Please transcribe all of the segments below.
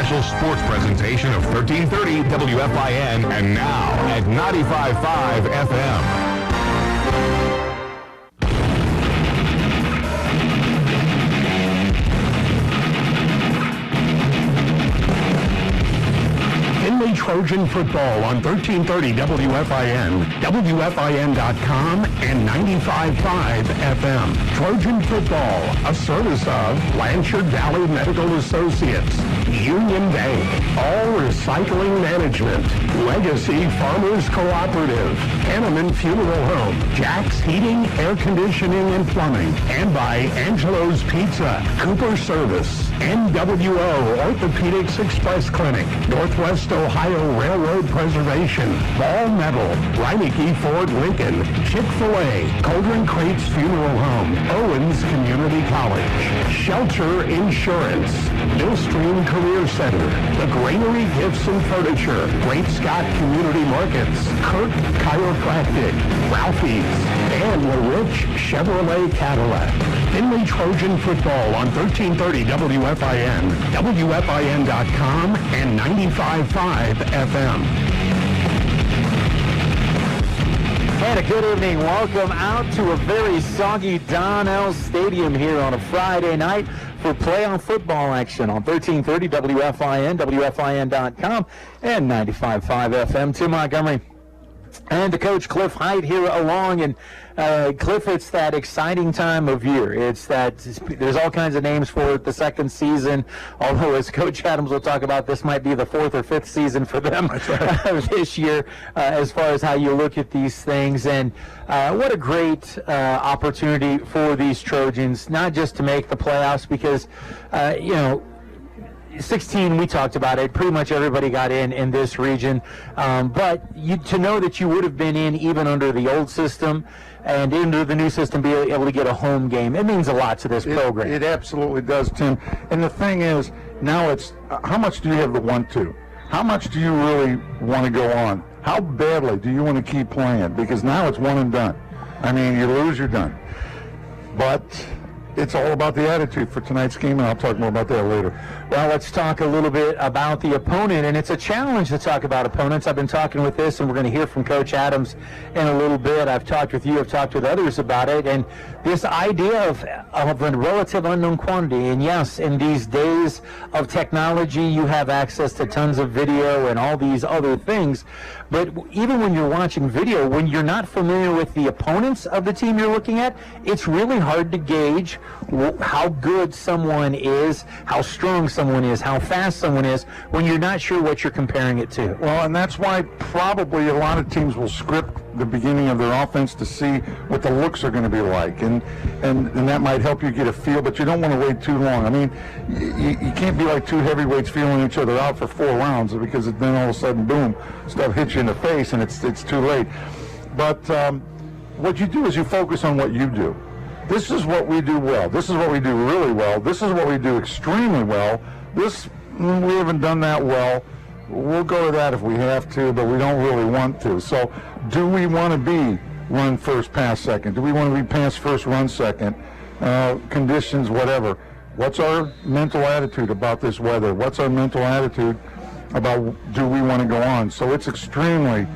special sports presentation of 1330 WFIN and now at 95.5 FM. Findlay Trojan football on 1330 WFIN, WFIN.com, and 95.5 FM. Trojan football, a service of Blanchard Valley Medical Associates, Union Bank, All Recycling Management, Legacy Farmers Cooperative, Hanneman Funeral Home, Jack's Heating, Air Conditioning, and Plumbing, and by Angelo's Pizza, Cooper Service, NWO Orthopedics Express Clinic, Northwest Ohio Railroad Preservation, Ball Metal, Reineke Ford Lincoln, Chick-fil-A, Cauldron Crates Funeral Home, Owens Community College, Shelter Insurance, Millstream Career Center, The Granary Gifts and Furniture, Great Scott Community Markets, Kirk Chiropractic, Ralphie's, and LaRich Chevrolet Cadillac. Findlay Trojan football on 1330 WFIN, WFIN.com, and 95.5 FM. And a good evening. Welcome out to a very soggy Donnell Stadium here on a Friday night for playoff football action on 1330 WFIN, WFIN.com, and 95.5 FM. Tim Montgomery and the coach Cliff Height here along. And Cliff, it's that exciting time of year. It's that there's all kinds of names for it, the second season, although as Coach Adams will talk about, this might be the fourth or fifth season for them this year as far as how you look at these things. And what a great opportunity for these Trojans, not just to make the playoffs because, 16, we talked about it. Pretty much everybody got in this region. But to know that you would have been in even under the old system and into the new system, be able to get a home game, it means a lot to this program. It absolutely does, Tim. And the thing is, now it's how much do you have to want to? How much do you really want to go on? How badly do you want to keep playing? Because now it's one and done. I mean, you lose, you're done. But it's all about the attitude for tonight's game, and I'll talk more about that later. Well, let's talk a little bit about the opponent, and it's a challenge to talk about opponents. I've been talking with this, and we're going to hear from Coach Adams in a little bit. I've talked with you, I've talked with others about it, and this idea of a relative unknown quantity. And yes, in these days of technology, you have access to tons of video and all these other things, but even when you're watching video, when you're not familiar with the opponents of the team you're looking at, it's really hard to gauge how good someone is, how strong someone is, how fast someone is, when you're not sure what you're comparing it to. Well, and that's why probably a lot of teams will script the beginning of their offense to see what the looks are going to be like, and that might help you get a feel, but you don't want to wait too long. I mean, you can't be like two heavyweights feeling each other out for 4 rounds, because then all of a sudden, boom, stuff hits you in the face, and it's too late. But what you do is you focus on what you do. This is what we do well. This is what we do really well. This is what we do extremely well. This, we haven't done that well. We'll go to that if we have to, but we don't really want to. So do we want to be run first, pass second? Do we want to be pass first, run second? Conditions, whatever. What's our mental attitude about this weather? What's our mental attitude about do we want to go on? So it's extremely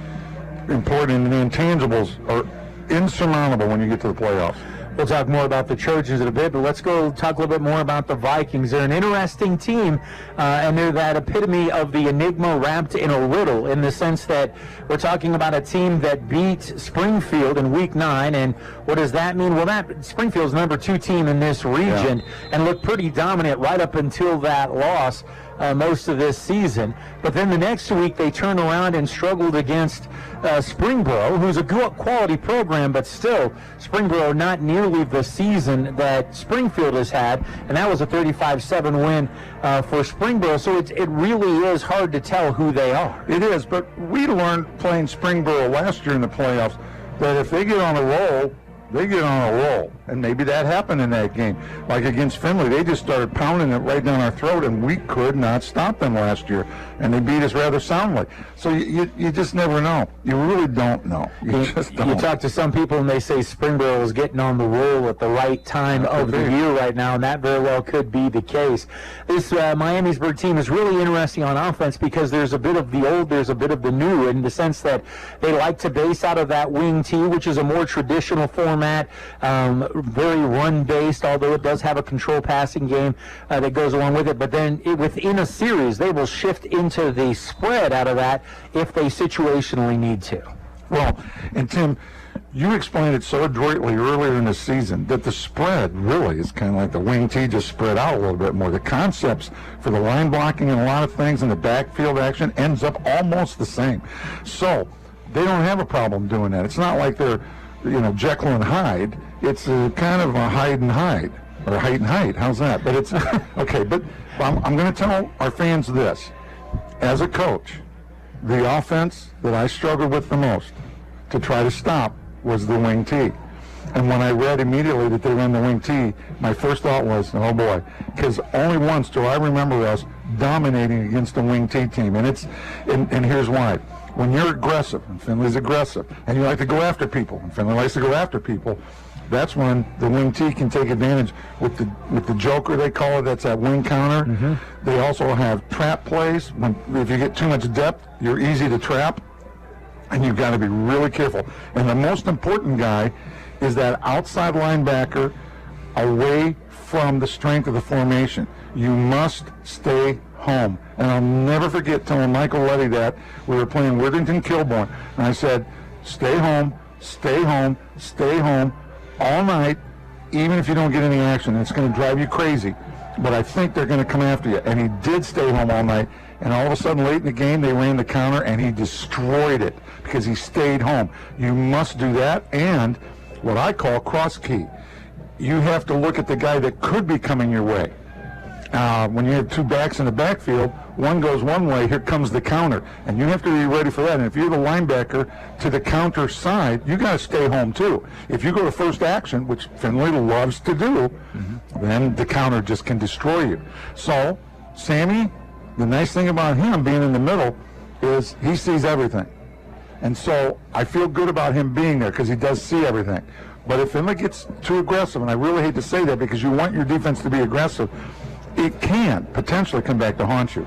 important, and the intangibles are insurmountable when you get to the playoffs. We'll talk more about the Trojans in a bit, but let's go talk a little bit more about the Vikings. They're an interesting team, and they're that epitome of the enigma wrapped in a riddle, in the sense that we're talking about a team that beat Springfield in Week 9, and what does that mean? Well, that Springfield's number 2 team in this region, and looked pretty dominant right up until that loss most of this season. But then the next week they turned around and struggled against Springboro, who's a good quality program, but still Springboro not nearly the season that Springfield has had, and that was a 35-7 win for Springboro. So it really is hard to tell who they are. It is, but we learned playing Springboro last year in the playoffs that if they get on a roll, they get on a roll. And maybe that happened in that game. Like against Findlay, they just started pounding it right down our throat, and we could not stop them last year. And they beat us rather soundly. So you just never know. You really don't know. You just don't. You talk to some people, and they say Springboro is getting on the roll at the right time of the year right now, and that very well could be the case. This Miamisburg team is really interesting on offense because there's a bit of the old, there's a bit of the new, in the sense that they like to base out of that wing T, which is a more traditional format, very run-based, although it does have a control passing game that goes along with it. But then within a series, they will shift into the spread out of that if they situationally need to. Well, and Tim, you explained it so adroitly earlier in the season that the spread really is kind of like the wing T, just spread out a little bit more. The concepts for the line blocking and a lot of things in the backfield action ends up almost the same. So they don't have a problem doing that. It's not like they're, Jekyll and Hyde. It's a kind of a hide and hide, or height and height. How's that? But it's okay. But I'm going to tell our fans this: as a coach, the offense that I struggled with the most to try to stop was the wing T. And when I read immediately that they run the wing T, my first thought was, oh boy, because only once do I remember us dominating against the wing T team. And here's why. When you're aggressive, and Findlay's aggressive, and you like to go after people, and Findlay likes to go after people, that's when the wing T can take advantage with the joker, they call it. That's that wing counter. Mm-hmm. They also have trap plays. If you get too much depth, you're easy to trap, and you've got to be really careful. And the most important guy is that outside linebacker away from the strength of the formation. You must stay home. And I'll never forget telling Michael Letty that. We were playing Worthington Kilbourne, and I said, stay home, stay home, stay home all night, even if you don't get any action. It's going to drive you crazy, but I think they're going to come after you. And he did stay home all night, and all of a sudden late in the game they ran the counter, and he destroyed it because he stayed home. You must do that, and what I call cross key. You have to look at the guy that could be coming your way. When you have two backs in the backfield, one goes one way, here comes the counter, and you have to be ready for that. And if you're the linebacker to the counter side, you got to stay home too. If you go to first action, which Findlay loves to do, then the counter just can destroy you. So Sammy, the nice thing about him being in the middle is he sees everything, and so I feel good about him being there because he does see everything. But if Findlay gets too aggressive, and I really hate to say that because you want your defense to be aggressive, it can potentially come back to haunt you.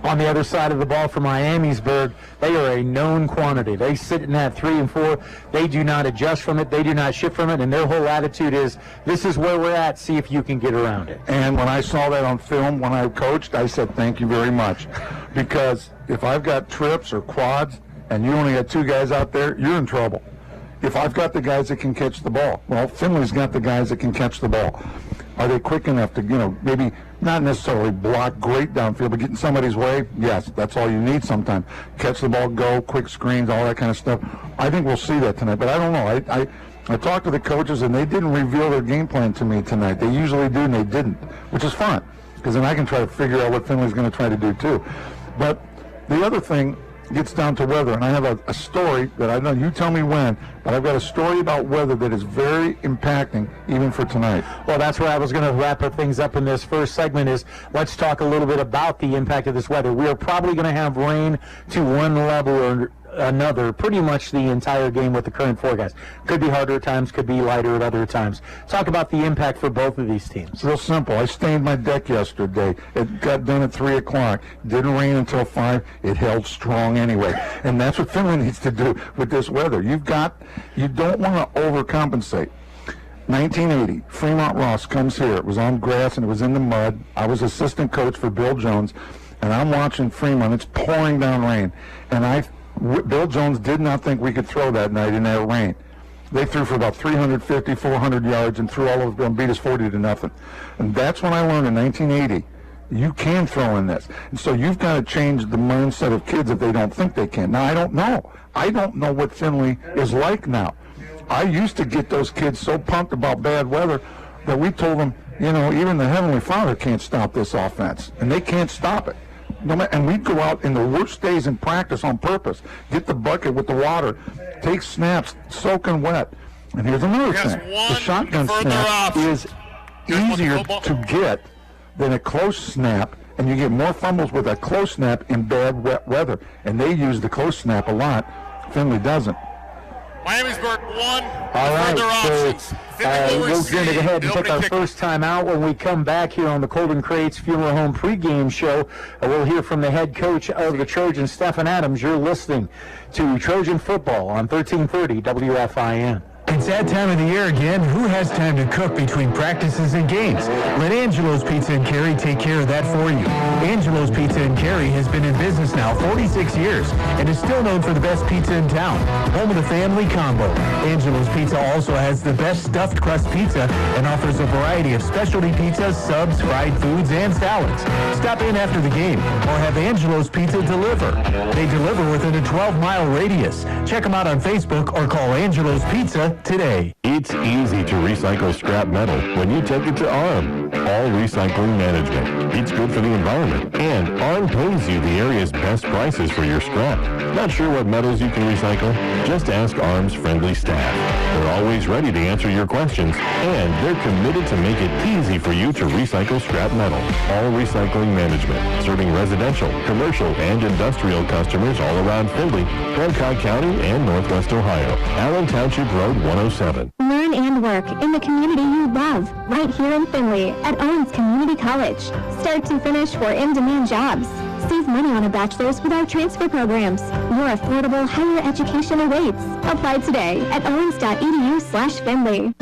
On the other side of the ball for Miamisburg, they are a known quantity. They sit in that 3 and 4. They do not adjust from it. They do not shift from it. And their whole attitude is, this is where we're at. See if you can get around it. And when I saw that on film when I coached, I said, thank you very much. Because if I've got trips or quads and you only got two guys out there, you're in trouble. If I've got the guys that can catch the ball, well, Findlay's got the guys that can catch the ball. Are they quick enough to, maybe not necessarily block great downfield, but get in somebody's way? Yes, that's all you need sometimes. Catch the ball, go, quick screens, all that kind of stuff. I think we'll see that tonight, but I don't know. I talked to the coaches, and they didn't reveal their game plan to me tonight. They usually do, and they didn't, which is fun, because then I can try to figure out what Findlay's going to try to do too. But the other thing gets down to weather, and I have a story that I know you tell me when, but I've got a story about weather that is very impacting even for tonight. Well, that's where I was going to wrap things up in this first segment is let's talk a little bit about the impact of this weather. We are probably going to have rain to one level or another pretty much the entire game with the current forecast. Could be harder at times, could be lighter at other times. Talk about the impact for both of these teams. It's real simple. I stained my deck yesterday. It got done at 3 o'clock. Didn't rain until 5. It held strong anyway. And that's what Findlay needs to do with this weather. You don't want to overcompensate. 1980, Fremont Ross comes here. It was on grass and it was in the mud. I was assistant coach for Bill Jones, and I'm watching Fremont. It's pouring down rain. And Bill Jones did not think we could throw that night in that rain. They threw for about 350, 400 yards and threw all of them, beat us 40-0. And that's when I learned in 1980, you can throw in this. And so you've got to change the mindset of kids if they don't think they can. Now, I don't know. I don't know what Findlay is like now. I used to get those kids so pumped about bad weather that we told them, even the Heavenly Father can't stop this offense. And they can't stop it. And we'd go out in the worst days in practice on purpose, get the bucket with the water, take snaps, soaking wet, And here's another Yes, thing. one The shotgun further snap off. is easier to get than a close snap, and you get more fumbles with a close snap in bad wet weather. And they use the close snap a lot. Findlay doesn't. Miamisburg won. All right, Further options. so Findlay will we're going to receive. go ahead and The take our opening kick. first time out. When we come back here on the Colden Crates Funeral Home pregame show, we'll hear from the head coach of the Trojans, Stephen Adams. You're listening to Trojan Football on 1330 WFIN. It's that time of the year again. Who has time to cook between practices and games? Let Angelo's Pizza and Carry take care of that for you. Angelo's Pizza and Carry has been in business now 46 years and is still known for the best pizza in town. Home of the family combo. Angelo's Pizza also has the best stuffed crust pizza and offers a variety of specialty pizzas, subs, fried foods, and salads. Stop in after the game or have Angelo's Pizza deliver. They deliver within a 12-mile radius. Check them out on Facebook or call Angelo's Pizza today. It's easy to recycle scrap metal when you take it to ARM. All Recycling Management. It's good for the environment, and ARM pays you the area's best prices for your scrap. Not sure what metals you can recycle? Just ask ARM's friendly staff. They're always ready to answer your questions, and they're committed to make it easy for you to recycle scrap metal. All Recycling Management, serving residential, commercial, and industrial customers all around Findlay, Hancock County, and Northwest Ohio. Allen Township Road 107. Learn and work in the community you love, right here in Findlay at Owens Community College. Start to finish for in-demand jobs. Save money on a bachelor's with our transfer programs. More affordable higher education awaits. Apply today at owens.edu/Findlay.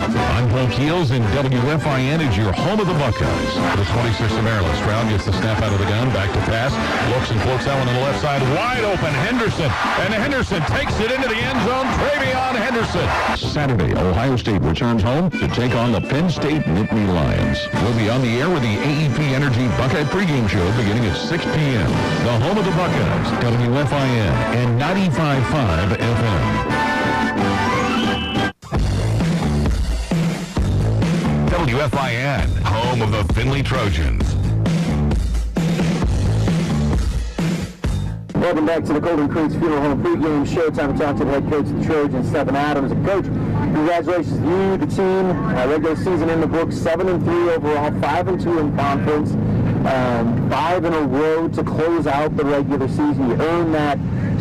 I'm Paul Keels, and WFIN is your home of the Buckeyes. The 26th of Maryland. Stroud gets the snap out of the gun, back to pass, looks and floats that one on the left side, wide open, Henderson, and Henderson takes it into the end zone, Travion Henderson. Saturday, Ohio State returns home to take on the Penn State Nittany Lions. We'll be on the air with the AEP Energy Buckeye pregame show beginning at 6 p.m. The home of the Buckeyes, WFIN and 95.5 FM. WFIN, home of the Findlay Trojans. Welcome back to the Golden Creek's Funeral Home pregame show. Time to talk to the head coach of the Trojans, Stephen Adams. And Coach, congratulations to you, the team. Regular season in the books, 7-3 overall, 5-2 in conference, 5 in a row to close out the regular season. You earned that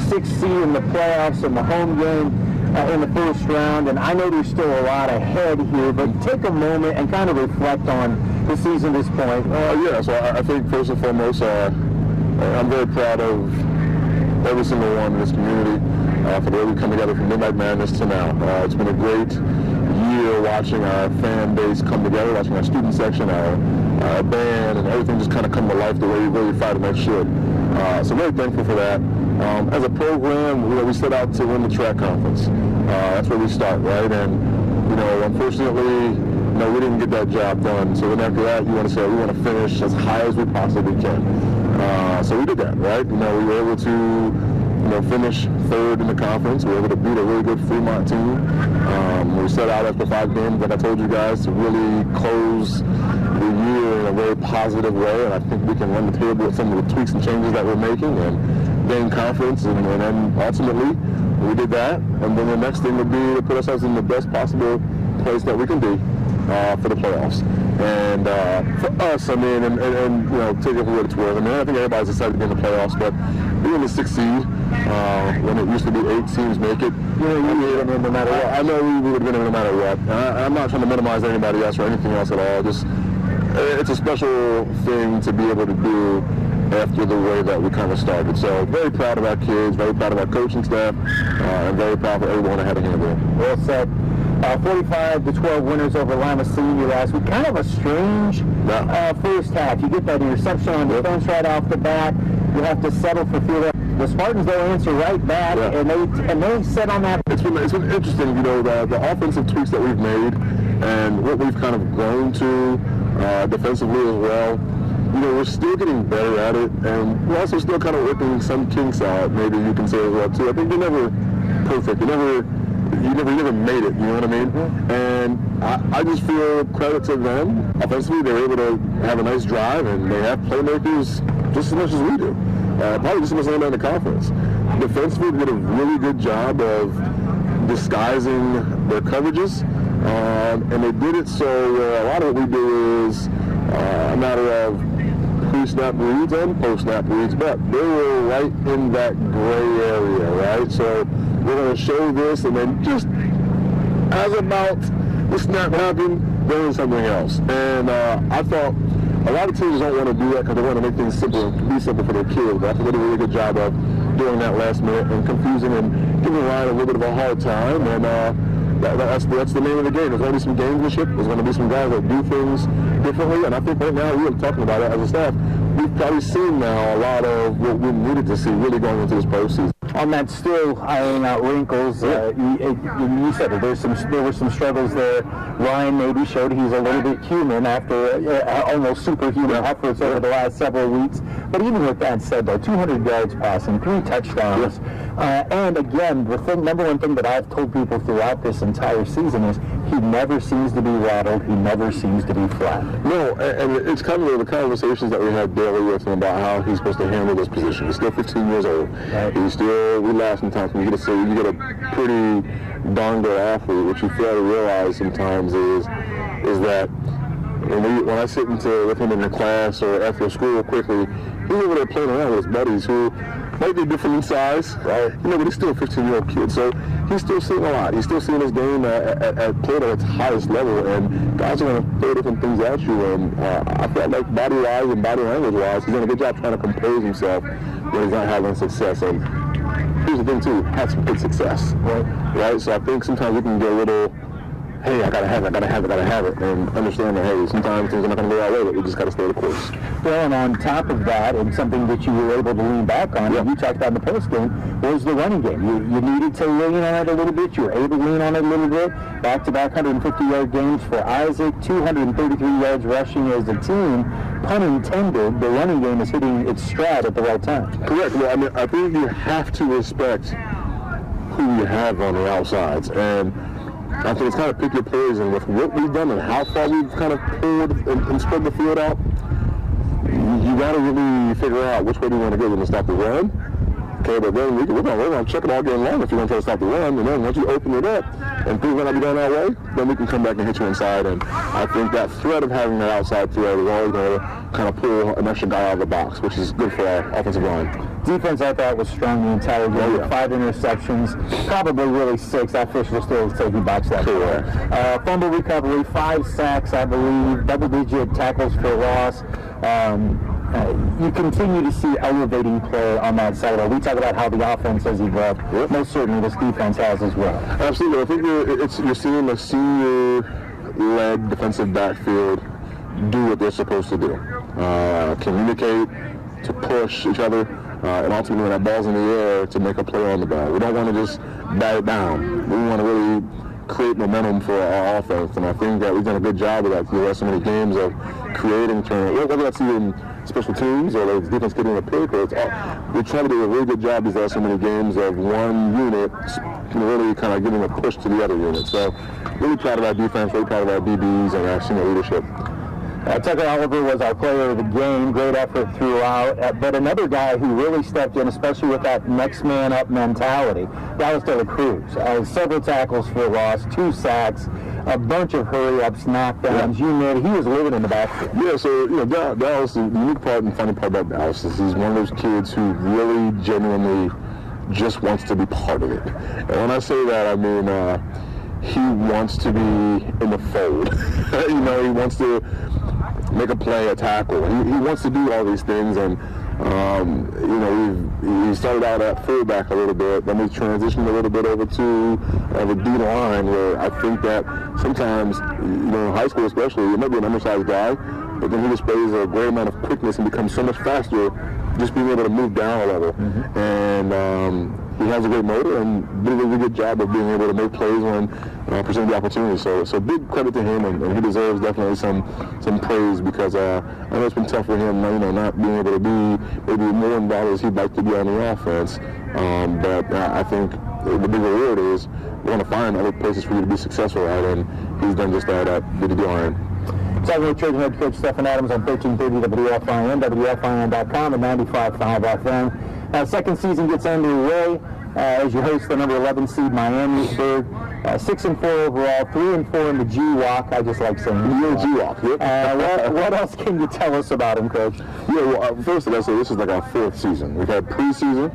6th seed in the playoffs and the home game in the first round. And I know there's still a lot ahead here, but take a moment and kind of reflect on the season at this point. Yeah, so I think first and foremost, I'm very proud of every single one in this community for the way we come together from Midnight Madness to now. It's been a great year watching our fan base come together, watching our student section, our band, and everything just kind of come to life the way we thought it should. So very thankful for that. As a program, we set out to win the track conference. That's where we start, right? And, unfortunately, we didn't get that job done. So then after that, you want to say, we want to finish as high as we possibly can. So we did that, right? We were able to, finish 3rd in the conference. We were able to beat a really good Fremont team. We set out after 5 games, like I told you guys, to really close the year in a very positive way. And I think we can run the table with some of the tweaks and changes that we're making and gain conference. And then ultimately, we did that. And then the next thing would be to put ourselves in the best possible place that we can be for the playoffs. And for us, and take it for what it's worth. I think everybody's excited to be in the playoffs, but being the 6th seed, when it used to be 8 teams make it, you made it no matter what. I know we would have been in no matter what. And I'm not trying to minimize anybody else or anything else at all. Just it's a special thing to be able to do after the way that we kind of started. So very proud of our kids, very proud of our coaching staff, and very proud of everyone that had a hand in it. Well said. 45-12 winners over Lima Senior last week. Kind of a strange first half. You get that interception on defense right off the bat. You have to settle for field. The Spartans, they'll answer right back, and they set on that. It's been interesting, the offensive tweaks that we've made and what we've kind of grown to defensively as well. We're still getting better at it, and we're also still kind of working some kinks out, maybe you can say as well, too. I think you're never perfect. You never made it, you know what I mean? Mm-hmm. And I just feel credit to them. Offensively, they were able to have a nice drive, and they have playmakers just as much as we do. Probably just as much as in the conference. Defensively, they did a really good job of disguising their coverages, and they did it so a lot of what we do is a matter of pre-snap reads and post-snap reads, but they were right in that gray area, right? So we're going to show this, and then just as about the snap happened, there was something else. And I thought a lot of teams don't want to do that because they want to make things simple, be simple for their kids. But I think they did a really good job of doing that last minute and confusing and giving Ryan a little bit of a hard time. And that's the name of the game. There's going to be some gamesmanship. There's going to be some guys that do things differently. And I think right now, we were talking about it as a staff, we've probably seen now a lot of what we needed to see really going into this postseason. On that still ironing out wrinkles, you said it, there were some struggles there. Ryan maybe showed he's a little bit human after almost superhuman efforts over the last several weeks. But even with that said, though, 200 yards passing, 3 touchdowns. And again, the number one thing that I've told people throughout this entire season is he never seems to be rattled. He never seems to be flat. No, and it's kind of the conversations that we had daily with him about how he's supposed to handle this position. He's still 15 years old. Right. He's still, we laugh sometimes when you get a pretty darn good athlete. What you fail to realize sometimes is that when I sit with him in the class or after school quickly, he's over there playing around with his buddies who might be different in size, right? But he's still a 15-year-old kid, so he's still seeing a lot. He's still seeing his game played at its highest level, and guys are going to throw different things at you. And I felt like body-wise and body language-wise, he's done a good job trying to compose himself when he's not having success. And here's the thing, too, had some good success, right? So I think sometimes we can get a little, hey, I gotta have it, and understand that, hey, sometimes things are not gonna go our way, but we just gotta stay the course. Well, and on top of that, and something that you were able to lean back on, and you talked about in the post game, was the running game. You needed to lean on it a little bit. You were able to lean on it a little bit. Back-to-back 150-yard games for Isaac, 233 yards rushing as a team. Pun intended, the running game is hitting its stride at the right time. Correct. Well, I mean, I think you have to respect who you have on the outsides, and I think it's kind of pick your poison with what we've done and how far we've kind of pulled and spread the field out. You got to really figure out which way do you want to go. You want to stop the run? Okay, but then we're going to check it all game long if you want to try to stop the run. And then once you open it up and things are going to be going that way, then we can come back and hit you inside. And I think that threat of having that outside threat is always going to kind of pull an extra guy out of the box, which is good for our offensive line. Defense, I thought, was strong the entire game. 5 interceptions, probably really 6. I officially still say he boxed that. Fumble recovery, 5 sacks, I believe, double-digit tackles for loss. You continue to see elevating play on that side. We talk about how the offense has evolved. Most certainly this defense has as well. Absolutely. I think you're seeing the senior-led defensive backfield do what they're supposed to do. Communicate, to push each other, and ultimately when that ball's in the air, to make a play on the ball. We don't want to just bat it down. We want to really create momentum for our offense, and I think that we've done a good job of that through the last so many games of creating turnovers. Whether that's even special teams or the defense getting a pick, or we try to do a really good job these last so many games of one unit really kind of giving a push to the other unit. So really proud of our defense, really proud of our DBs and our senior leadership. Tucker Oliver was our player of the game. Great effort throughout. But another guy who really stepped in, especially with that next man up mentality, Dallas De La Cruz. Several tackles for loss, 2 sacks, a bunch of hurry-ups, knockdowns. You know, he was living in the backfield. Yeah, so, Dallas, the unique part and funny part about Dallas is he's one of those kids who really genuinely just wants to be part of it. And when I say that, I mean he wants to be in the fold. He wants to make a play, a tackle. He wants to do all these things, and he started out at fullback a little bit, then we transitioned a little bit over to the D line, where I think that sometimes, in high school especially, you might be an undersized guy, but then he displays a great amount of quickness and becomes so much faster just being able to move down a level. Mm-hmm. And he has a great motor and did a really good job of being able to make plays when presented the opportunity. So big credit to him, and he deserves definitely some praise, because I know it's been tough for him, not being able to be maybe more involved as he'd like to be on the offense. But I think the big reward is we're going to find other places for you to be successful at, and he's done just that at the DRN. Talking with Trojan head coach Stephen Adams on 1330 WFIN, WFIN.com, and 95.5 FM. Second season gets underway. as you host the number 11 seed Miamisburg. 6-4 overall, 3-4 in the G-Walk. I just like saying G-Walk. Yep. What else can you tell us about him, Coach? Yeah, well, first of all, this is like our 4th season. We've had preseason,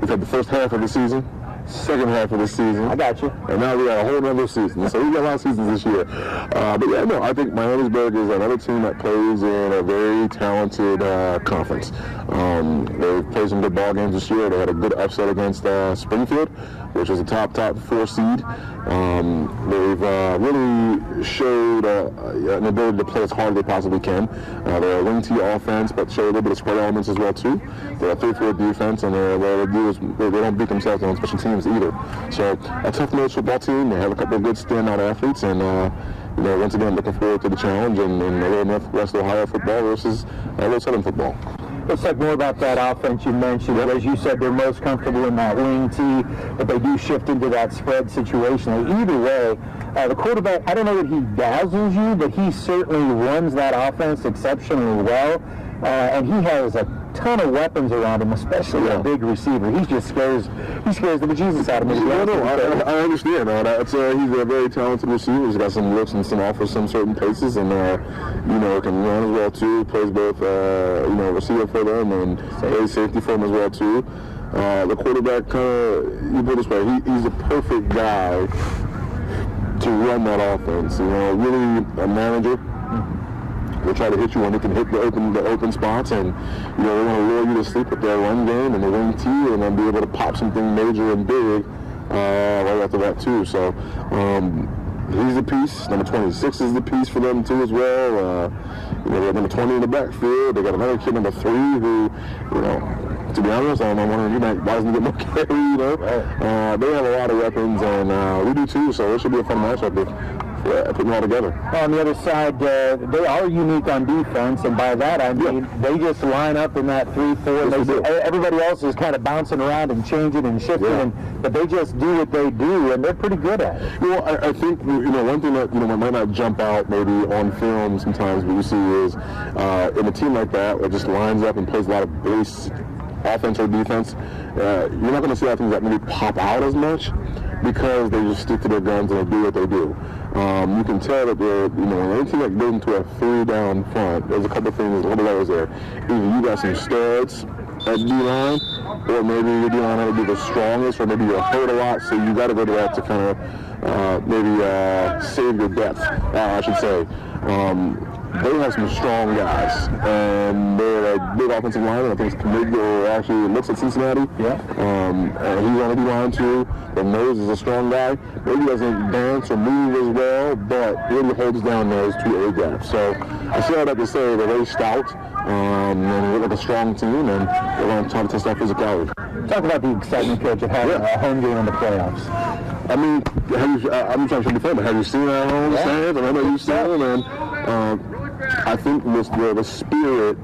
we've had the first half of the season, second half of the season. I got you. And now we got a whole other season. So we got a lot of seasons this year. But yeah, no, I think Miamisburg is another team that plays in a very talented conference. They've played some good ball games this year. They had a good upset against Springfield, which is a top 4 seed. They've really showed an ability to play as hard as they possibly can. They're a wing T offense, but show a little bit of spread elements as well too. They're a 3-4 defense, and what they do is they don't beat themselves on special teams either. So a tough-nosed football team. They have a couple of good standout athletes, and once again, looking forward to the challenge and a little Northwest Ohio football versus a little Southern football. Let's talk more about that offense you mentioned. Yep. As you said, they're most comfortable in that wing T, but they do shift into that spread situation. Either way, the quarterback, I don't know that he dazzles you, but he certainly runs that offense exceptionally well. And he has a ton of weapons around him, especially a big receiver. He scares the bejesus out of me. I understand. He's a very talented receiver. He's got some looks and some offers some certain places, and can run as well too. Plays both receiver for them and plays safety for them as well too. The quarterback, you put it this way, he's the perfect guy to run that offense. Really a manager. They'll try to hit you when they can hit the open spots, and they want to lure you to sleep with their run game and the wing T, and then be able to pop something major and big right after that too. So he's the piece. Number 26 is the piece for them too as well. They got number 20 in the backfield. They got another kid, number 3, who to be honest, I'm wondering why doesn't he get more carry? They have a lot of weapons, and we do too. So it should be a fun matchup. Putting it all together. On the other side, they are unique on defense, and by that I mean they just line up in that 3-4. Everybody else is kind of bouncing around and changing and shifting, but they just do what they do, and they're pretty good at it. Well, I think one thing that might not jump out maybe on film sometimes, what you see is in a team like that that just lines up and plays a lot of base offense or defense, you're not going to see a lot of things that maybe pop out as much because they just stick to their guns and they do what they do. You can tell that they're, when anything that goes into a 3-down front, there's a couple of things, a couple of layers there. Either you got some studs at D-line, or maybe your D-line might be the strongest, or maybe you're hurt a lot, so you got to go to that to kind of maybe save your depth, I should say. They have some strong guys, and they're a big offensive lineman. I think it's Camille actually looks at Cincinnati. Yeah. And he's on the D-line too. The nose is a strong guy. Maybe doesn't dance or move as well, but really holds down those 2 A-gaps. So I say all that to say they're very stout, and they look like a strong team, and they're going to try to test that physicality. Talk about the excitement, Coach, of having a home game in the playoffs. I mean, I'm trying to show you fun, but have you seen our home stands? I know you've seen them, and I think the spirit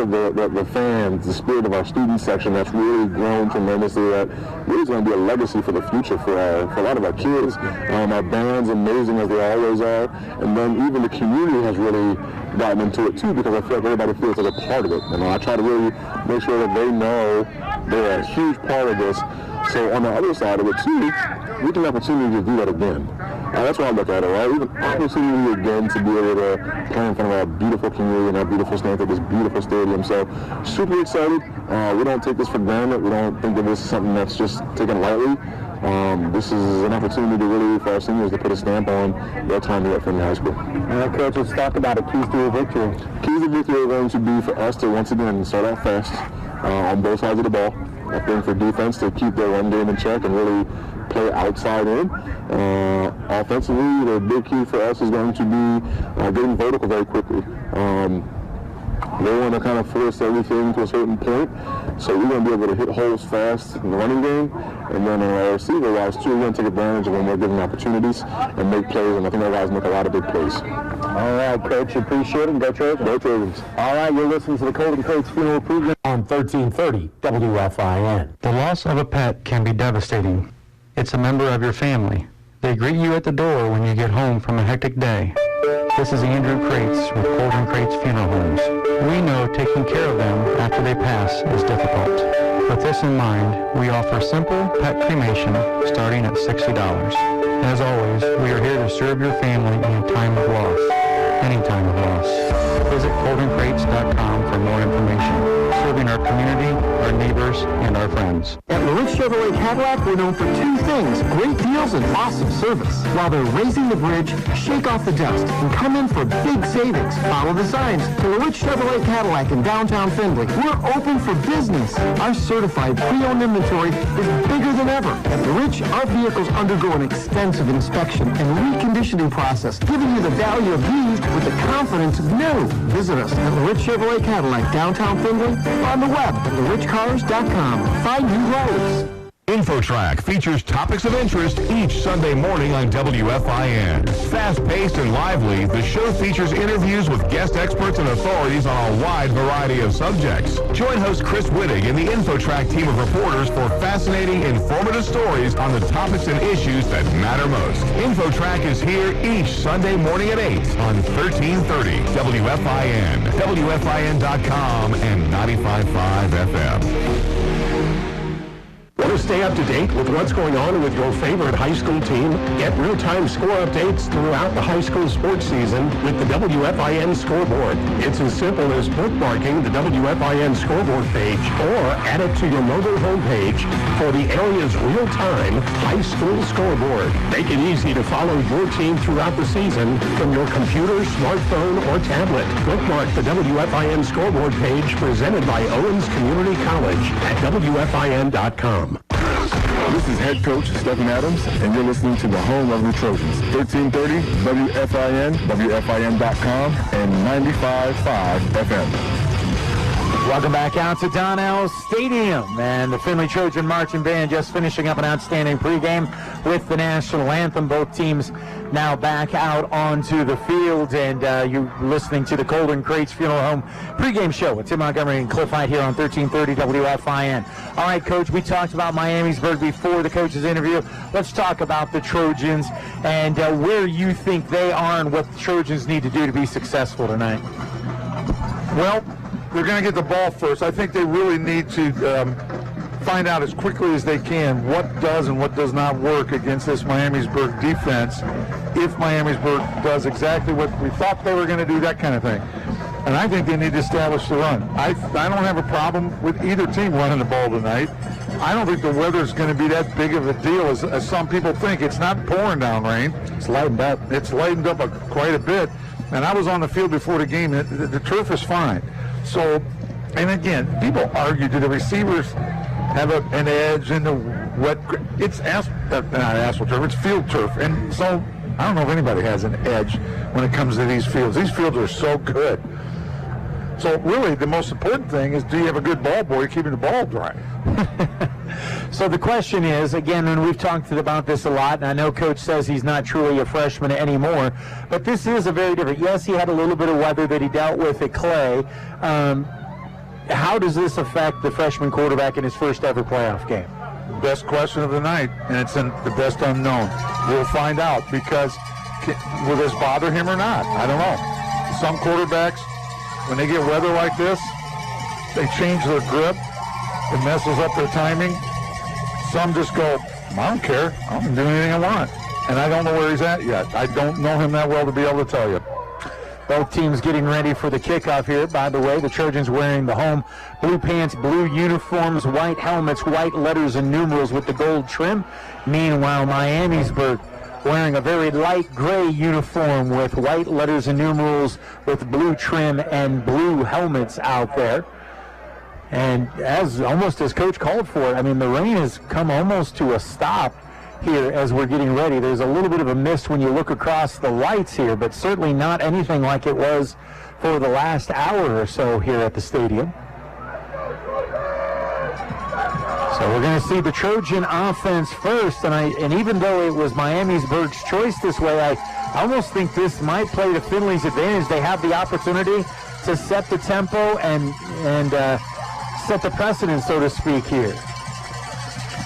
of the fans, the spirit of our student section, that's really grown tremendously. That really is going to be a legacy for the future for a lot of our kids. Our band's amazing as they always are, and then even the community has really gotten into it too, because I feel like everybody feels like a part of it. I try to really make sure that they know they're a huge part of this. So on the other side of it too, we get an opportunity to do that again. That's why I look at it, right? We have an opportunity again to be able to play in front of our beautiful community and our beautiful stand at this beautiful stadium. So super excited. We don't take this for granted. We don't think of this as something that's just taken lightly. This is an opportunity to really, for our seniors, to put a stamp on their time here at Findlay High School. Coach, let's talk about it. Keys to a victory. Keys to victory are going to be for us to once again start out fast on both sides of the ball. I think for defense to keep their run game in check and really play outside in. Offensively, the big key for us is going to be getting vertical very quickly. They want to kind of force everything to a certain point, so we're going to be able to hit holes fast in the running game, and then our receiver-wise, too, we're going to take advantage of when we're given opportunities and make plays, and I think our guys make a lot of big plays. All right, Coach, appreciate it. Go Trojans. Go Trojans. All right, you're listening to the Colton Crates Funeral Program on 1330 WFIN. The loss of a pet can be devastating. It's a member of your family. They greet you at the door when you get home from a hectic day. This is Andrew Crates with Colton Crates Funeral Homes. We know taking care of them after after they pass is difficult. With this in mind, we offer simple pet cremation starting at $60. As always, we are here to serve your family in a time of loss, any time of loss. Visit goldencrates.com for more information. Serving our community, our neighbors, and our friends. At LaRich Chevrolet Cadillac, we're known for two things: great deals and awesome service. While they're raising the bridge, shake off the dust and come in for big savings. Follow the signs. To LaRich Chevrolet Cadillac in downtown Findlay, we're open for business. Our certified pre-owned inventory is bigger than ever. At LaRich, our vehicles undergo an extensive inspection and reconditioning process, giving you the value of used with the confidence of new. Visit us at LaRich Chevrolet Cadillac, downtown Findlay, on the web at larichcars.com. Find new roads. InfoTrack features topics of interest each Sunday morning on WFIN. Fast-paced and lively, the show features interviews with guest experts and authorities on a wide variety of subjects. Join host Chris Wittig and the InfoTrack team of reporters for fascinating, informative stories on the topics and issues that matter most. InfoTrack is here each Sunday morning at 8 on 1330 WFIN, WFIN.com, and 95.5 FM. Want to stay up to date with what's going on with your favorite high school team? Get real-time score updates throughout the high school sports season with the WFIN scoreboard. It's as simple as bookmarking the WFIN scoreboard page or add it to your mobile homepage for the area's real-time high school scoreboard. Make it easy to follow your team throughout the season from your computer, smartphone, or tablet. Bookmark the WFIN scoreboard page presented by Owens Community College at WFIN.com. This is head coach Stephen Adams, and you're listening to the home of the Trojans. 1330 WFIN, WFIN.com, and 95.5 FM. Welcome back out to Donnell Stadium, and the Findlay Trojan Marching Band just finishing up an outstanding pregame with the national anthem. Both teams now back out onto the field, and you're listening to the Golden Crates Funeral Home pregame show with Tim Montgomery and Cliff Hyde here on 1330 WFIN. All right, Coach, we talked about Miamisburg before the coach's interview. Let's talk about the Trojans and where you think they are and what the Trojans need to do to be successful tonight. Well, they're going to get the ball first. I think they really need to find out as quickly as they can what does and what does not work against this Miamisburg defense. If Miamisburg does exactly what we thought they were going to do, that kind of thing. And I think they need to establish the run. I don't have a problem with either team running the ball tonight. I don't think the weather's going to be that big of a deal as some people think. It's not pouring down rain. It's lightened up. It's lightened up quite a bit. And I was on the field before the game. The turf is fine. So, and again, people argue, do the receivers have an edge in the wet? It's not asphalt turf, it's field turf. And so I don't know if anybody has an edge when it comes to these fields. These fields are so good. So really, the most important thing is, do you have a good ball boy keeping the ball dry? So the question is, again, and we've talked about this a lot, and I know Coach says he's not truly a freshman anymore, but this is a very different. Yes, he had a little bit of weather that he dealt with at Clay. How does this affect the freshman quarterback in his first ever playoff game? Best question of the night, and it's in the best unknown. We'll find out, because will this bother him or not? I don't know. Some quarterbacks, when they get weather like this, they change their grip. It messes up their timing. Some just go, I don't care. I can do anything I want. And I don't know where he's at yet. I don't know him that well to be able to tell you. Both teams getting ready for the kickoff here. By the way, the Trojans wearing the home blue pants, blue uniforms, white helmets, white letters and numerals with the gold trim. Meanwhile, Miamisburg wearing a very light gray uniform with white letters and numerals with blue trim and blue helmets out there. And almost as Coach called for it, I mean, the rain has come almost to a stop here as we're getting ready. There's a little bit of a mist when you look across the lights here, but certainly not anything like it was for the last hour or so here at the stadium. So we're going to see the Trojan offense first, and even though it was Miamisburg's choice this way, I almost think this might play to Findlay's advantage. They have the opportunity to set the tempo and set the precedent, so to speak, here.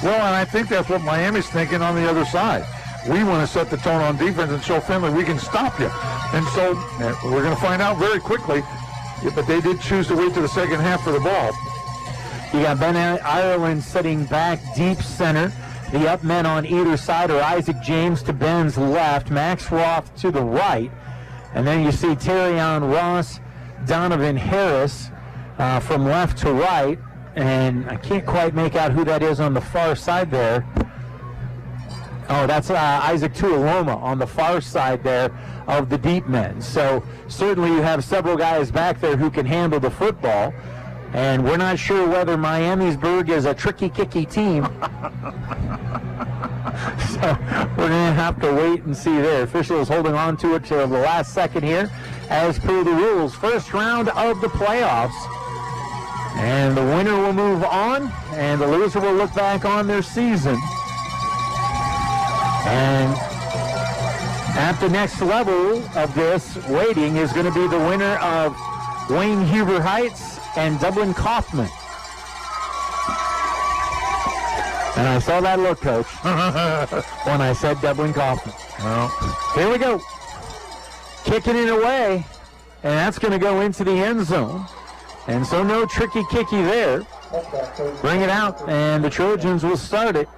Well, and I think that's what Miami's thinking on the other side. We want to set the tone on defense and show Findlay we can stop you. And so we're going to find out very quickly Yeah, but they did choose to wait to the second half for the ball. You got Ben Ireland sitting back deep center. The up men on either side are Isaac James to Ben's left, Max Roth to the right. And then you see Terrion Ross, Donovan Harris from left to right. And I can't quite make out who that is on the far side there. Oh, that's Isaac Tuoloma on the far side there of the deep men. So certainly you have several guys back there who can handle the football. And we're not sure whether Miamisburg is a tricky-kicky team. So we're going to have to wait and see there. Officials holding on to it till the last second here. As per the rules, first round of the playoffs. And the winner will move on, and the loser will look back on their season. And at the next level of this waiting is going to be the winner of Wayne Huber Heights and Dublin Kaufman. And I saw that look, Coach, when I said Dublin Kaufman. Well, here we go. Kicking it away, and that's going to go into the end zone. And so no tricky-kicky there. Bring it out, and the Trojans will start it.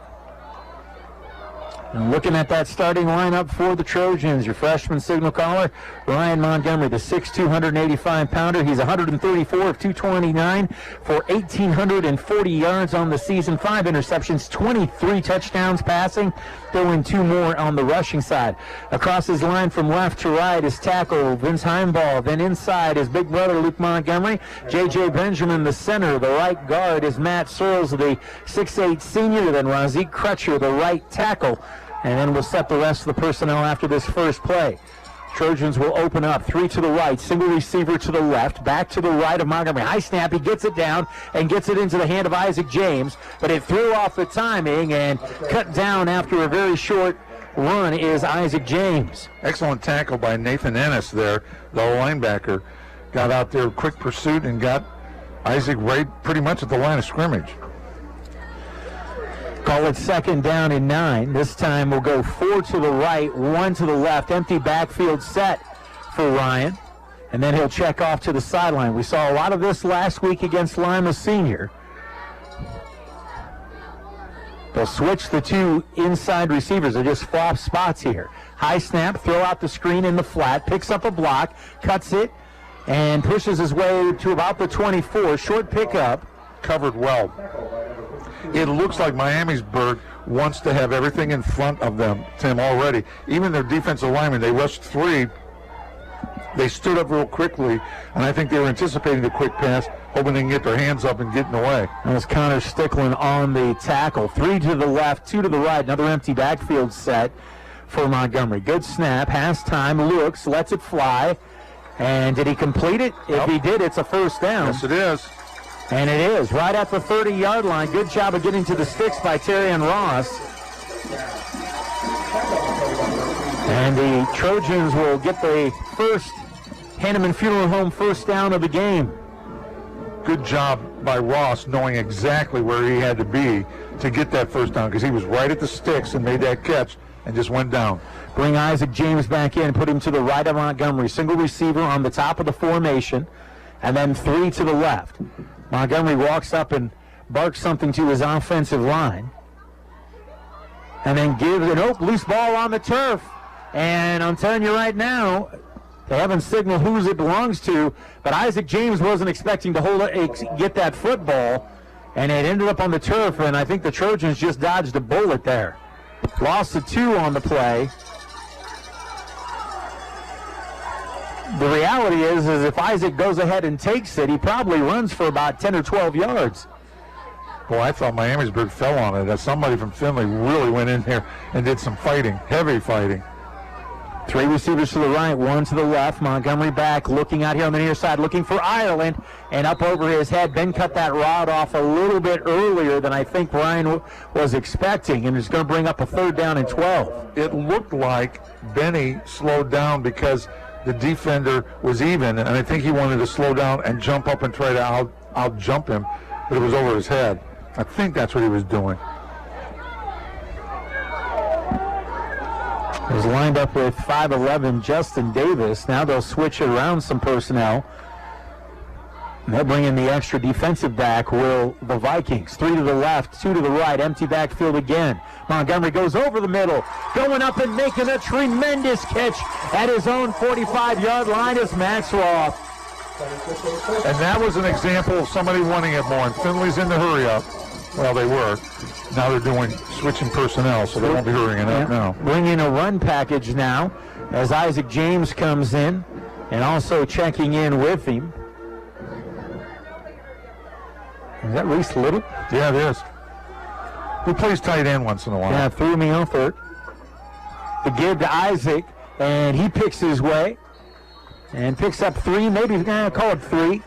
And looking at that starting lineup for the Trojans, your freshman signal caller, Ryan Montgomery, the 6'2", 185-pounder. He's 134 of 229 for 1,840 yards on the season, 5 interceptions, 23 touchdowns passing, throwing 2 more on the rushing side. Across his line from left to right is tackle Vince Heimbaugh. Then inside is big brother Luke Montgomery. J.J. Benjamin, the center. The right guard is Matt Searles, the 6'8 senior. Then Razik Crutcher, the right tackle. And then we'll set the rest of the personnel after this first play. Trojans will open up 3 to the right, single receiver to the left, back to the right of Montgomery. High snap, he gets it down and gets it into the hand of Isaac James, but it threw off the timing and cut down after a very short run is Isaac James. excellent tackle by Nathan Ennis there, the linebacker. Got out there, quick pursuit, and got Isaac right pretty much at the line of scrimmage. Call it second down and 9. This time we'll go 4 to the right, 1 to the left. Empty backfield set for Ryan. And then he'll check off to the sideline. We saw a lot of this last week against Lima Senior. They'll switch the 2 inside receivers. They're just flop spots here. High snap, throw out the screen in the flat, picks up a block, cuts it, and pushes his way to about the 24. Short pickup. Covered well. It looks like Miamisburg wants to have everything in front of them, Tim, already. Even their defensive linemen, they rushed 3. They stood up real quickly, and I think they were anticipating the quick pass, hoping they can get their hands up and getting away. That was Connor Sticklin on the tackle. 3 to the left, 2 to the right. Another empty backfield set for Montgomery. Good snap, has time, looks, lets it fly. And did he complete it? If he did, it's a first down. Yes, it is. And it is, right at the 30-yard line. Good job of getting to the sticks by Terrion Ross. And the Trojans will get the first Hanneman Funeral Home first down of the game. Good job by Ross knowing exactly where he had to be to get that first down, because he was right at the sticks and made that catch and just went down. Bring Isaac James back in, put him to the right of Montgomery. Single receiver on the top of the formation, and then 3 to the left. Montgomery walks up and barks something to his offensive line. And then gives an loose ball on the turf. And I'm telling you right now, they haven't signaled whose it belongs to, but Isaac James wasn't expecting to get that football, and it ended up on the turf, and I think the Trojans just dodged a bullet there. Lost a 2 on the play. The reality is if Isaac goes ahead and takes it, he probably runs for about 10 or 12 yards. Well, I thought Miamisburg fell on it. That somebody from Findlay really went in there and did some fighting, heavy fighting. 3 receivers to the right, 1 to the left. Montgomery back, looking out here on the near side, looking for Ireland, and up over his head. Ben cut that route off a little bit earlier than I think Ryan was expecting, and it's going to bring up a 3rd down and 12. It looked like Benny slowed down because the defender was even, and I think he wanted to slow down and jump up and try to out-jump him, but it was over his head. I think that's what he was doing. He was lined up with 5'11" Justin Davis. Now they'll switch around some personnel. And they'll bring in the extra defensive back, will the Vikings. 3 to the left, 2 to the right, empty backfield again. Montgomery goes over the middle, going up and making a tremendous catch at his own 45-yard line is Max Roth. And that was an example of somebody wanting it more. And Findlay's in the hurry up. Well, they were. Now they're switching personnel, so they won't be hurrying up now. Bringing a run package now as Isaac James comes in and also checking in with him. Is that Reese Little? Yeah, it is. He plays tight end once in a while. Yeah, threw me off there. The give to Isaac, and he picks his way and picks up 3, maybe call it 3.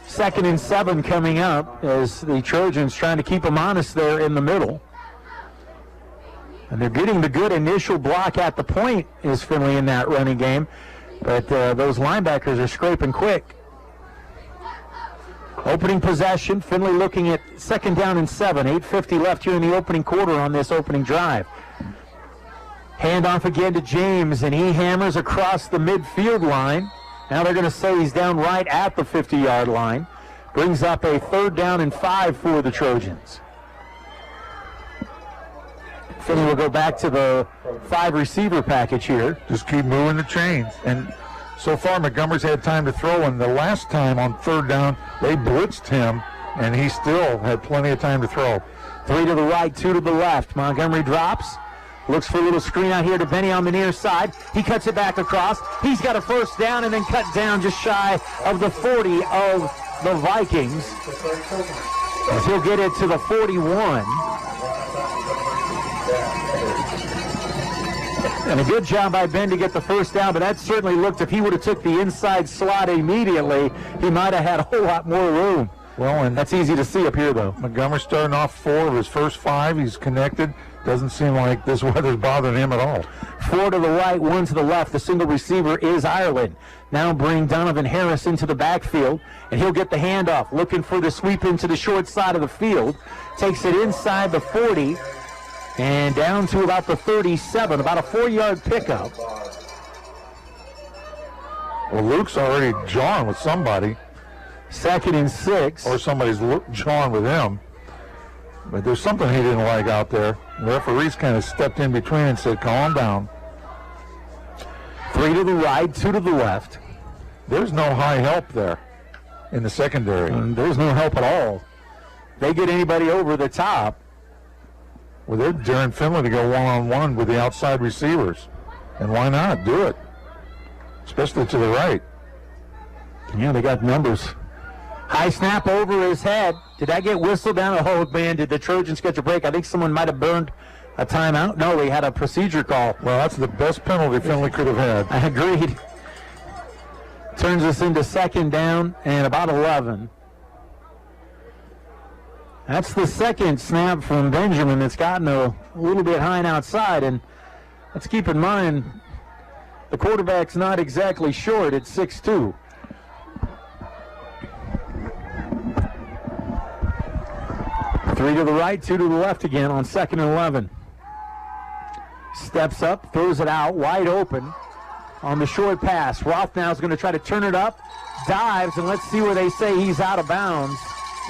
2nd and 7 coming up as the Trojans trying to keep them honest there in the middle. And they're getting the good initial block at the point is Findlay in that running game, but those linebackers are scraping quick. Opening possession, Findlay looking at 2nd down and 7, 8:50 left here in the opening quarter on this opening drive. Handoff again to James, and he hammers across the midfield line. Now they're going to say he's down right at the 50-yard line. Brings up a 3rd down and 5 for the Trojans. Findlay will go back to the 5-receiver package here. Just keep moving the chains. And so far, Montgomery's had time to throw, and the last time on 3rd down, they blitzed him, and he still had plenty of time to throw. 3 to the right, 2 to the left. Montgomery drops. Looks for a little screen out here to Benny on the near side. He cuts it back across. He's got a 1st down and then cut down just shy of the 40 of the Vikings. As he'll get it to the 41. And a good job by Ben to get the 1st down, but that certainly looked, if he would have took the inside slot immediately, he might have had a whole lot more room. Well, and that's easy to see up here, though. Montgomery's starting off 4 of his first 5. He's connected. Doesn't seem like this weather's bothering him at all. 4 to the right, 1 to the left. The single receiver is Ireland. Now bring Donovan Harris into the backfield, and he'll get the handoff. Looking for the sweep into the short side of the field. Takes it inside the 40 and down to about the 37, about a 4-yard pickup. Well, Luke's already jawing with somebody. 2nd and 6. Or somebody's jawing with him. But there's something he didn't like out there. The referees kind of stepped in between and said, calm down. 3 to the right, 2 to the left. There's no high help there in the secondary. There's no help at all. They get anybody over the top. Well, they're daring Findlay to go one-on-one with the outside receivers. And why not? Do it. Especially to the right. Yeah, they got numbers. High snap over his head. Did that get whistled down? Oh, man, did the Trojans catch a break? I think someone might have burned a timeout. No, they had a procedure call. Well, that's the best penalty Findlay could have had. I agreed. Turns us into 2nd down and about 11. That's the 2nd snap from Benjamin that's gotten a little bit high and outside. And let's keep in mind, the quarterback's not exactly short at 6'2". Three to the right, 2 to the left again on 2nd and 11. Steps up, throws it out, wide open on the short pass. Roth now is going to try to turn it up, dives, and let's see where they say he's out of bounds.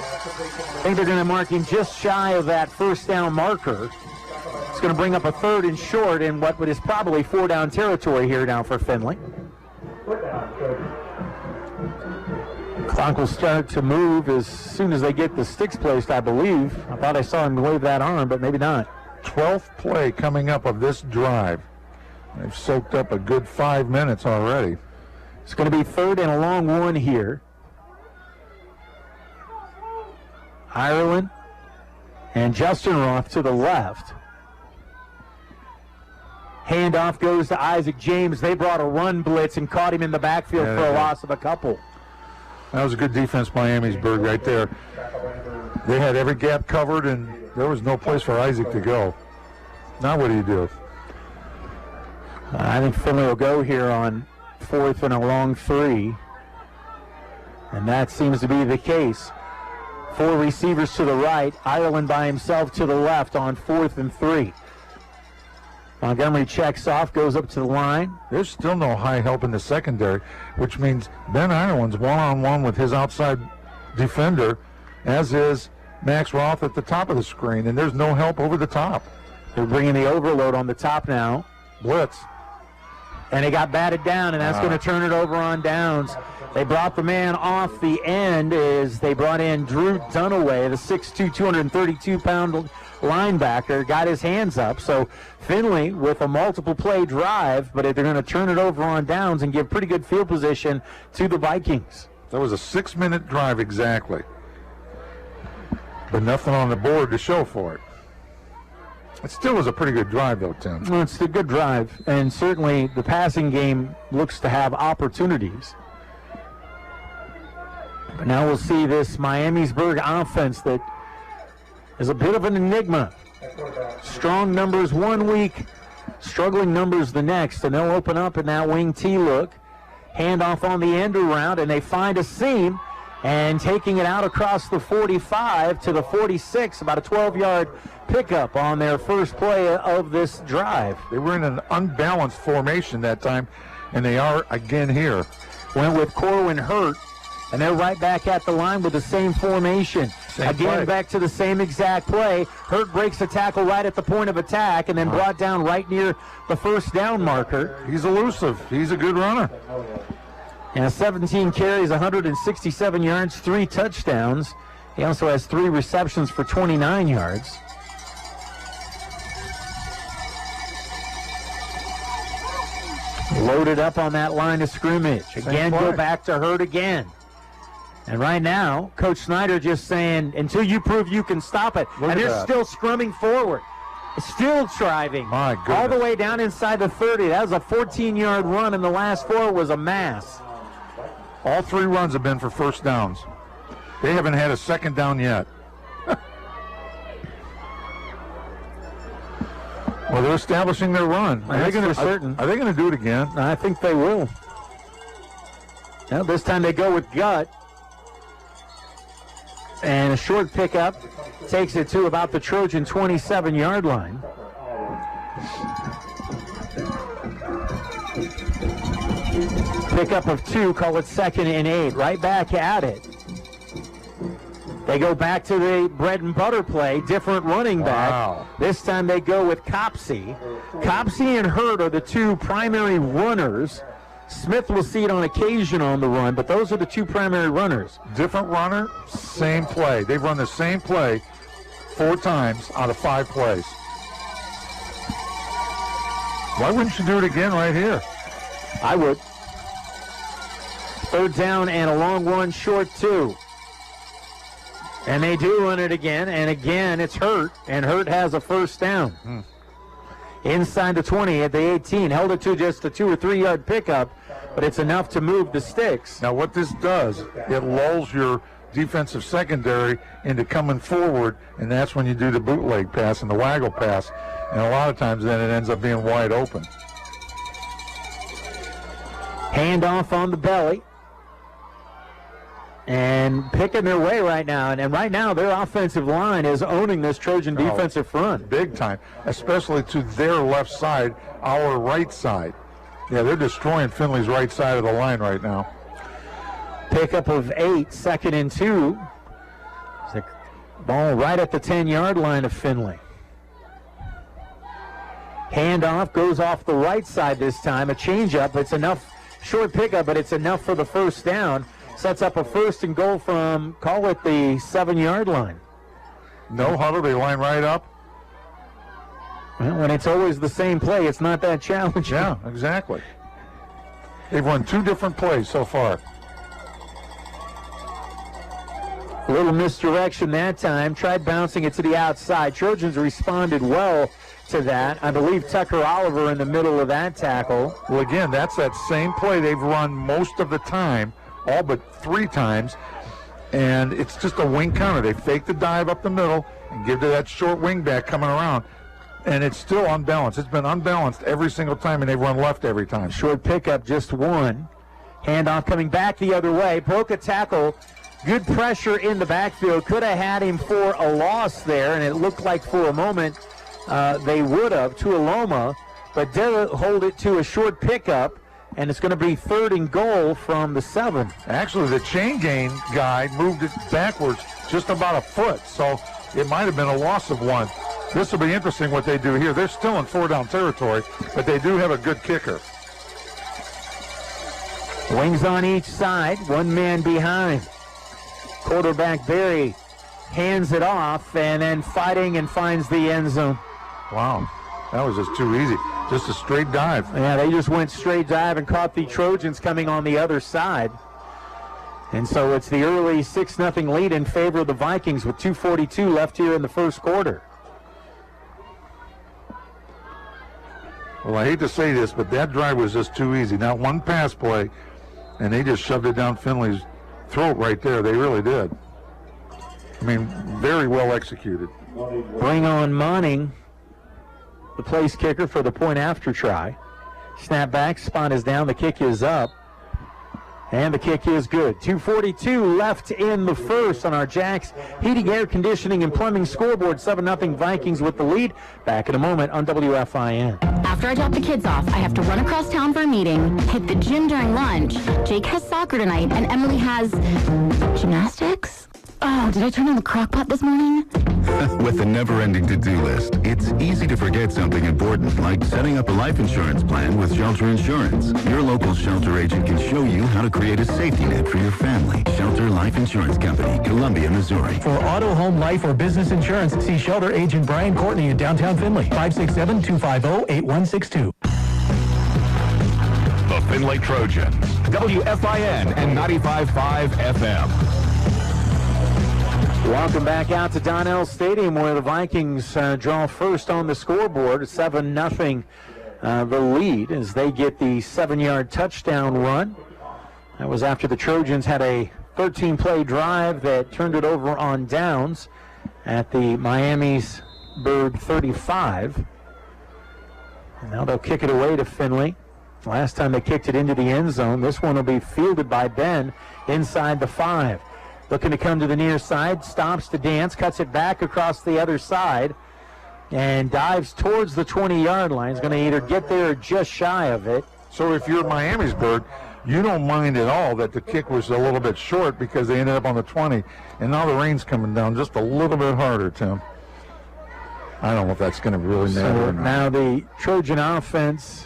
I think they're going to mark him just shy of that 1st down marker. It's going to bring up a 3rd and short in what is probably 4-down territory here now for Findlay. Clock will start to move as soon as they get the sticks placed, I believe. I thought I saw him wave that arm, but maybe not. 12th play coming up of this drive. They've soaked up a good 5 minutes already. It's going to be 3rd and a long 1 here. Ireland and Justin Roth to the left. Handoff goes to Isaac James. They brought a run blitz and caught him in the backfield for a loss of a couple. That was a good defense, Miamisburg, right there. They had every gap covered, and there was no place for Isaac to go. Now what do you do? I think Findlay will go here on 4th and a long 3. And that seems to be the case. 4 receivers to the right. Ireland by himself to the left on 4th and 3. Montgomery checks off, goes up to the line. There's still no high help in the secondary, which means Ben Ireland's one-on-one with his outside defender, as is Max Roth at the top of the screen, and there's no help over the top. They're bringing the overload on the top now. Blitz. And it got batted down, and that's going to turn it over on downs. They brought the man off the end as they brought in Drew Dunaway, the 6'2", 232-pound linebacker, got his hands up. So Findlay with a multiple play drive, but they're going to turn it over on downs and give pretty good field position to the Vikings. That was a 6-minute drive exactly. But nothing on the board to show for it. It still was a pretty good drive, though, Tim. Well, it's a good drive, and certainly the passing game looks to have opportunities. But now we'll see this Miamisburg offense that is a bit of an enigma. Strong numbers one week, struggling numbers the next, and they'll open up in that wing T look. Handoff on the end around, and they find a seam, and taking it out across the 45 to the 46, about a 12-yard pickup on their first play of this drive. They were in an unbalanced formation that time, and they are again here. Went with Corwin Hurt, and they're right back at the line with the same formation. Same again, play. back to the same exact play. Hurt breaks a tackle right at the point of attack, and then brought down right near the first down marker. He's elusive. He's a good runner. And 17 carries, 167 yards, 3 touchdowns. He also has 3 receptions for 29 yards. Loaded up on that line of scrimmage. Again, go back to Hurt again. And right now, Coach Snyder just saying, until you prove you can stop it. Look and at they're that. still scrumming forward. Still driving. My goodness. All the way down inside the 30. That was a 14-yard run, and the last 4 was a mass. All 3 runs have been for first downs. They haven't had a second down yet. Well, they're establishing their run. Are they going to do it again? I think they will. Now, this time they go with gut. And a short pickup takes it to about the Trojan 27-yard line. Pickup of 2, call it 2nd and 8. Right back at it. They go back to the bread and butter play, different running back. Wow. This time they go with Copsey. Copsey and Hurt are the 2 primary runners. Smith will see it on occasion on the run, but those are the 2 primary runners. Different runner, same play. They've run the same play 4 times out of 5 plays. Why wouldn't you do it again right here? I would. 3rd down and a long one, short 2. And they do run it again, and again it's Hurt, and Hurt has a first down. Inside the 20 at the 18, held it to just a 2 or 3 yard pickup, but it's enough to move the sticks. Now what this does, it lulls your defensive secondary into coming forward, and that's when you do the bootleg pass and the waggle pass, and a lot of times then it ends up being wide open. Handoff on the belly. And picking their way right now. And right now, their offensive line is owning this Trojan defensive front. Big time, especially to their left side, our right side. Yeah, they're destroying Findlay's right side of the line right now. Pickup of 8, 2nd and 2. The ball right at the 10-yard line of Findlay. Handoff goes off the right side this time. A changeup. It's enough, short pickup, but it's enough for the first down. Sets up a 1st and goal from, call it the 7-yard line. No huddle, they line right up. Well, when it's always the same play, it's not that challenging. Yeah, exactly. They've run 2 different plays so far. A little misdirection that time. Tried bouncing it to the outside. Trojans responded well to that. I believe Tucker Oliver in the middle of that tackle. Well, again, that's that same play they've run most of the time, all but 3 times, and it's just a wing counter. They fake the dive up the middle and give to that short wing back coming around, and it's still unbalanced. It's been unbalanced every single time, and they've run left every time. Short pickup, just 1. Handoff coming back the other way. Broke a tackle. Good pressure in the backfield. Could have had him for a loss there, and it looked like for a moment they would have to Aloma, but did hold it to a short pickup. and it's going to be 3rd and goal from the 7. Actually, the chain gain guy moved it backwards just about a foot, so it might have been a loss of 1. This will be interesting what they do here. They're still in 4-down territory, but they do have a good kicker. Wings on each side, one man behind. Quarterback Barry hands it off and then fighting and finds the end zone. Wow, that was just too easy. Just a straight dive. Yeah, they just went straight dive and caught the Trojans coming on the other side. And so it's the early 6-0 lead in favor of the Vikings with 2:42 left here in the first quarter. Well, I hate to say this, but that drive was just too easy. Not one pass play, and they just shoved it down Findlay's throat right there. They really did. I mean, very well executed. Bring on Monning, the place kicker for the point after try. Snap back, spot is down, the kick is up. And the kick is good. 2:42 left in the first on our Jax Heating, Air Conditioning, and Plumbing scoreboard. 7-0 Vikings with the lead. Back in a moment on WFIN. After I drop the kids off, I have to run across town for a meeting, hit the gym during lunch. Jake has soccer tonight, and Emily has gymnastics. Oh, did I turn on the crock pot this morning? With a never-ending to-do list, it's easy to forget something important, like setting up a life insurance plan with Shelter Insurance. Your local Shelter agent can show you how to create a safety net for your family. Shelter Life Insurance Company, Columbia, Missouri. For auto, home, life, or business insurance, see Shelter agent Brian Courtney in downtown Findlay. 567-250-8162. The Findlay Trojans, WFIN and 95.5 FM. Welcome back out to Donnell Stadium, where the Vikings draw first on the scoreboard. 7-0 the lead as they get the 7-yard touchdown run. That was after the Trojans had a 13-play drive that turned it over on downs at the Miamisburg 35. And now they'll kick it away to Findlay. Last time they kicked it into the end zone. This one will be fielded by Ben inside the 5. Looking to come to the near side, stops to dance, cuts it back across the other side, and dives towards the 20-yard line. He's going to either get there or just shy of it. So if you're Miamisburg, you don't mind at all that the kick was a little bit short because they ended up on the 20, and now the rain's coming down just a little bit harder, Tim. I don't know if that's going to really matter or not. Now the Trojan offense,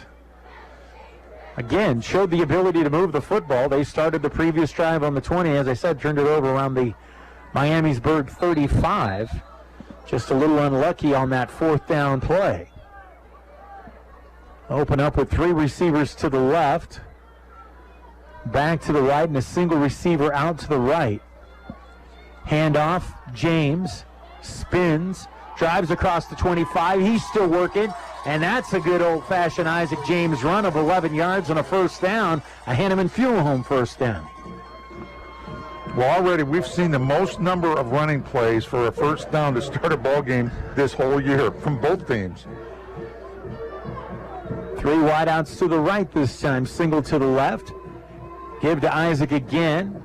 again, showed the ability to move the football. They started the previous drive on the 20. As I said, turned it over around the Miamisburg 35. Just a little unlucky on that 4th down play. Open up with 3 receivers to the left. Back to the right and a single receiver out to the right. Handoff, James spins, drives across the 25. He's still working. And that's a good old-fashioned Isaac James run of 11 yards on a 1st down. A Hanneman Fuel Home 1st down. Well, already we've seen the most number of running plays for a 1st down to start a ball game this whole year from both teams. 3 wideouts to the right this time, single to the left. Give to Isaac again.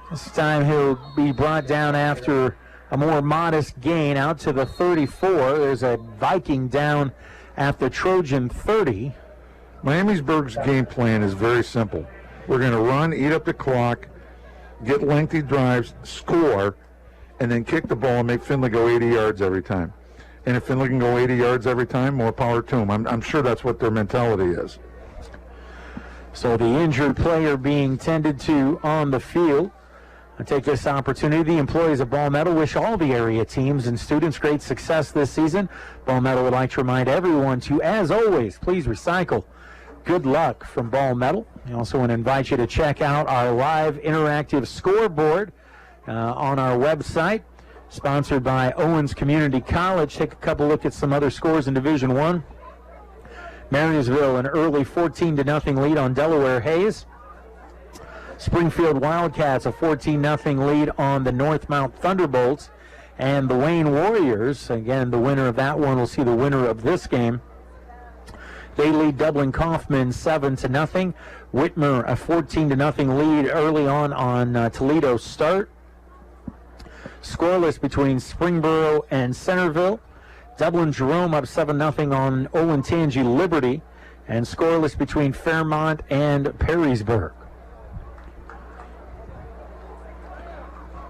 This time he'll be brought down after a more modest gain out to the 34. There's a Viking down at the Trojan 30. Miamisburg's game plan is very simple. We're going to run, eat up the clock, get lengthy drives, score, and then kick the ball and make Findlay go 80 yards every time. And if Findlay can go 80 yards every time, more power to them. I'm sure that's what their mentality is. So the injured player being tended to on the field. I take this opportunity. The employees of Ball Metal wish all the area teams and students great success this season. Ball Metal would like to remind everyone to, as always, please recycle. Good luck from Ball Metal. I also want to invite you to check out our live interactive scoreboard on our website, sponsored by Owens Community College. Take a couple look at some other scores in Division I. Marysville, an early 14-0 lead on Delaware Hayes. Springfield Wildcats, a 14-0 lead on the Northmount Thunderbolts. And the Wayne Warriors, again, the winner of that one will see the winner of this game. They lead Dublin Kaufman 7-0. Whitmer, a 14-0 lead early on Toledo Start. Scoreless between Springboro and Centerville. Dublin Jerome up 7-0 on Olentangy Liberty. and scoreless between Fairmont and Perrysburg.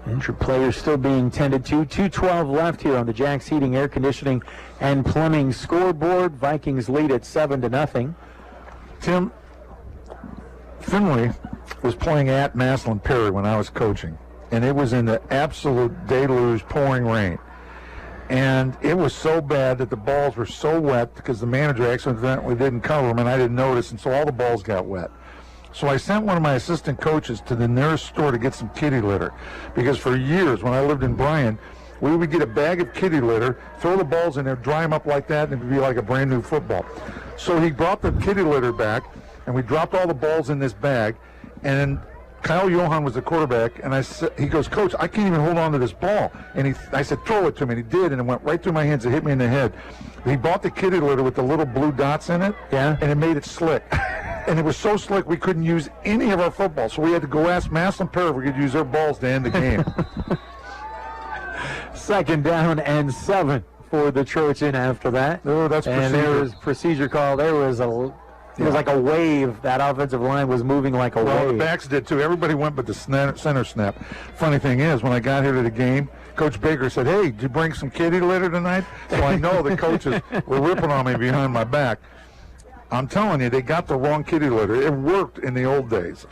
Injured players still being tended to. 2:12 left here on the Jack's Heating, Air Conditioning, and Plumbing scoreboard. Vikings lead at 7-0. Tim, Findlay was playing at Maslin Perry when I was coaching, and it was in the absolute deluge, pouring rain. And it was so bad that the balls were so wet because the manager accidentally didn't cover them, and I didn't notice, and so all the balls got wet. So I sent one of my assistant coaches to the nearest store to get some kitty litter, because for years when I lived in Bryan, we would get a bag of kitty litter, throw the balls in there, dry them up like that, and it would be like a brand new football. So he brought the kitty litter back, and we dropped all the balls in this bag, and Kyle Johan was the quarterback, and he goes, Coach, I can't even hold on to this ball. And I said, throw it to me, and he did, and it went right through my hands. It hit me in the head. He bought the kitty litter with the little blue dots in it, and it made it slick. And it was so slick we couldn't use any of our football, so we had to go ask Maslin Perry if we could use their balls to end the game. 2nd down and 7 for the Trojan after that. Oh, that's and procedure. There was procedure call. It was like a wave. That offensive line was moving like a wave. The backs did too. Everybody went but the center snap. Funny thing is, when I got here to the game, Coach Baker said, hey, did you bring some kitty litter tonight? So I know the coaches were ripping on me behind my back. I'm telling you, they got the wrong kitty litter. It worked in the old days.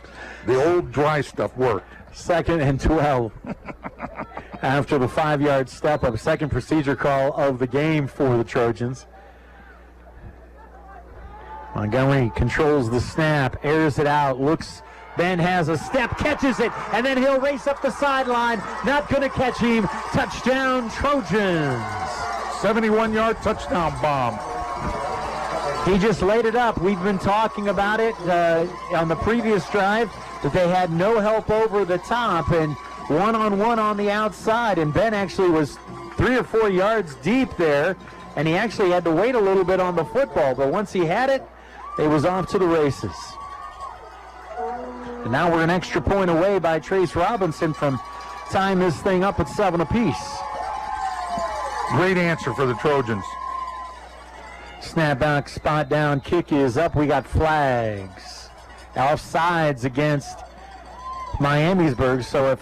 The old dry stuff worked. 2nd and 12. After the 5-yard step up, second procedure call of the game for the Trojans. Montgomery controls the snap, airs it out, looks, Ben has a step, catches it, and then he'll race up the sideline. Not going to catch him. Touchdown, Trojans. 71-yard touchdown bomb. He just laid it up. We've been talking about it on the previous drive, that they had no help over the top and one-on-one on the outside, and Ben actually was 3 or 4 yards deep there, and he actually had to wait a little bit on the football, but once he had it, it was off to the races. And now we're an extra point away by Trace Robinson from tying this thing up at 7 apiece. Great answer for the Trojans. Snap back, spot down, kick is up. We got flags. Offsides against Miamisburg, so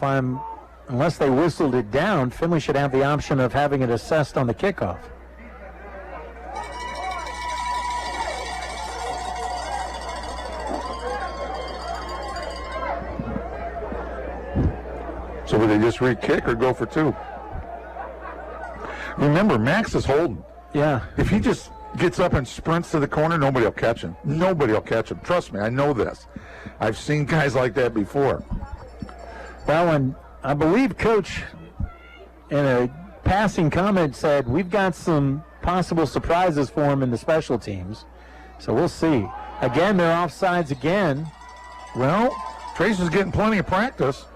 unless they whistled it down, Findlay should have the option of having it assessed on the kickoff. So would they just re-kick or go for 2? Remember, Max is holding. Yeah. If he just gets up and sprints to the corner, nobody will catch him. Nobody will catch him. Trust me, I know this. I've seen guys like that before. Well, and I believe Coach, in a passing comment, said we've got some possible surprises for him in the special teams. So we'll see. Again, they're offsides again. Well, Trace is getting plenty of practice.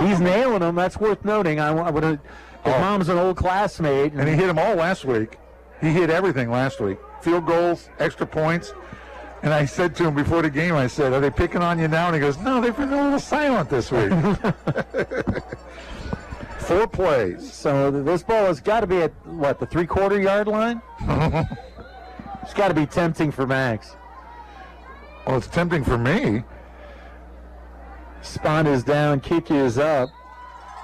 He's nailing them. That's worth noting. His mom's an old classmate. And he hit them all last week. He hit everything last week. Field goals, extra points. And I said to him before the game, I said, are they picking on you now? And he goes, no, they've been a little silent this week. 4 plays. So this ball has got to be at, the 3/4 yard line? It's got to be tempting for Max. Well, it's tempting for me. Spot is down, kick is up,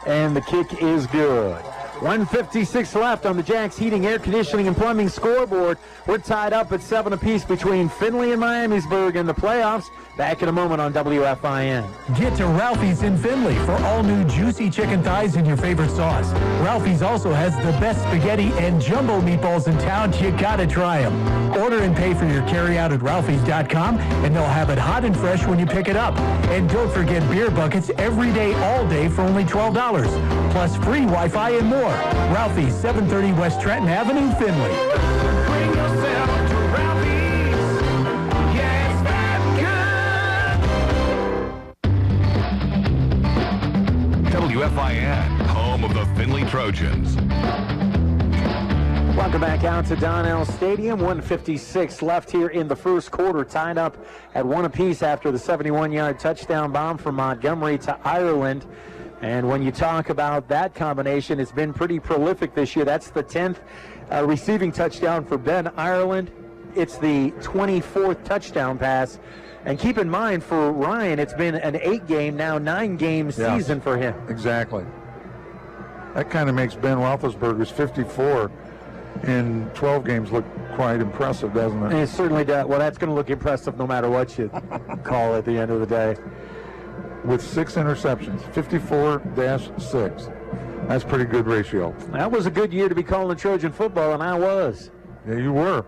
and the kick is good. 1:56 left on the Jack's Heating, Air Conditioning, and Plumbing scoreboard. We're tied up at 7 apiece between Findlay and Miamisburg in the playoffs. Back in a moment on WFIN. Get to Ralphie's in Findlay for all new juicy chicken thighs and your favorite sauce. Ralphie's also has the best spaghetti and jumbo meatballs in town. You gotta try them. Order and pay for your carryout at ralphie's.com, and they'll have it hot and fresh when you pick it up. And don't forget beer buckets every day, all day for only $12. Plus free Wi-Fi and more. Ralphie's, 730 West Trenton Avenue, Findlay. Bring yourself to Ralphie's. Yeah, it's that good. WFIN, home of the Findlay Trojans. Welcome back out to Donnell Stadium. 1:56 left here in the first quarter, tied up at 1 apiece after the 71-yard touchdown bomb from Montgomery to Ireland. And when you talk about that combination, it's been pretty prolific this year. That's the 10th receiving touchdown for Ben Ireland. it's the 24th touchdown pass. And keep in mind, for Ryan, it's been an 8-game, now 9-game season for him. Exactly. That kind of makes Ben Roethlisberger's 54 in 12 games look quite impressive, doesn't it? And it certainly does. Well, that's going to look impressive no matter what you call it at the end of the day. With 6 interceptions, 54-6. That's pretty good ratio. That was a good year to be calling Trojan football, and I was. Yeah, you were.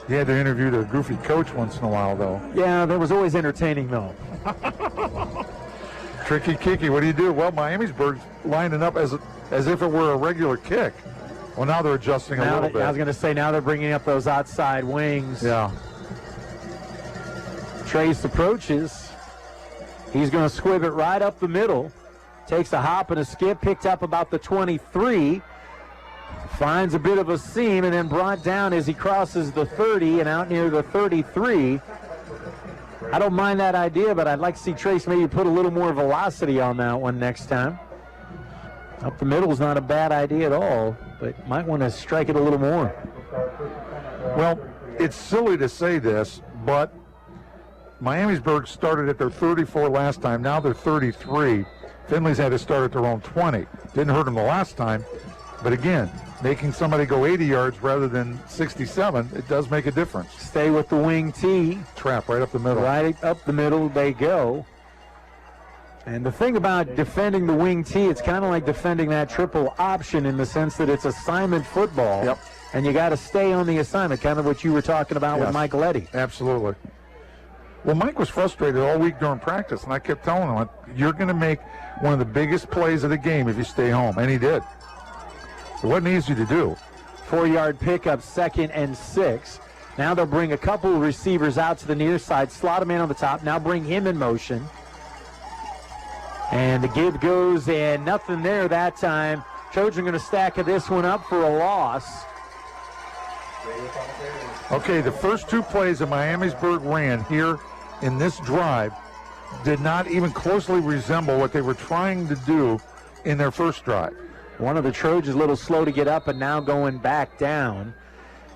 You had to interview the goofy coach once in a while, though. Yeah, that was always entertaining, though. Tricky Kiki, what do you do? Well, Miamisburg's lining up as if it were a regular kick. Well, now they're adjusting a little bit. I was going to say, now they're bringing up those outside wings. Yeah. Trace approaches. He's going to squib it right up the middle. Takes a hop and a skip, picked up about the 23. Finds a bit of a seam and then brought down as he crosses the 30 and out near the 33. I don't mind that idea, but I'd like to see Trace maybe put a little more velocity on that one next time. Up the middle is not a bad idea at all, but might want to strike it a little more. Well, it's silly to say this, but Miamisburg started at their 34 last time. Now they're 33. Findlay's had to start at their own 20. Didn't hurt them the last time. But again, making somebody go 80 yards rather than 67, it does make a difference. Stay with the wing T. Trap right up the middle. Right up the middle they go. And the thing about defending the wing T, it's kind of like defending that triple option in the sense that it's assignment football. Yep. And you got to stay on the assignment, kind of what you were talking about with Mike Letty. Absolutely. Well, Mike was frustrated all week during practice, and I kept telling him, you're going to make one of the biggest plays of the game if you stay home. And he did. It wasn't easy to do. 4-yard pickup, 2nd and 6. Now they'll bring a couple of receivers out to the near side, slot him in on the top, now bring him in motion. And the give goes, and nothing there that time. Trojan going to stack this one up for a loss. Okay, the first 2 plays that Miamisburg ran here in this drive did not even closely resemble what they were trying to do in their first drive. One of the Trojans a little slow to get up and now going back down.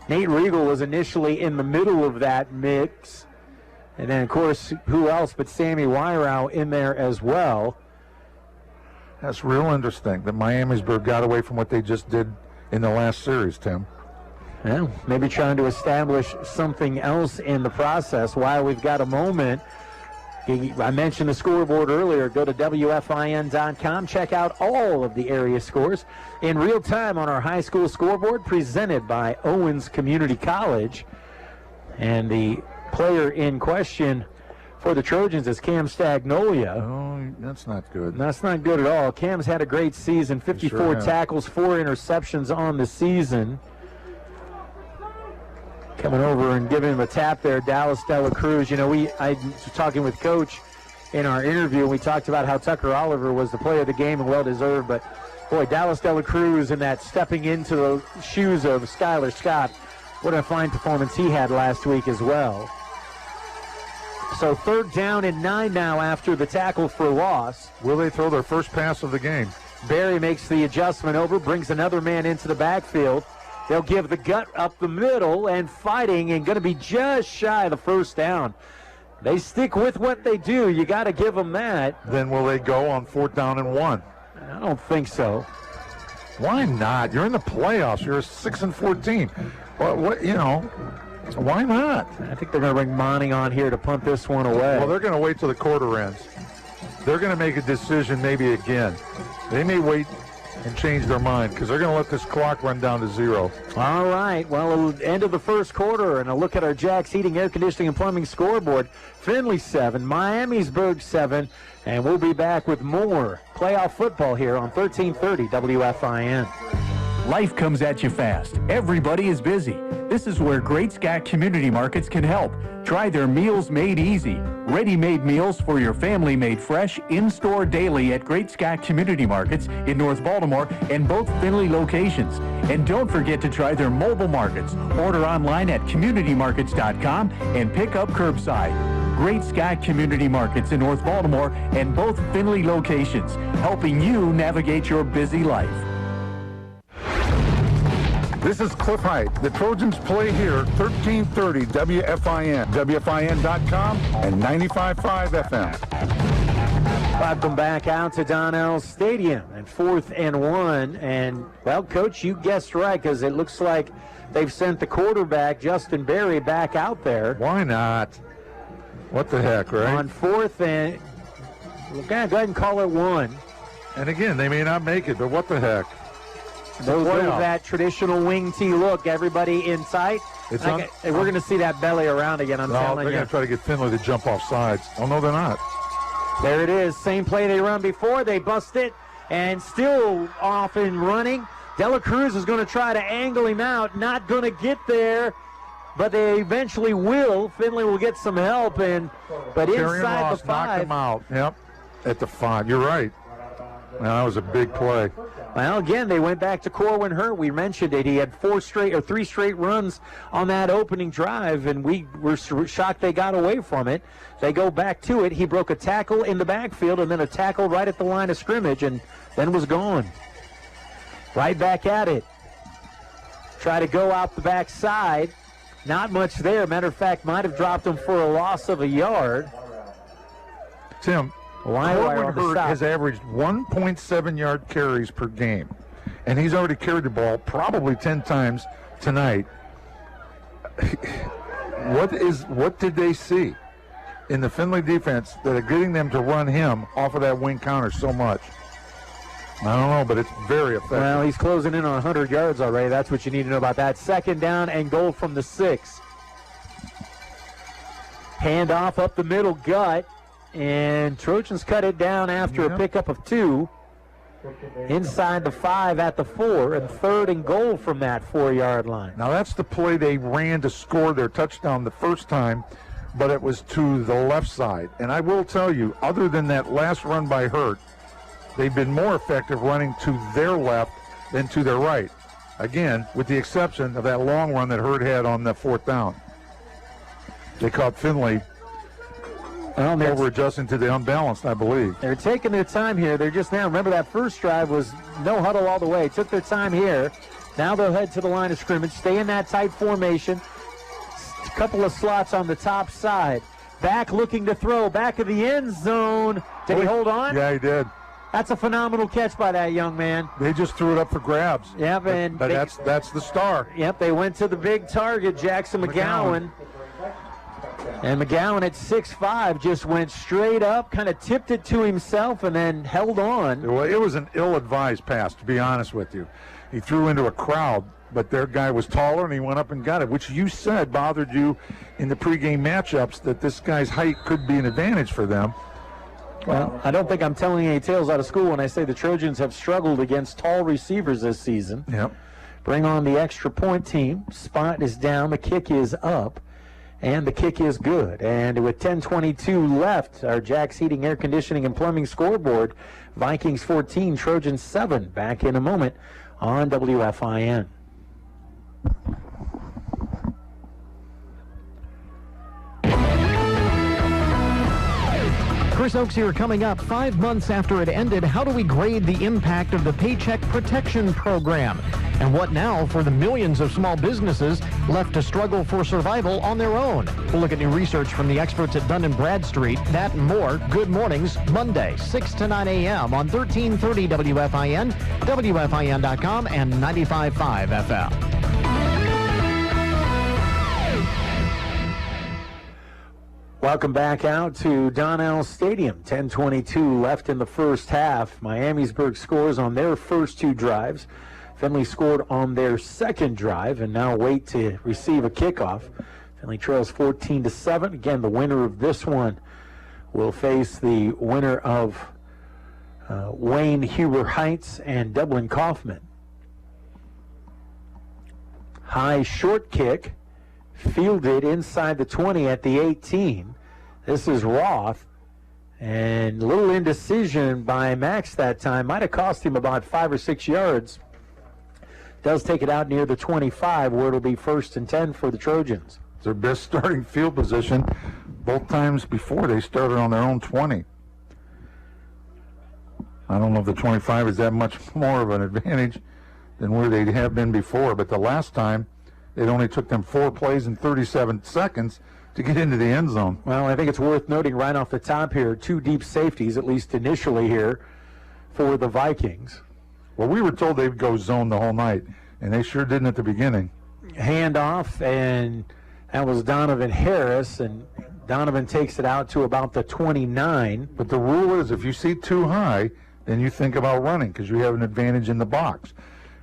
Nate Regal was initially in the middle of that mix. And then, of course, who else but Sammy Wyrau in there as well. That's real interesting that Miamisburg got away from what they just did in the last series, Tim. Yeah, maybe trying to establish something else in the process. While we've got a moment, I mentioned the scoreboard earlier. Go to WFIN.com. Check out all of the area scores in real time on our high school scoreboard presented by Owens Community College. And the player in question for the Trojans is Cam Stagnolia. Oh, that's not good. That's not good at all. Cam's had a great season, 54 tackles, 4 interceptions on the season. Coming over and giving him a tap there, Dallas Dela Cruz. You know, I was talking with Coach in our interview, and we talked about how Tucker Oliver was the player of the game and well-deserved. But, boy, Dallas Dela Cruz and that stepping into the shoes of Skylar Scott, what a fine performance he had last week as well. So 3rd down and 9 now after the tackle for loss. Will they throw their first pass of the game? Barry makes the adjustment over, brings another man into the backfield. They'll give the gut up the middle and fighting and going to be just shy of the first down. They stick with what they do. You got to give them that. Then will they go on 4th down and 1? I don't think so. Why not? You're in the playoffs. You're 6-14. What you know, why not? I think they're going to bring Monty on here to punt this one away. Well, they're going to wait till the quarter ends. They're going to make a decision maybe again. They may wait and change their mind because they're going to let this clock run down to 0. All right. Well, end of the first quarter, and a look at our Jack's Heating, Air Conditioning, and Plumbing scoreboard. Findlay 7, Miamisburg 7, and we'll be back with more playoff football here on 1330 WFIN. Life comes at you fast. Everybody is busy. This is where Great Scott Community Markets can help. Try their Meals Made Easy. Ready-made meals for your family made fresh, in-store daily at Great Scott Community Markets in North Baltimore and both Findlay locations. And don't forget to try their mobile markets. Order online at communitymarkets.com and pick up curbside. Great Scott Community Markets in North Baltimore and both Findlay locations, helping you navigate your busy life. This is Cliff Height. The Trojans play here, 1330 WFIN, WFIN.com, and 95.5 FM. Welcome back out to Donnell Stadium and 4th and 1. And, well, Coach, you guessed right, because it looks like they've sent the quarterback, Justin Berry, back out there. Why not? What the heck, right? On 4th and... Go ahead and call it 1. And again, they may not make it, but what the heck? Those with that traditional wing tee look, everybody in sight. We're going to see that belly around again, I'm telling you. They're going to try to get Findlay to jump off sides. Oh, no, they're not. There it is. Same play they run before. They bust it and still off and running. Dela Cruz is going to try to angle him out. Not going to get there, but they eventually will. Findlay will get some help. But inside the 5. Knocked him out. Yep, at the 5. You're right. That was a big play. Well, again, they went back to Corwin Hurt. We mentioned it. He had 3 straight runs on that opening drive, and we were shocked they got away from it. They go back to it. He broke a tackle in the backfield and then a tackle right at the line of scrimmage and then was gone. Right back at it. Try to go out the backside. Not much there. Matter of fact, might have dropped him for a loss of a yard. Tim, Corwin Hurt has averaged 1.7-yard carries per game, and he's already carried the ball probably 10 times tonight. What did they see in the Findlay defense that are getting them to run him off of that wing counter so much? I don't know, but it's very effective. Well, he's closing in on 100 yards already. That's what you need to know about that. 2nd down and goal from the 6. Handoff up the middle gut. And Trojans cut it down after a pickup of 2. Inside the 5 at the 4, and 3rd and goal from that 4-yard line. Now that's the play they ran to score their touchdown the first time, but it was to the left side. And I will tell you, other than that last run by Hurt, they've been more effective running to their left than to their right. Again, with the exception of that long run that Hurt had on the 4th down. They caught Findlay over-adjusting to the unbalanced, I believe. They're taking their time here. They're just now, remember that first drive was no huddle all the way. Took their time here. Now they'll head to the line of scrimmage, stay in that tight formation. A couple of slots on the top side. Back looking to throw, back of the end zone. Did he hold on? Yeah, he did. That's a phenomenal catch by that young man. They just threw it up for grabs. Yep, but that's the star. Yep, they went to the big target, Jackson McGowan. And McGowan at 6'5" just went straight up, kind of tipped it to himself, and then held on. Well, it was an ill-advised pass, to be honest with you. He threw into a crowd, but their guy was taller, and he went up and got it, which you said bothered you in the pregame matchups, that this guy's height could be an advantage for them. Well, I don't think I'm telling any tales out of school when I say the Trojans have struggled against tall receivers this season. Yep. Bring on the extra point team. Spot is down. The kick is up. And the kick is good. And with 10:22 left, our Jack's Heating, Air Conditioning, and Plumbing scoreboard, Vikings 14, Trojans 7. Back in a moment on WFIN. Chris Oakes here, coming up. 5 months after it ended, how do we grade the impact of the Paycheck Protection Program? And what now for the millions of small businesses left to struggle for survival on their own? We'll look at new research from the experts at Dun & Bradstreet. That and more. Good mornings, Monday, 6 to 9 a.m. on 1330 WFIN, WFIN.com, and 95.5 FM. Welcome back out to Donnell Stadium. 10:22 left in the first half. Miamisburg scores on their first 2 drives. Findlay scored on their second drive and now wait to receive a kickoff. Findlay trails 14-7. Again, the winner of this one will face the winner of Wayne Huber Heights and Dublin Kaufman. High short kick. Fielded inside the 20 at the 18. This is Roth. And a little indecision by Max that time. Might have cost him about 5 or 6 yards. Does take it out near the 25, where it'll be 1st and 10 for the Trojans. It's their best starting field position. Both times before, they started on their own 20. I don't know if the 25 is that much more of an advantage than where they have been before. But the last time, it only took them 4 plays in 37 seconds to get into the end zone. Well, I think it's worth noting right off the top here, 2 deep safeties, at least initially here, for the Vikings. Well, we were told they'd go zone the whole night, and they sure didn't at the beginning. Handoff, and that was Donovan Harris, and Donovan takes it out to about the 29. But the rule is if you see too high, then you think about running because you have an advantage in the box.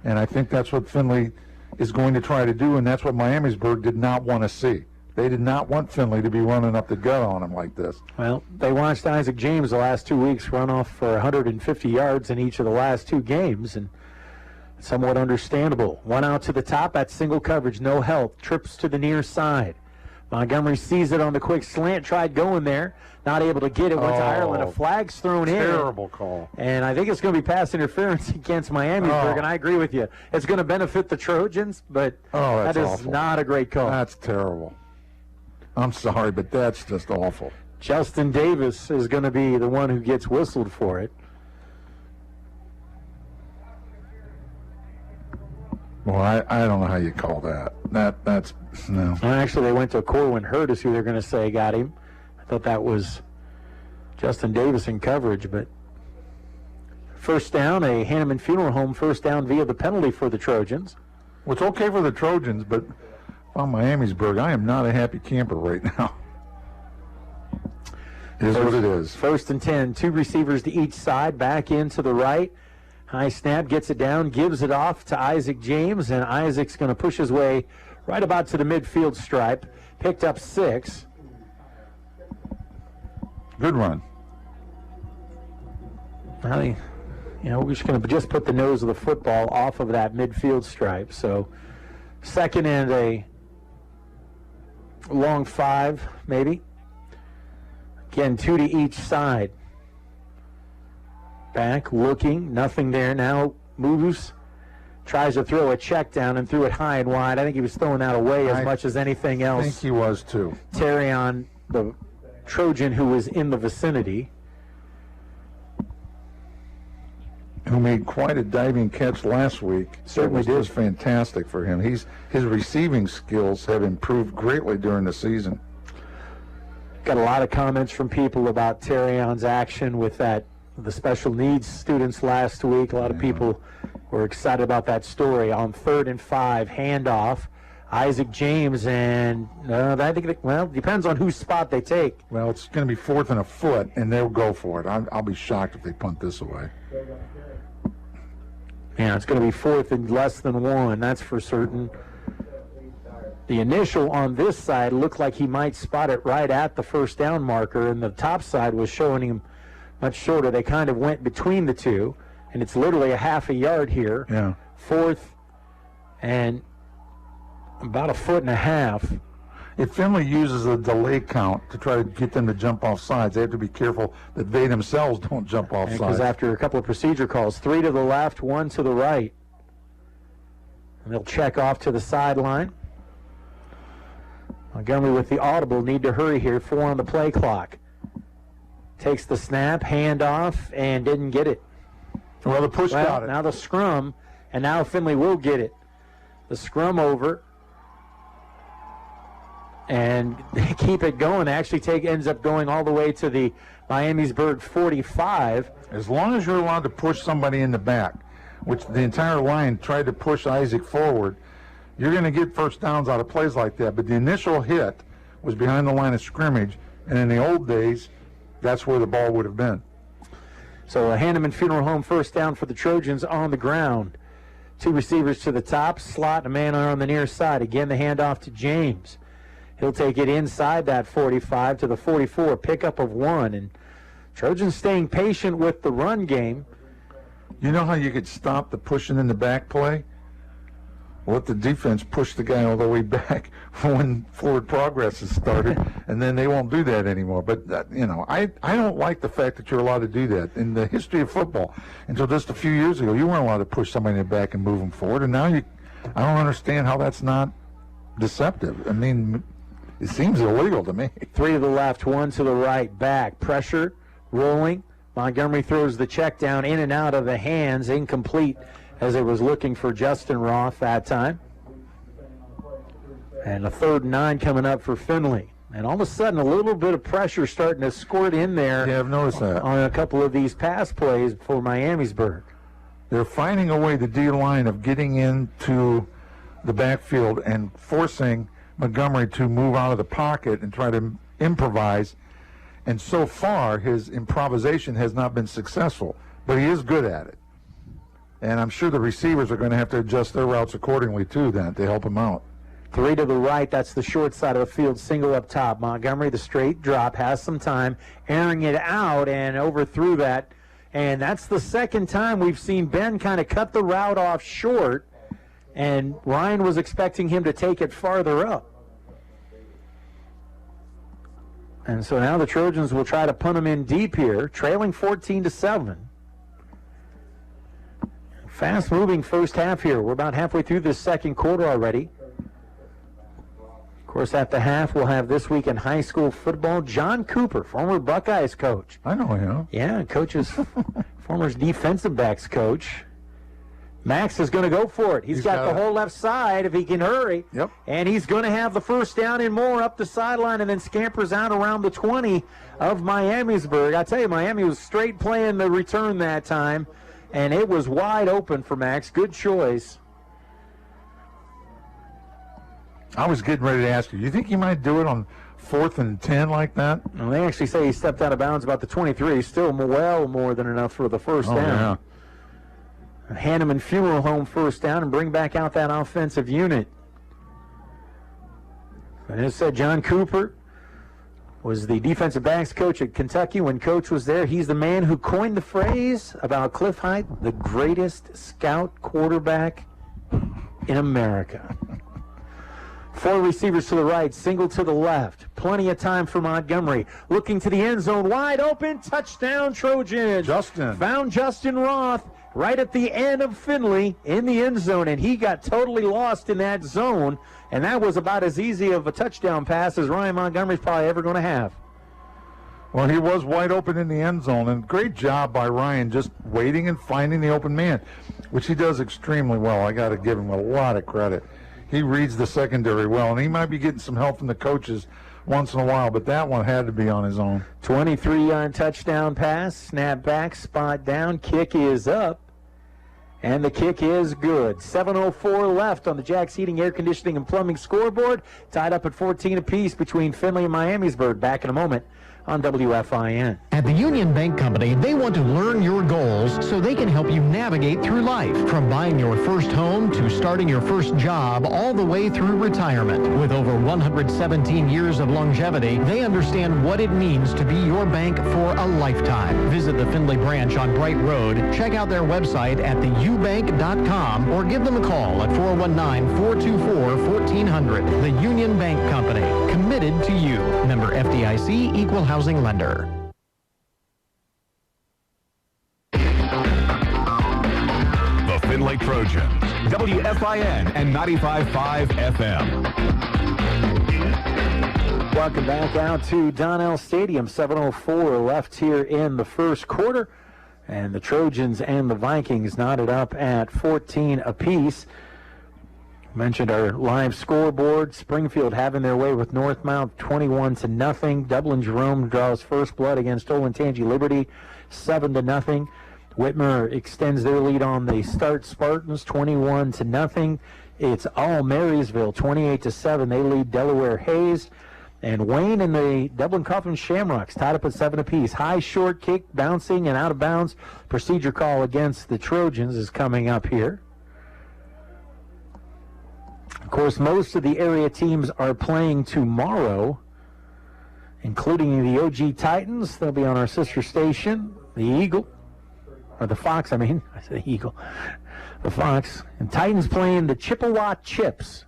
And I think that's what Findlay is going to try to do, and that's what Miamisburg did not want to see. They did not want Findlay to be running up the gut on them like this. Well, they watched Isaac James the last 2 weeks run off for 150 yards in each of the last 2 games, and somewhat understandable. One out to the top, that's single coverage, no help, trips to the near side. Montgomery sees it on the quick slant, tried going there, not able to get it, went to Ireland, a flag's thrown in. Terrible call. And I think it's going to be pass interference against Miamisburg, and I agree with you. It's going to benefit the Trojans, but that is awful. not a great call. That's terrible. I'm sorry, but that's just awful. Justin Davis is going to be the one who gets whistled for it. Well, I don't know how you call that. That's no. Well, actually, they went to Corwin Hurtis, who they're going to say got him. I thought that was Justin Davis in coverage, but first down, a Hanneman Funeral Home first down via the penalty for the Trojans. Well, it's okay for the Trojans, but on Miamisburg, I am not a happy camper right now. It is what it is. First and 10, 2 receivers to each side, back into the right. High snap, gets it down, gives it off to Isaac James, and Isaac's going to push his way right about to the midfield stripe. Picked up 6. Good run. We're just going to just put the nose of the football off of that midfield stripe. So second and a long 5, maybe. Again, 2 to each side. Back, looking, nothing there. Now moves, tries to throw a check down and threw it high and wide. I think he was throwing that away as much as anything else. I think he was too. Terry on the Trojan who was in the vicinity. Who made quite a diving catch last week. Certainly did. did. It was fantastic for him. His receiving skills have improved greatly during the season. Got a lot of comments from people about Terrion's action with the special needs students last week. A lot of people were excited about that story. On 3rd and 5, handoff. Isaac James, and I think, depends on whose spot they take. Well, it's going to be 4th and a foot, and they'll go for it. I'll be shocked if they punt this away. Yeah, it's going to be 4th and less than 1, that's for certain. The initial on this side looked like he might spot it right at the first down marker, and the top side was showing him much shorter. They kind of went between the two, and it's literally a half a yard here. Yeah. 4th and about a foot and a half. If Findlay uses a delay count to try to get them to jump off sides, they have to be careful that they themselves don't jump off sides. Because after a couple of procedure calls, 3 to the left, 1 to the right. And they'll check off to the sideline. Montgomery with the audible, need to hurry here, 4 on the play clock. Takes the snap, handoff, and didn't get it. Well, the push got it. Now the scrum, and now Findlay will get it. The scrum over. And they keep it going. Actually ends up going all the way to the Miamisburg 45. As long as you're allowed to push somebody in the back, which the entire line tried to push Isaac forward, you're going to get first downs out of plays like that. But the initial hit was behind the line of scrimmage, and in the old days, that's where the ball would have been. So a Hanneman Funeral Home first down for the Trojans on the ground. 2 receivers to the top, slot, and a man on the near side. Again, the handoff to James. He'll take it inside that 45 to the 44, pickup of 1. And Trojans staying patient with the run game. You know how you could stop the pushing in the back play? Let the defense push the guy all the way back when forward progress has started, and then they won't do that anymore. But, I don't like the fact that you're allowed to do that. In the history of football, until just a few years ago, you weren't allowed to push somebody in the back and move them forward. And now I don't understand how that's not deceptive. I mean, it seems illegal to me. 3 to the left, 1 to the right, back. Pressure, rolling. Montgomery throws the check down in and out of the hands, incomplete. as it was looking for Justin Roth that time. And a 3rd and 9 coming up for Findlay. And all of a sudden, a little bit of pressure starting to squirt in there. Yeah, I've noticed that. On a couple of these pass plays for Miamisburg. They're finding a way, the D-line, of getting into the backfield and forcing Montgomery to move out of the pocket and try to improvise. And so far, his improvisation has not been successful, but he is good at it. And I'm sure the receivers are going to have to adjust their routes accordingly, too, then, to help him out. 3 to the right, that's the short side of the field, single up top. Montgomery, the straight drop, has some time, airing it out and overthrew that. And that's the second time we've seen Ben kind of cut the route off short, and Ryan was expecting him to take it farther up. And so now the Trojans will try to punt him in deep here, trailing 14-7. Fast-moving first half here. We're about halfway through this second quarter already. Of course, at the half, we'll have This Week in High School Football. John Cooper, former Buckeyes coach. I know him. Yeah, coaches, former defensive backs coach. Max is going to go for it. He's got the whole left side if he can hurry. Yep. And he's going to have the first down and more up the sideline and then scampers out around the 20 of Miamisburg. I tell you, Miami was straight playing the return that time, and it was wide open for Max. Good choice. I was getting ready to ask you, you think he might do it on 4th and 10 like that? Well, they actually say he stepped out of bounds about the 23. Still well more than enough for the first down. Yeah. Hanneman Funeral Home first down and bring back out that offensive unit. And as said, John Cooper was the defensive backs coach at Kentucky when Coach was there. He's the man who coined the phrase about Cliff Hyde, the greatest scout quarterback in America. 4 receivers to the right, single to the left. Plenty of time for Montgomery. Looking to the end zone, wide open, touchdown Trojans. Justin. Found Justin Roth right at the end of Findlay in the end zone, and he got totally lost in that zone, and that was about as easy of a touchdown pass as Ryan Montgomery's probably ever going to have. Well, he was wide open in the end zone, and great job by Ryan just waiting and finding the open man, which he does extremely well. I got to give him a lot of credit. He reads the secondary well, and he might be getting some help from the coaches once in a while, but that one had to be on his own. 23-yard touchdown pass, snap back, spot down, kick is up, and the kick is good. 7:04 left on the Jack's Heating, Air Conditioning, and Plumbing scoreboard, tied up at 14 apiece between Findlay and Miamisburg. Back in a moment on WFIN. At the Union Bank Company, they want to learn your goals so they can help you navigate through life. From buying your first home to starting your first job, all the way through retirement. With over 117 years of longevity, they understand what it means to be your bank for a lifetime. Visit the Findlay branch on Bright Road, check out their website at theubank.com, or give them a call at 419-424-1400. The Union Bank Company, committed to you. Member FDIC, Equal Housing Lender. The Findlay Trojans, WFIN and 95.5 FM. Welcome back out to Donnell Stadium. 7:04 left here in the first quarter. And the Trojans and the Vikings knotted up at 14 apiece. Mentioned our live scoreboard. Springfield having their way with Northmount 21-0. Dublin Jerome draws first blood against Olentangy Liberty 7-0. Whitmer extends their lead on the Start Spartans 21-0. It's all Marysville 28-7. They lead Delaware Hayes. And Wayne and the Dublin Coffin Shamrocks tied up at 7 apiece. High short kick, bouncing and out of bounds. Procedure call against the Trojans is coming up here. Of course, most of the area teams are playing tomorrow, including the OG Titans. They'll be on our sister station, the Eagle, or the Fox, I said Eagle, the Fox. And Titans playing the Chippewa Chips.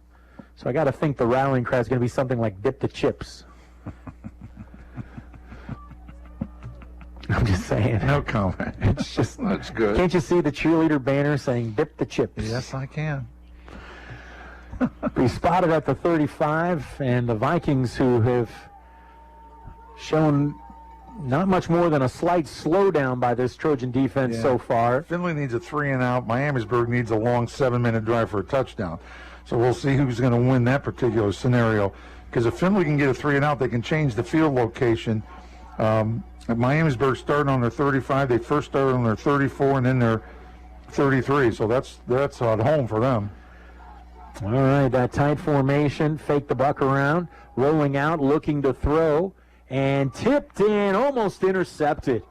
So I got to think the rallying cry is going to be something like Dip the Chips. I'm just saying. No comment. It's just, that's good. Can't you see the cheerleader banner saying Dip the Chips? Yes, I can. We spotted at the 35, and the Vikings, who have shown not much more than a slight slowdown by this Trojan defense so far. Findlay needs a 3-and-out. Miamisburg needs a long 7-minute drive for a touchdown. So we'll see who's going to win that particular scenario. Because if Findlay can get a 3-and-out, they can change the field location. Miamisburg started on their 35. They first started on their 34 and then their 33. So that's at home for them. All right, that tight formation, fake the buck around, rolling out, looking to throw, and tipped in, almost intercepted.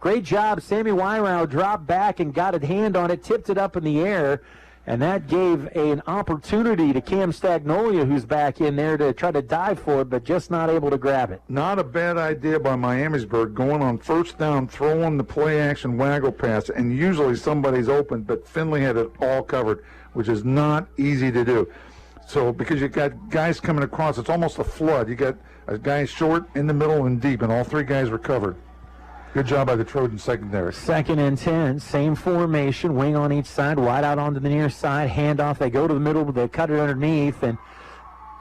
Great job. Sammy Wyrau dropped back and got a hand on it, tipped it up in the air, and that gave an opportunity to Cam Stagnolia, who's back in there, to try to dive for it, but just not able to grab it. Not a bad idea by Miamisburg, going on first down, throwing the play-action waggle pass, and usually somebody's open, but Findlay had it all covered, which is not easy to do. So because you got guys coming across, it's almost a flood. You got a guy short, in the middle, and deep, and all three guys were covered. Good job by the Trojan secondary. 2nd and 10, same formation, wing on each side, wide out onto the near side, handoff. They go to the middle, they cut it underneath, and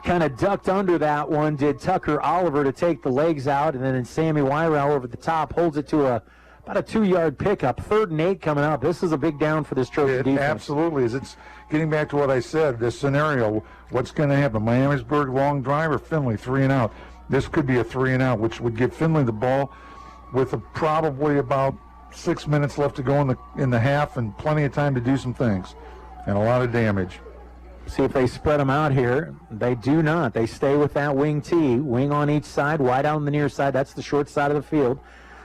kind of ducked under that one, did Tucker Oliver to take the legs out, and then Sammy Wyrau over the top holds it to about a 2-yard pickup. 3rd and 8 coming up. This is a big down for this Trojan defense. Absolutely is. It's getting back to what I said, this scenario, what's going to happen? Miamisburg long drive or Findlay 3-and-out? This could be a 3-and-out, which would give Findlay the ball with probably about 6 minutes left to go in the half and plenty of time to do some things and a lot of damage. See if they spread them out here. They do not. They stay with that wing T. Wing on each side, wide out on the near side. That's the short side of the field.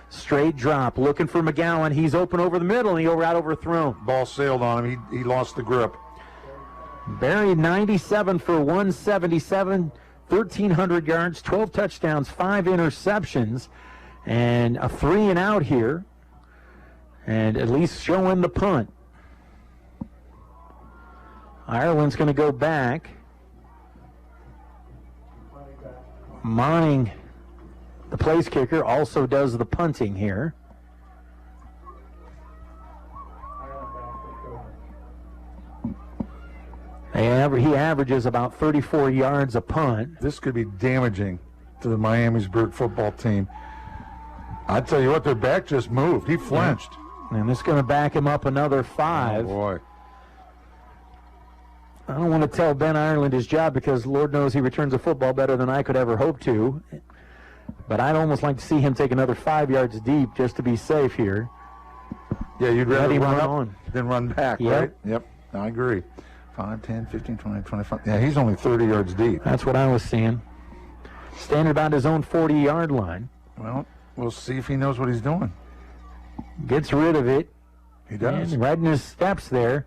Straight drop. Looking for McGowan. He's open over the middle, and he got overthrown. Ball sailed on him. He lost the grip. Barry, 97 for 177, 1,300 yards, 12 touchdowns, 5 interceptions. And a 3-and-out here, and at least showing the punt. Ireland's going to go back. Monning, the place kicker, also does the punting here. He averages about 34 yards a punt. This could be damaging to the Miamisburg football team. I tell you what, their back just moved. He flinched. And this is going to back him up another 5. Oh, boy. I don't want to tell Ben Ireland his job because Lord knows he returns a football better than I could ever hope to. But I'd almost like to see him take another 5 yards deep just to be safe here. Yeah, you'd rather run up on than run back, right? Yep, I agree. 5, 10, 15, 20, 25. Yeah, he's only 30 yards deep. That's what I was seeing. Standing about his own 40-yard line. Well, we'll see if he knows what he's doing. Gets rid of it. He does. And right in his steps there.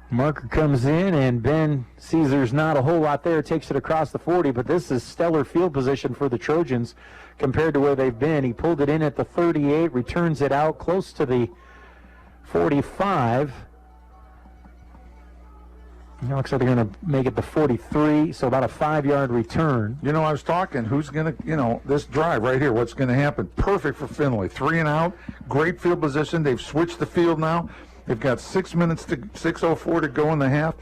Marker comes in, and Ben sees there's not a whole lot there, takes it across the 40, but this is stellar field position for the Trojans compared to where they've been. He pulled it in at the 38, returns it out close to the 45. It looks like they're going to make it the 43, so about a 5-yard return. You know, I was talking, who's going to, this drive right here, what's going to happen? Perfect for Findlay. 3-and-out, great field position. They've switched the field now. They've got 6:04 to go in the half.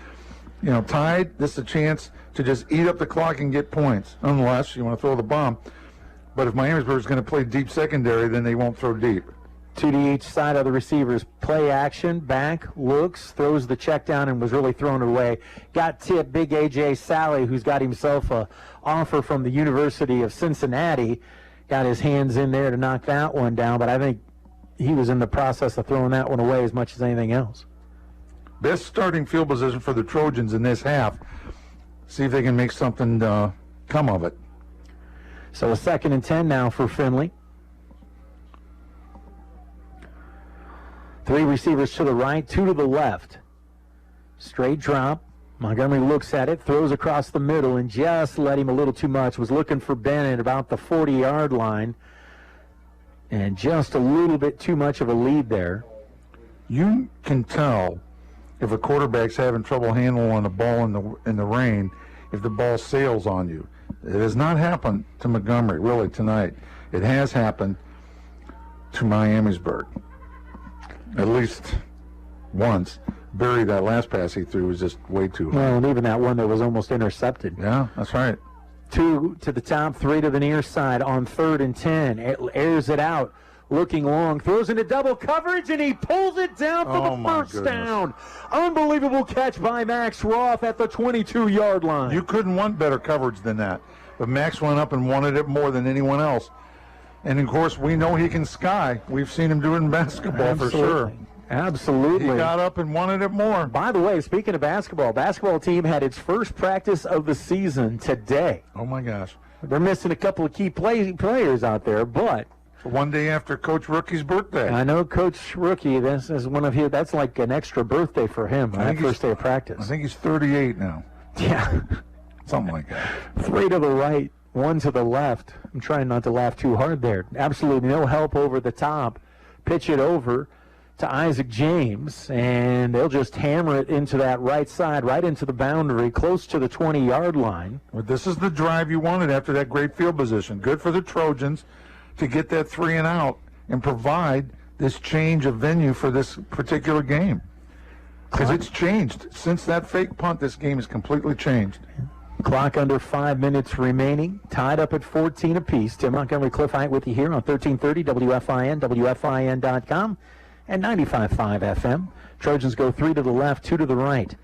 Tied. This is a chance to just eat up the clock and get points, unless you want to throw the bomb. But if Miamisburg is going to play deep secondary, then they won't throw deep. 2 to each side of the receivers. Play action, back, looks, throws the check down, and was really thrown away. Got tipped, big A.J. Sally, who's got himself a offer from the University of Cincinnati. Got his hands in there to knock that one down, but I think he was in the process of throwing that one away as much as anything else. Best starting field position for the Trojans in this half. See if they can make something come of it. So a 2nd and 10 now for Findlay. 3 receivers to the right, 2 to the left. Straight drop. Montgomery looks at it, throws across the middle, and just let him a little too much. Was looking for Ben at about the 40-yard line. And just a little bit too much of a lead there. You can tell if a quarterback's having trouble handling a ball in the rain if the ball sails on you. It has not happened to Montgomery, really, tonight. It has happened to Miamisburg. At least once. Barry, that last pass he threw was just way too high. Well, and even that one that was almost intercepted. Yeah, that's right. 2 to the top, 3 to the near side on 3rd and 10. Airs it out, looking long, throws into double coverage, and he pulls it down for the first down. Unbelievable catch by Max Roth at the 22-yard line. You couldn't want better coverage than that. But Max went up and wanted it more than anyone else. And, of course, we know he can sky. We've seen him do it in basketball for sure. Absolutely. He got up and wanted it more. By the way, speaking of basketball team had its first practice of the season today. Oh, my gosh. They're missing a couple of key players out there, but... So one day after Coach Rookie's birthday. I know Coach Rookie, this is one of his, that's like an extra birthday for him, that first day of practice. I think he's 38 now. Yeah. Something like that. 3 to the right, 1 to the left. I'm trying not to laugh too hard there. Absolutely no help over the top. Pitch it over to Isaac James, and they'll just hammer it into that right side, right into the boundary, close to the 20-yard line. Well, this is the drive you wanted after that great field position. Good for the Trojans to get that 3 and out and provide this change of venue for this particular game. Because it's changed. Since that fake punt, this game has completely changed. Clock under 5 minutes remaining. Tied up at 14 apiece. Tim Montgomery, Cliff Height with you here on 1330 WFIN, WFIN.com, and 95.5 FM. Trojans go 3 to the left, 2 to the right.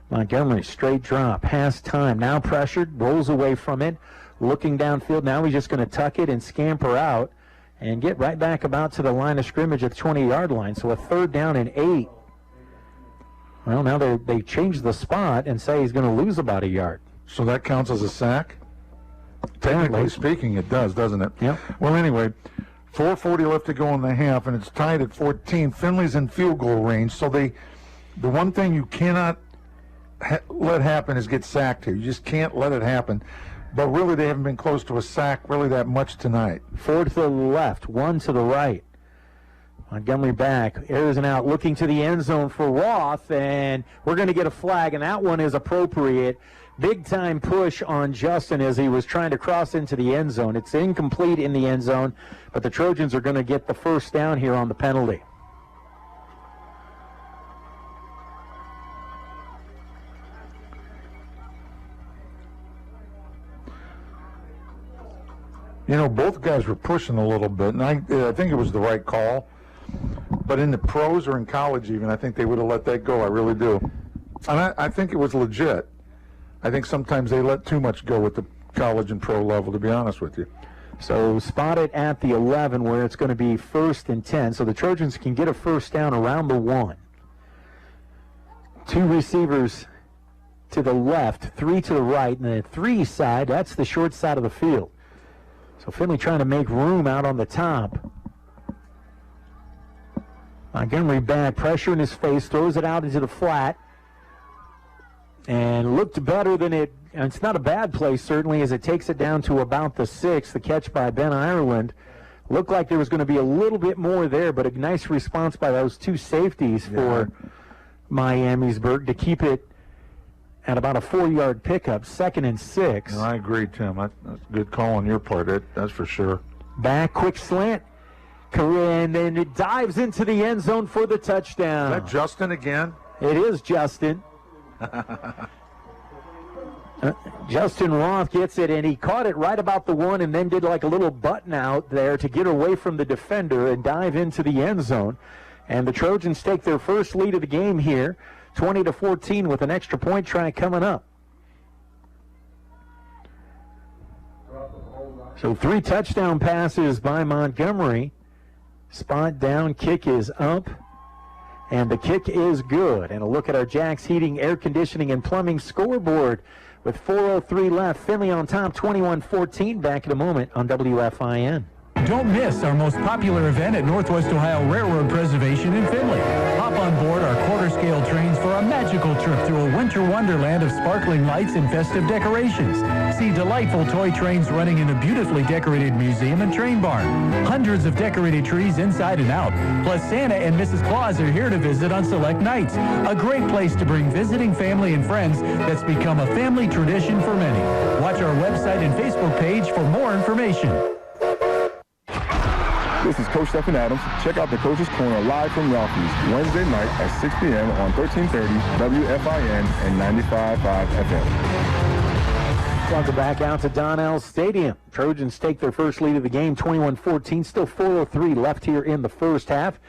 Montgomery, straight drop, has time. Now pressured, rolls away from it. Looking downfield, now he's just going to tuck it and scamper out and get right back about to the line of scrimmage at the 20-yard line. So a 3rd down and 8. Well, now they changed the spot and say he's going to lose about a yard. So that counts as a sack? Technically speaking, it does, doesn't it? Yep. Well, anyway, 4:40 left to go in the half, and it's tied at 14. Findlay's in field goal range, so the one thing you cannot let happen is get sacked here. You just can't let it happen. But really, they haven't been close to a sack really that much tonight. 4 to the left, 1 to the right. Montgomery back, airs and out, looking to the end zone for Roth, and we're going to get a flag, and that one is appropriate. Big-time push on Justin as he was trying to cross into the end zone. It's incomplete in the end zone, but the Trojans are going to get the first down here on the penalty. You know, both guys were pushing a little bit, and I think it was the right call. But in the pros or in college even, I think they would have let that go. I really do. And I think it was legit. I think sometimes they let too much go at the college and pro level, to be honest with you. So spotted at the 11 where it's going to be 1st and 10. So the Trojans can get a first down around the 1. 2 receivers to the left, 3 to the right, and the 3 side, that's the short side of the field. So Findlay trying to make room out on the top. Montgomery back, pressure in his face, throws it out into the flat. And looked better than it. And it's not a bad play, certainly, as it takes it down to about the 6. The catch by Ben Ireland. Looked like there was going to be a little bit more there, but a nice response by those 2 safeties for Miamisburg to keep it at about a 4-yard pickup, 2nd and 6. No, I agree, Tim. That's a good call on your part, that's for sure. Back, quick slant. And then it dives into the end zone for the touchdown. Is that Justin again? It is Justin. Justin Roth gets it, and he caught it right about the 1 and then did like a little button out there to get away from the defender and dive into the end zone. And the Trojans take their first lead of the game here, 20-14, with an extra point try coming up. So 3 touchdown passes by Montgomery. Spot down, kick is up, and the kick is good. And a look at our Jax Heating, Air Conditioning, and Plumbing scoreboard with 4:03 left. Findlay on top, 21-14. Back in a moment on WFIN. Don't miss our most popular event at Northwest Ohio Railroad Preservation in Findlay. Hop on board our quarter-scale trains for a magical trip through a winter wonderland of sparkling lights and festive decorations. See delightful toy trains running in a beautifully decorated museum and train barn. Hundreds of decorated trees inside and out. Plus, Santa and Mrs. Claus are here to visit on select nights. A great place to bring visiting family and friends that's become a family tradition for many. Watch our website and Facebook page for more information. This is Coach Stephen Adams. Check out the Coach's Corner live from Ralphie's Wednesday night at 6 p.m. on 1330 WFIN and 95.5 FM. Welcome back out to Donnell Stadium. Trojans take their first lead of the game, 21-14. Still 4:03 left here in the first half.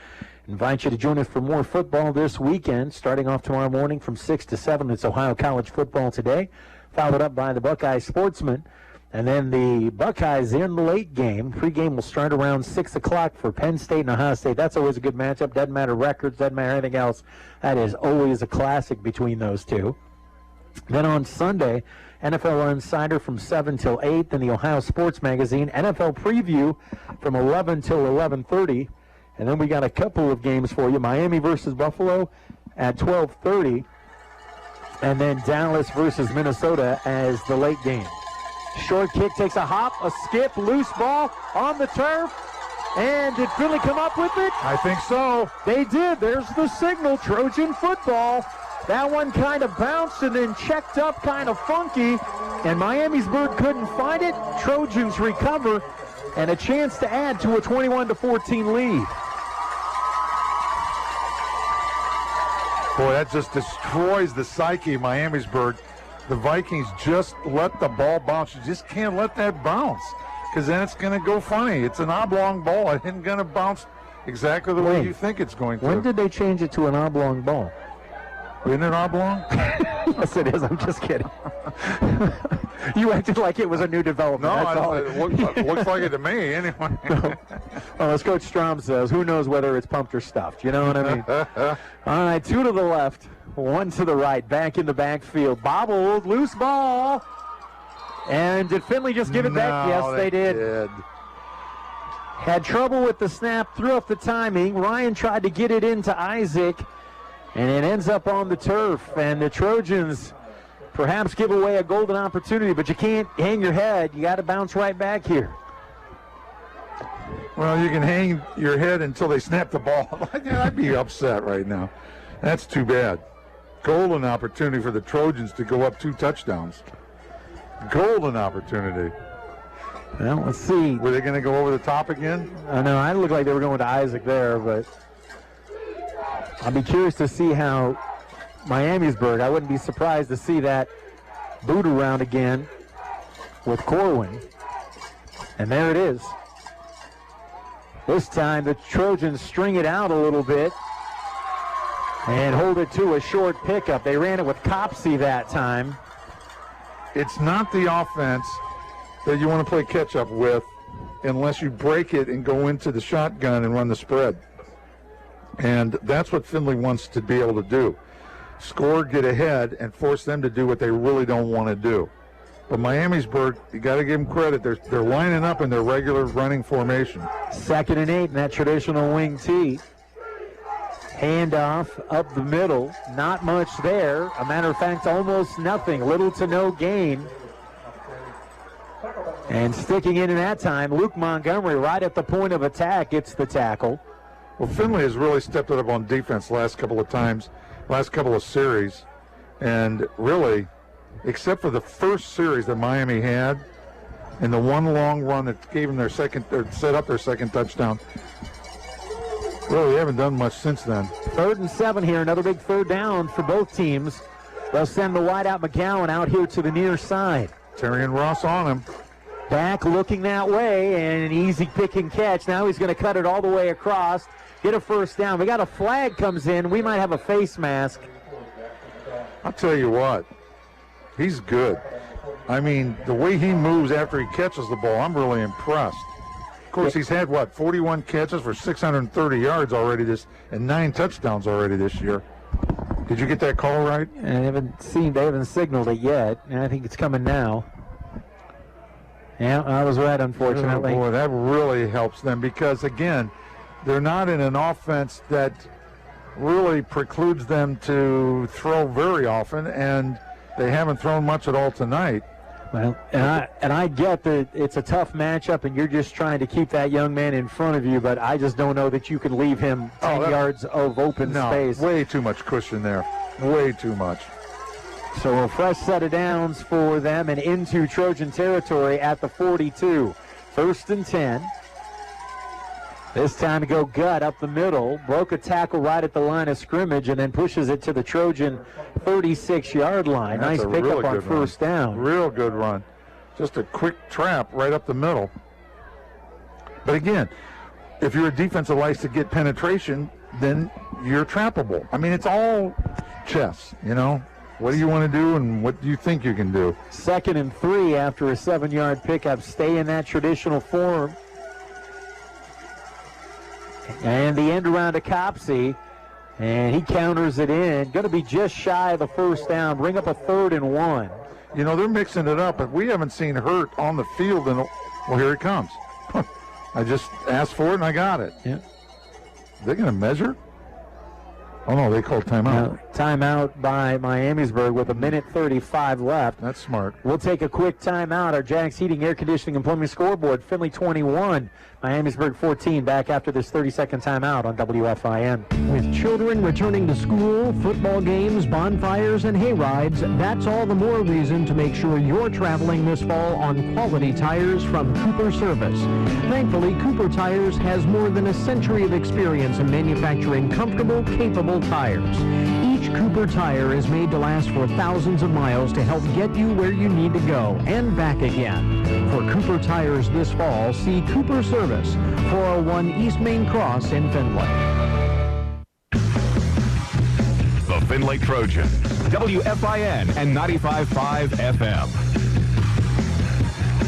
Invite you to join us for more football this weekend. Starting off tomorrow morning from 6 to 7, it's Ohio College football today, followed up by the Buckeye Sportsman. And then the Buckeyes in the late game. Pregame will start around 6 o'clock for Penn State and Ohio State. That's always a good matchup. Doesn't matter records, doesn't matter anything else. That is always a classic between those two. Then on Sunday, NFL Insider from 7 till 8. Then the Ohio Sports Magazine, NFL Preview from 11 till 11:30. And then we got a couple of games for you. Miami versus Buffalo at 12:30. And then Dallas versus Minnesota as the late game. Short kick takes a hop, a skip, loose ball on the turf. And did Findlay come up with it? I think so. They did. There's the signal, Trojan football. That one kind of bounced and then checked up kind of funky. And Miamisburg couldn't find it. Trojans recover and a chance to add to a 21-14 lead. Boy, that just destroys the psyche of Miamisburg. The Vikings just let the ball bounce. You just can't let that bounce because then it's going to go funny. It's an oblong ball. It isn't going to bounce exactly the way you think it's going to. When did they change it to an oblong ball? Isn't it oblong? Yes, it is. I'm just kidding. You acted like it was a new development. No, it looks like it to me anyway. No. Well, as Coach Strom says, who knows whether it's pumped or stuffed? You know what I mean? All right, 2 to the left, 1 to the right. Back in the backfield. Bobbled, loose ball. And did Findlay just give it back? Yes, they did. Had trouble with the snap, threw up the timing. Ryan tried to get it into Isaac. And it ends up on the turf, and the Trojans perhaps give away a golden opportunity, but you can't hang your head. You got to bounce right back here. Well, you can hang your head until they snap the ball. I'd be upset right now. That's too bad. Golden opportunity for the Trojans to go up 2 touchdowns. Golden opportunity. Well, let's see. Were they going to go over the top again? I know. I looked like they were going to Isaac there, but I'll be curious to see how Miamisburg, I wouldn't be surprised to see that boot around again with Corwin. And there it is. This time the Trojans string it out a little bit and hold it to a short pickup. They ran it with Copsey that time. It's not the offense that you want to play catch-up with unless you break it and go into the shotgun and run the spread. And that's what Findlay wants to be able to do. Score, get ahead, and force them to do what they really don't want to do. But Miamisburg, you got to give them credit. They're lining up in their regular running formation. 2nd and 8 in that traditional wing tee. Handoff up the middle. Not much there. A matter of fact, almost nothing. Little to no gain. And sticking in that time, Luke Montgomery right at the point of attack gets the tackle. Well, Findlay has really stepped it up on defense last couple of times, last couple of series. And really, except for the first series that Miami had and the one long run that gave them their second, or set up their second touchdown, really haven't done much since then. 3rd and 7 here, another big 3rd down for both teams. They'll send the wideout McGowan out here to the near side. Terry and Ross on him. Back looking that way, and an easy pick and catch. Now he's going to cut it all the way across, get a first down. We got a flag comes in. We might have a face mask. I'll tell you what, he's good. I mean, the way he moves after he catches the ball, I'm really impressed. Of course, he's had, 41 catches for 630 yards already and 9 touchdowns already this year. Did you get that call right? They haven't signaled it yet, and I think it's coming now. Yeah, I was right, unfortunately. Oh, boy, that really helps them because, again, they're not in an offense that really precludes them to throw very often, and they haven't thrown much at all tonight. Well, and I get that it's a tough matchup, and you're just trying to keep that young man in front of you, but I just don't know that you can leave him 10 yards of open space. Way too much cushion there. Way too much. So a fresh set of downs for them and into Trojan territory at the 42. 1st and 10. This time to go gut up the middle. Broke a tackle right at the line of scrimmage and then pushes it to the Trojan 36-yard line. That's nice pickup on first down. Real good run. Just a quick trap right up the middle. But again, if you're a defensive likes to get penetration, then you're trappable. I mean, it's all chess, you know. What do you want to do and what do you think you can do? 2nd and 3 after a 7-yard pickup. Stay in that traditional form. And the end around to Copsey. And he counters it in. Going to be just shy of the first down. Bring up a 3rd and 1. You know, they're mixing it up, but we haven't seen Hurt on the field. Well, here it comes. I just asked for it and I got it. Yeah. They're going to measure? Oh, no, they called timeout. Timeout by Miamisburg with 1:35 left. That's smart. We'll take a quick timeout. Our Jax Heating, Air Conditioning, and Plumbing scoreboard. Findlay 21, Miamisburg 14. Back after this 30-second timeout on WFIN. With children returning to school, football games, bonfires, and hay rides, that's all the more reason to make sure you're traveling this fall on quality tires from Cooper Service. Thankfully, Cooper Tires has more than a century of experience in manufacturing comfortable, capable tires. Each Cooper tire is made to last for thousands of miles to help get you where you need to go and back again. For Cooper Tires this fall, see Cooper Service, 401 East Main Cross in Findlay. The Findlay Trojans, WFIN and 95.5 FM.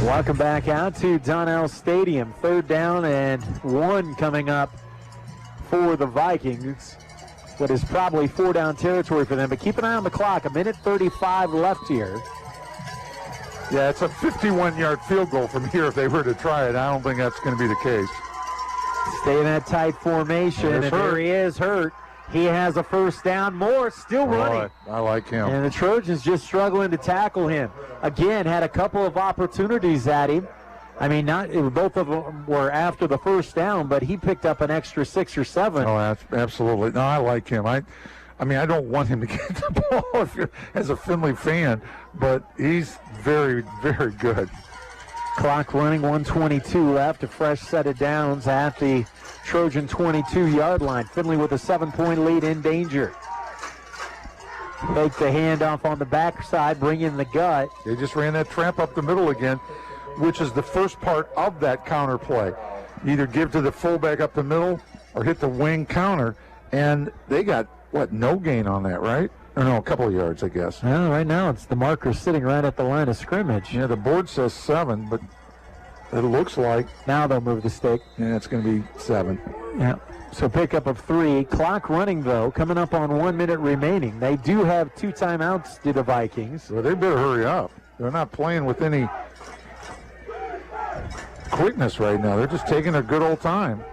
Welcome back out to Donnell Stadium. 3rd down and 1 coming up for the Vikings. What is probably 4-down territory for them, but keep an eye on the clock. 1:35 left here. Yeah, it's a 51-yard field goal from here if they were to try it. I don't think that's going to be the case. Stay in that tight formation, and there he is, Hurt. He has a first down. Moore still running. I like him. And the Trojans just struggling to tackle him. Again, had a couple of opportunities at him. I mean, both of them were after the first down, but he picked up an extra 6 or 7. Oh, absolutely. No, I like him. I mean, I don't want him to get the ball as a Findlay fan, but he's very, very good. Clock running, 1:22 left. A fresh set of downs at the Trojan 22-yard line. Findlay with a 7-point lead in danger. Make the handoff on the backside, bring in the gut. They just ran that trap up the middle again, which is the first part of that counter play. Either give to the fullback up the middle or hit the wing counter, and they got, no gain on that, right? Or no, a couple of yards, I guess. Well, right now it's the marker sitting right at the line of scrimmage. Yeah, the board says 7, but it looks like... Now they'll move the stick. Yeah, it's going to be 7. Yeah, so pickup of 3. Clock running, though, coming up on 1 minute remaining. They do have 2 timeouts to the Vikings. Well, they better hurry up. They're not playing with any quickness right now. They're just taking their good old time.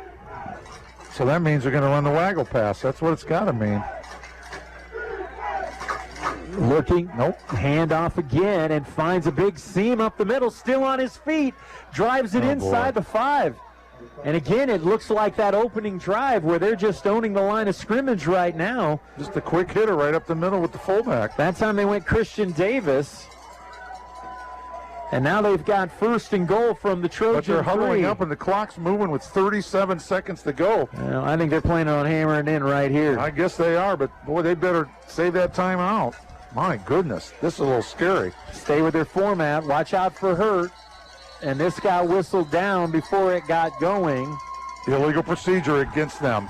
So that means they're going to run the waggle pass. That's what it's got to mean. Looking, handoff again, and finds a big seam up the middle, still on his feet, drives it inside the 5. And again, it looks like that opening drive where they're just owning the line of scrimmage right now. Just a quick hitter right up the middle with the fullback. That time they went Christian Davis. And now they've got 1st and goal from the Trojan. But they're huddling up and the clock's moving with 37 seconds to go. Well, I think they're planning on hammering in right here. I guess they are, but boy, they better save that time out. My goodness, this is a little scary. Stay with their format. Watch out for Hurt. And this got whistled down before it got going. Illegal procedure against them.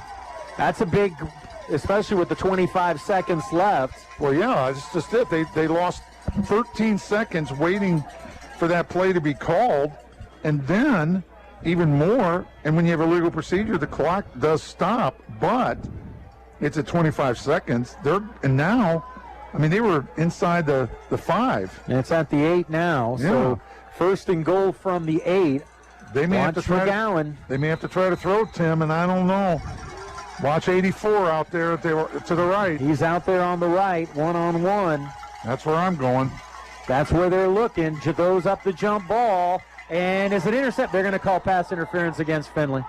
That's a big, especially with the 25 seconds left. Well, yeah, that's just it. They lost 13 seconds waiting for that play to be called. And then, even more, and when you have a legal procedure, the clock does stop, but it's at 25 seconds. And now, I mean, they were inside the 5. And it's at the 8 now. Yeah. So 1st and goal from the 8. They may have to try to throw, Tim, and I don't know. Watch 84 out there to the right. He's out there on the right, one-on-one. That's where I'm going. That's where they're looking. Jadot's up the jump ball. And is it intercept? They're going to call pass interference against Findlay.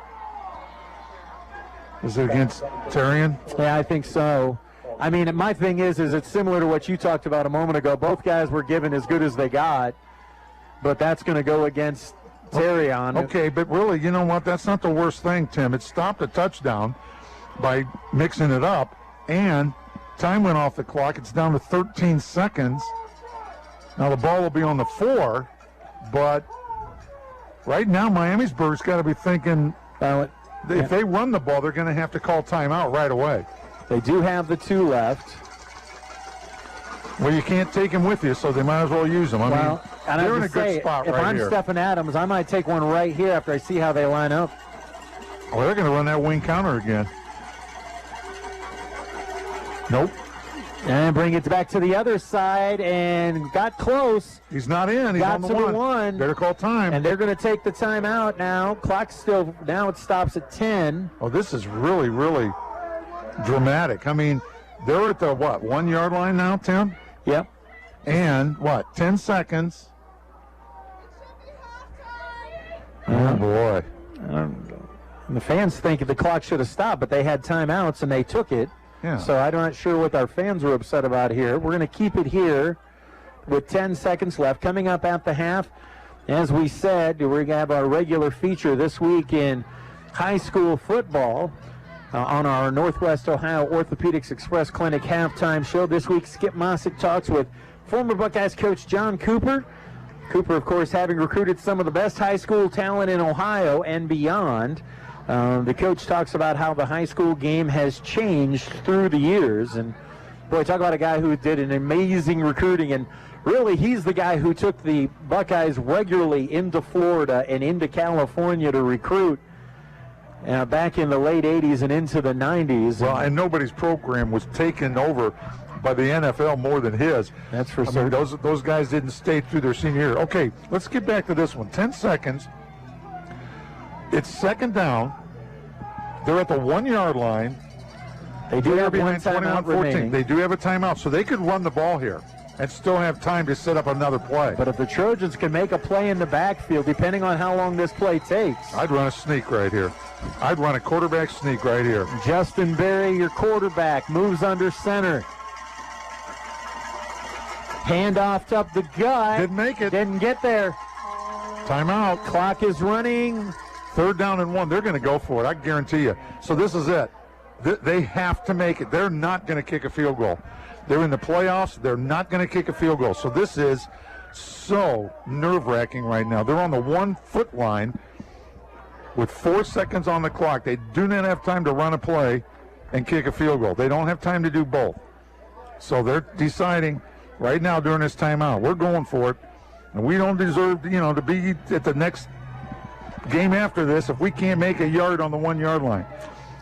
Is it against Terrian? Yeah, I think so. I mean, my thing is it's similar to what you talked about a moment ago. Both guys were given as good as they got, but that's going to go against Terry on it. Okay, but really, you know what? That's not the worst thing, Tim. It stopped a touchdown by mixing it up, and time went off the clock. It's down to 13 seconds. Now the ball will be on the 4, but right now Miamisburg's got to be thinking if they run the ball, they're going to have to call timeout right away. They do have the 2 left. Well, you can't take them with you, so they might as well use them. I mean, they're in a good spot right here. If I'm Stephen Adams, I might take one right here after I see how they line up. Oh, they're going to run that wing counter again. Nope. And bring it back to the other side, and got close. He's not in. He's on the 1. Better call time. And they're going to take the timeout now. Clock's still, now it stops at 10. Oh, this is really, really dramatic. I mean, they're at the, 1 yard line now, Tim? Yep. And, 10 seconds. Oh, boy. The fans think the clock should have stopped, but they had timeouts, and they took it. Yeah. So I'm not sure what our fans were upset about here. We're going to keep it here with 10 seconds left. Coming up at the half, as we said, we're going to have our regular feature this week in high school football on our Northwest Ohio Orthopedics Express Clinic halftime show. This week, Skip Mossick talks with former Buckeyes coach John Cooper. Cooper, of course, having recruited some of the best high school talent in Ohio and beyond. The coach talks about how the high school game has changed through the years. And, boy, talk about a guy who did an amazing recruiting. And really, he's the guy who took the Buckeyes regularly into Florida and into California to recruit back in the late 80s and into the 90s. Well, and nobody's program was taken over by the NFL more than his. That's for certain. Those guys didn't stay through their senior year. Okay, let's get back to this one. 10 seconds. It's second down. They're at the 1 yard line. They do have one timeout remaining. They do have a timeout, so they could run the ball here and still have time to set up another play. But if the Trojans can make a play in the backfield, depending on how long this play takes. I'd run a sneak right here. I'd run a quarterback sneak right here. Justin Berry, your quarterback, moves under center. Handoff up the gut. Didn't make it. Didn't get there. Timeout. Clock is running. 3rd down and 1. They're going to go for it, I guarantee you. So this is it. They have to make it. They're not going to kick a field goal. They're in the playoffs. They're not going to kick a field goal. So this is so nerve-wracking right now. They're on the 1 foot line with 4 seconds on the clock. They do not have time to run a play and kick a field goal. They don't have time to do both. So they're deciding right now during this timeout, we're going for it, and we don't deserve, to be at the next game after this if we can't make a yard on the 1 yard line.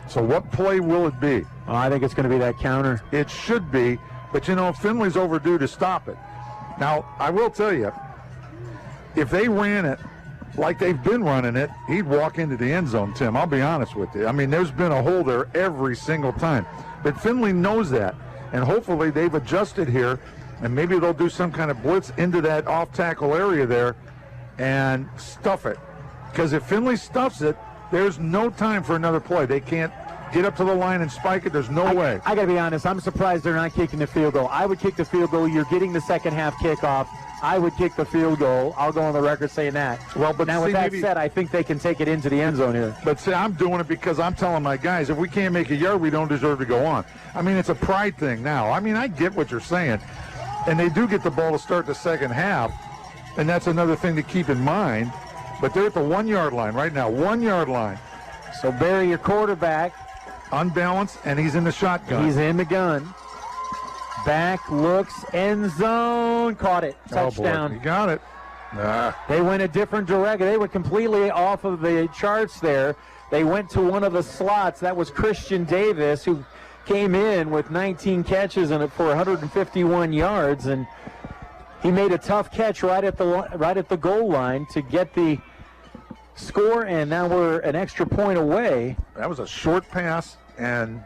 So what play will it be? Oh, I think it's going to be that counter. It should be, but Findlay's overdue to stop it. Now, I will tell you, if they ran it like they've been running it, he'd walk into the end zone, Tim. I'll be honest with you. I mean, there's been a hole there every single time. But Findlay knows that, and hopefully they've adjusted here, and maybe they'll do some kind of blitz into that off-tackle area there and stuff it. Because if Findlay stuffs it, there's no time for another play. They can't get up to the line and spike it. There's no way. I got to be honest. I'm surprised they're not kicking the field goal. I would kick the field goal. You're getting the second half kickoff. I would kick the field goal. I'll go on the record saying that. Well, but now with that said, I think they can take it into the end zone here. But see, I'm doing it because I'm telling my guys, if we can't make a yard, we don't deserve to go on. I mean, it's a pride thing now. I mean, I get what you're saying. And they do get the ball to start the second half. And that's another thing to keep in mind. But they're at the 1 yard line right now, 1 yard line. So Barry, your quarterback. Unbalanced, and he's in the shotgun. He's in the gun. Back, looks, end zone, caught it. Touchdown. Oh boy, he got it. They went a different direction. They went completely off of the charts there. They went to one of the slots. That was Christian Davis, who came in with 19 catches and for 151 yards, and he made a tough catch right at the goal line to get the score, and now we're an extra point away. That was a short pass, and,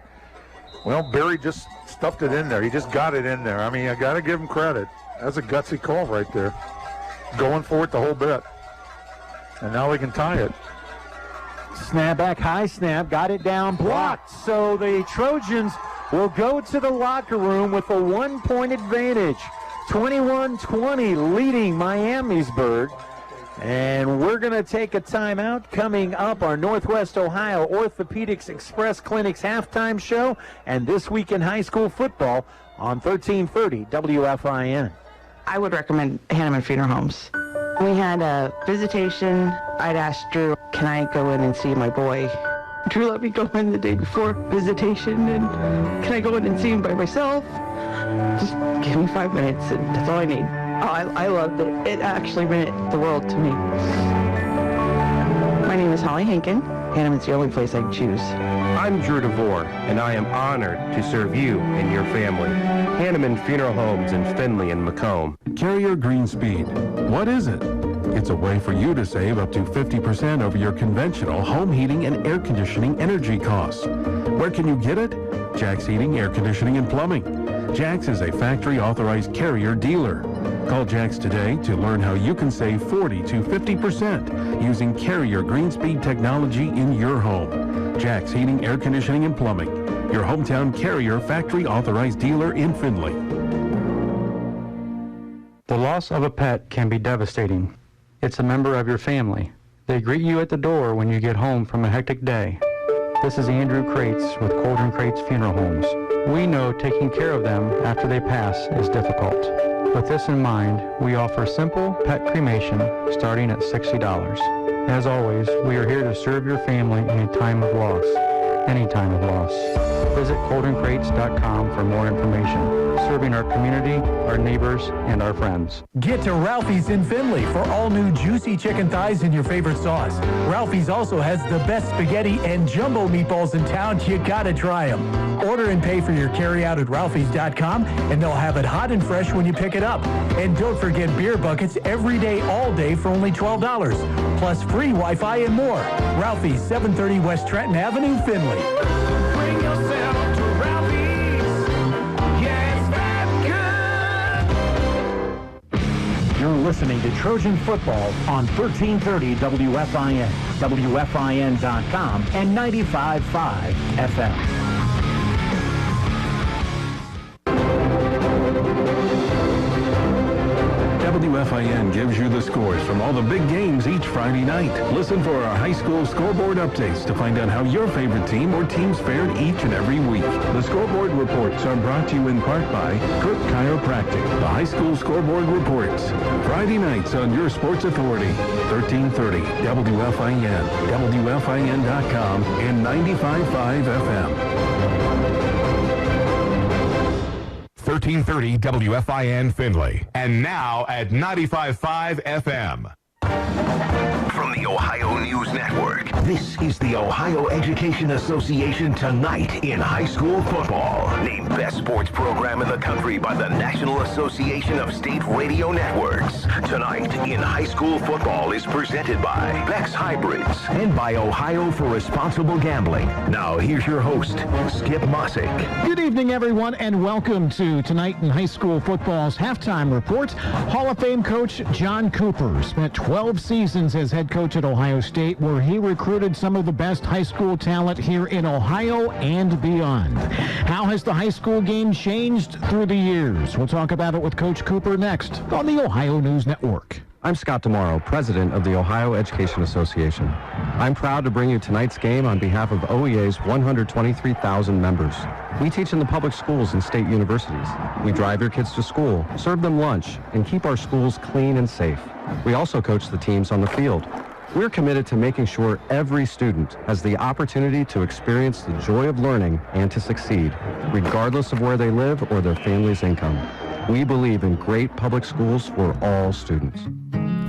well, Barry just stuffed it in there. He just got it in there. I mean, I got to give him credit. That's a gutsy call right there. Going for it the whole bit. And now they can tie it. Snap back, high snap, got it down, blocked. So the Trojans will go to the locker room with a 1-point advantage. 21-20 leading Miamisburg. And we're going to take a timeout. Coming up, our Northwest Ohio Orthopedics Express Clinic's halftime show, and This Week in High School Football on 1330 WFIN. I would recommend Hanneman Funeral Homes. We had a visitation. I'd asked Drew, can I go in and see my boy? Drew let me go in the day before visitation, and can I go in and see him by myself? Just give me 5 minutes, and that's all I need. Oh, I loved it. It actually meant the world to me. My name is Holly Henkin. Hanneman's the only place I can choose. I'm Drew DeVore, and I am honored to serve you and your family. Hanneman Funeral Homes in Findlay and Macomb. Carrier Green Speed. What is it? It's a way for you to save up to 50% over your conventional home heating and air conditioning energy costs. Where can you get it? Jack's Heating, Air Conditioning, and Plumbing. Jack's is a factory-authorized Carrier dealer. Call Jack's today to learn how you can save 40 to 50% using Carrier Green Speed technology in your home. Jack's Heating, Air Conditioning, and Plumbing. Your hometown Carrier factory-authorized dealer in Findlay. The loss of a pet can be devastating. It's a member of your family. They greet you at the door when you get home from a hectic day. This is Andrew Crates with Cauldron Crates Funeral Homes. We know taking care of them after they pass is difficult. With this in mind, we offer simple pet cremation starting at $60. As always, we are here to serve your family in a time of loss. Any time of loss. Visit CauldronCrates.com for more information. Serving our community, our neighbors, and our friends. Get to Ralphie's in Findlay for all new juicy chicken thighs in your favorite sauce. Ralphie's also has the best spaghetti and jumbo meatballs in town. You gotta try them. Order and pay for your carryout at Ralphie's.com, and they'll have it hot and fresh when you pick it up. And don't forget beer buckets every day, all day for only $12. Plus free Wi-Fi and more. Ralphie's, 730 West Trenton Avenue, Findlay. Bring yourself to Ralphie's. Yeah, it's that good. You're listening to Trojan Football on 1330 WFIN, WFIN.com, and 95.5 FM. WFIN gives you the scores from all the big games each Friday night. Listen for our high school scoreboard updates to find out how your favorite team or teams fared each and every week. The scoreboard reports are brought to you in part by Crook Chiropractic. The high school scoreboard reports. Friday nights on your Sports Authority. 1330 WFIN, WFIN.com, and 95.5 FM. 1330 WFIN Findlay. And now at 95.5 FM. From the Ohio News Network, this is the Ohio Education Association Tonight in High School Football. Named Best Sports Program in the Country by the National Association of State Radio Networks. Tonight in High School Football is presented by Beck's Hybrids and by Ohio for Responsible Gambling. Now here's your host, Skip Mossick. Good evening, everyone, and welcome to Tonight in High School Football's halftime report. Hall of Fame coach John Cooper spent 12 seasons as head coach at Ohio State, where he recruited some of the best high school talent here in Ohio and beyond. How has the high school game changed through the years? We'll talk about it with Coach Cooper next on the Ohio News Network. I'm Scott Demaro, president of the Ohio Education Association. I'm proud to bring you tonight's game on behalf of OEA's 123,000 members. We teach in the public schools and state universities. We drive your kids to school, serve them lunch, and keep our schools clean and safe. We also coach the teams on the field. We're committed to making sure every student has the opportunity to experience the joy of learning and to succeed, regardless of where they live or their family's income. We believe in great public schools for all students.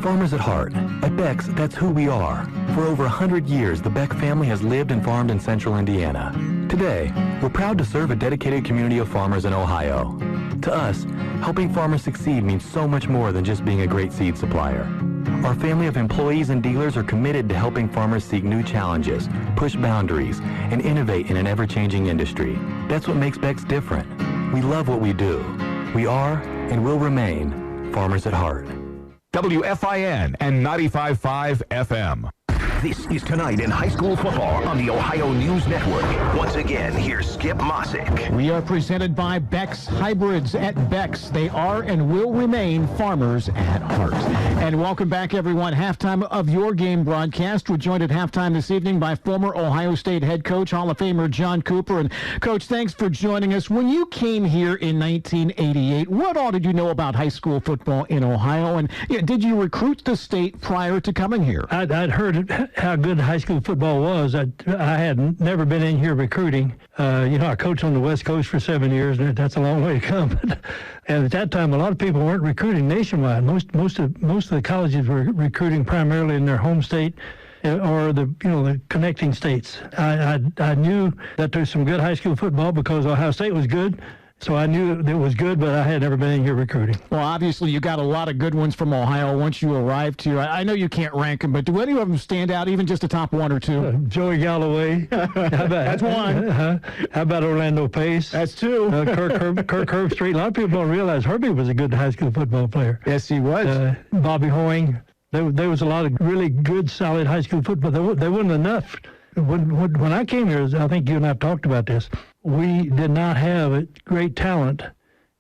Farmers at heart. At Beck's, that's who we are. For over 100 years, the Beck family has lived and farmed in central Indiana. Today, we're proud to serve a dedicated community of farmers in Ohio. To us, helping farmers succeed means so much more than just being a great seed supplier. Our family of employees and dealers are committed to helping farmers seek new challenges, push boundaries, and innovate in an ever-changing industry. That's what makes Beck's different. We love what we do. We are and will remain farmers at heart. WFIN and 95.5 FM. This is Tonight in High School Football on the Ohio News Network. Once again, here's Skip Mossick. We are presented by Beck's Hybrids at Beck's. They are and will remain farmers at heart. And welcome back, everyone. Halftime of your game broadcast. We're joined at halftime this evening by former Ohio State head coach, Hall of Famer John Cooper. And, Coach, thanks for joining us. When you came here in 1988, what all did you know about high school football in Ohio? And did you recruit the state prior to coming here? I'd heard how good high school football was. I had never been in here recruiting. I coached on the West Coast for 7 years, and that's a long way to come. And at that time, a lot of people weren't recruiting nationwide. Most of the colleges were recruiting primarily in their home state or the connecting states. I knew that there's some good high school football because Ohio State was good. So I knew it was good, but I had never been in here recruiting. Well, obviously, you got a lot of good ones from Ohio once you arrived here. I know you can't rank them, but do any of them stand out, even just a top one or two? Joey Galloway. That's one. How about Orlando Pace? That's two. Kirk Herbstreit. A lot of people don't realize Herbie was a good high school football player. Yes, he was. Bobby Hoying. There was a lot of really good, solid high school football. There wasn't enough. When I came here, I think you and I have talked about this, we did not have a great talent.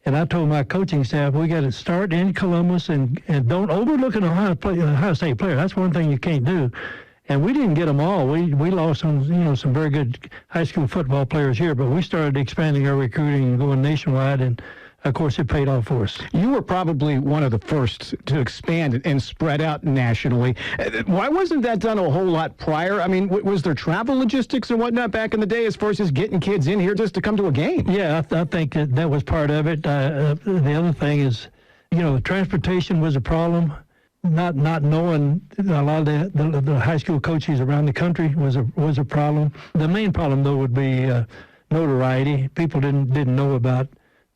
And I told my coaching staff, we got to start in Columbus and don't overlook an Ohio State player. That's one thing you can't do. And we didn't get them all. We lost some very good high school football players here, but we started expanding our recruiting and going nationwide, and of course, it paid off for us. You were probably one of the first to expand and spread out nationally. Why wasn't that done a whole lot prior? I mean, was there travel logistics and whatnot back in the day as far as just getting kids in here just to come to a game? Yeah, I think that was part of it. The other thing is, the transportation was a problem. Not knowing a lot of the high school coaches around the country was a problem. The main problem, though, would be notoriety. People didn't know about.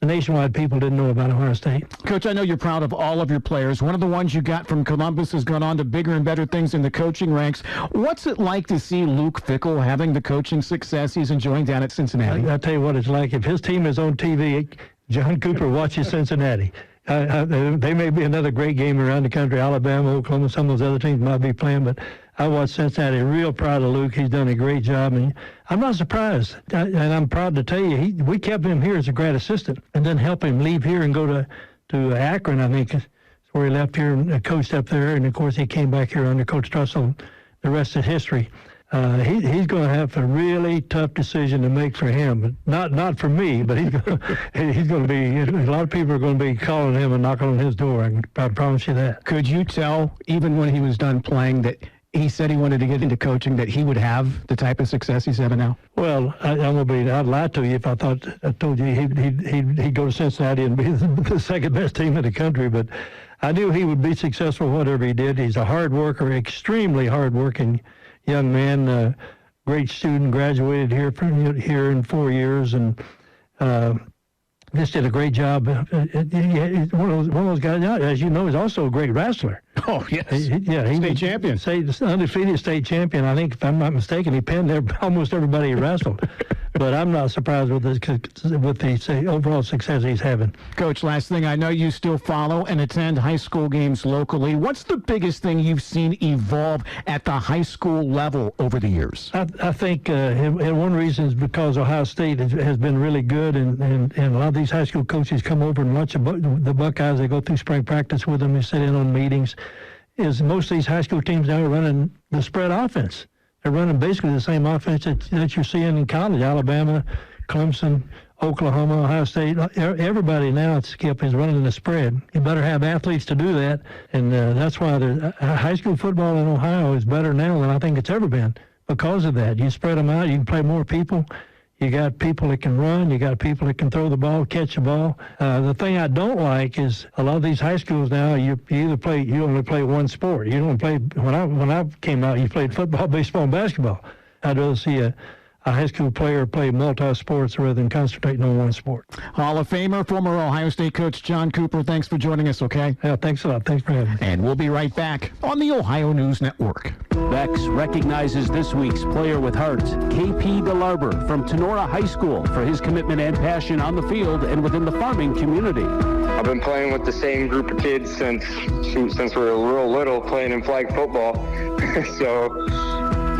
The nationwide people didn't know about Ohio State. Coach, I know you're proud of all of your players. One of the ones you got from Columbus has gone on to bigger and better things in the coaching ranks. What's it like to see Luke Fickell having the coaching success he's enjoying down at Cincinnati? I'll tell you what it's like. If his team is on TV, John Cooper watches Cincinnati. They may be another great game around the country. Alabama, Oklahoma, some of those other teams might be playing, but I watched Cincinnati. Real proud of Luke. He's done a great job, and I'm not surprised. And I'm proud to tell you, we kept him here as a grad assistant, and then helped him leave here and go to Akron. I think is where he left here and coached up there. And of course, he came back here under Coach Trussell. The rest is history. He's going to have a really tough decision to make for him. Not for me, but he's going to be. A lot of people are going to be calling him and knocking on his door. I promise you that. Could you tell, even when he was done playing, that he said he wanted to get into coaching, that he would have the type of success he's having now? Well, I'd lie to you if I told you he'd go to Cincinnati and be the second best team in the country. But I knew he would be successful whatever he did. He's a hard worker, extremely hard-working young man, great student, graduated here in 4 years, and just did a great job. He's one of those guys, as you know, is also a great wrestler. Oh, yes. State champion. Undefeated state champion. I think, if I'm not mistaken, he pinned almost everybody he wrestled. But I'm not surprised with the overall success he's having. Coach, last thing, I know you still follow and attend high school games locally. What's the biggest thing you've seen evolve at the high school level over the years? I think and one reason is because Ohio State has been really good, and a lot of these high school coaches come over and watch the Buckeyes. They go through spring practice with them. They sit in on meetings. Is most of these high school teams now are running the spread offense. They're running basically the same offense that you're seeing in college. Alabama, Clemson, Oklahoma, Ohio State. Everybody now, Skip, is running the spread. You better have athletes to do that, and that's why the high school football in Ohio is better now than I think it's ever been because of that. You spread them out. You can play more people. You got people that can run. You got people that can throw the ball, catch the ball. The thing I don't like is a lot of these high schools now. You only play one sport. You don't play. When I came out, you played football, baseball, and basketball. I'd rather see a high school player play multi-sports rather than concentrating on one sport. Hall of Famer, former Ohio State coach John Cooper, thanks for joining us, okay? Yeah, thanks a lot. Thanks for having me. And we'll be right back on the Ohio News Network. Bex recognizes this week's Player with Heart, KP DeLarber from Tenora High School, for his commitment and passion on the field and within the farming community. I've been playing with the same group of kids since we were real little, playing in flag football. So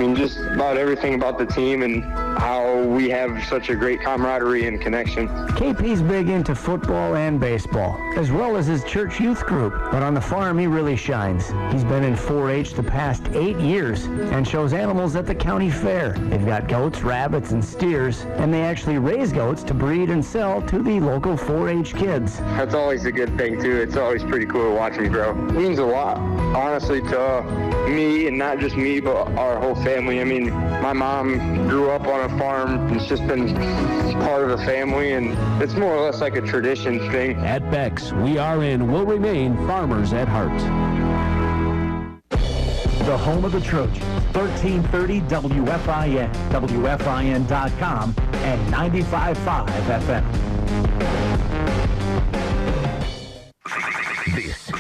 mean, just about everything about the team and how we have such a great camaraderie and connection. KP's big into football and baseball, as well as his church youth group. But on the farm, he really shines. He's been in 4-H the past 8 years and shows animals at the county fair. They've got goats, rabbits, and steers, and they actually raise goats to breed and sell to the local 4-H kids. That's always a good thing, too. It's always pretty cool to watch them grow. It means a lot, honestly, to me, and not just me, but our whole family. I mean, my mom grew up on a farm. It's just been part of the family, and it's more or less like a tradition thing. At Beck's, we are and will remain farmers at heart. The home of the Trojans, 1330 WFIN, WFIN.com, and 95.5 FM. This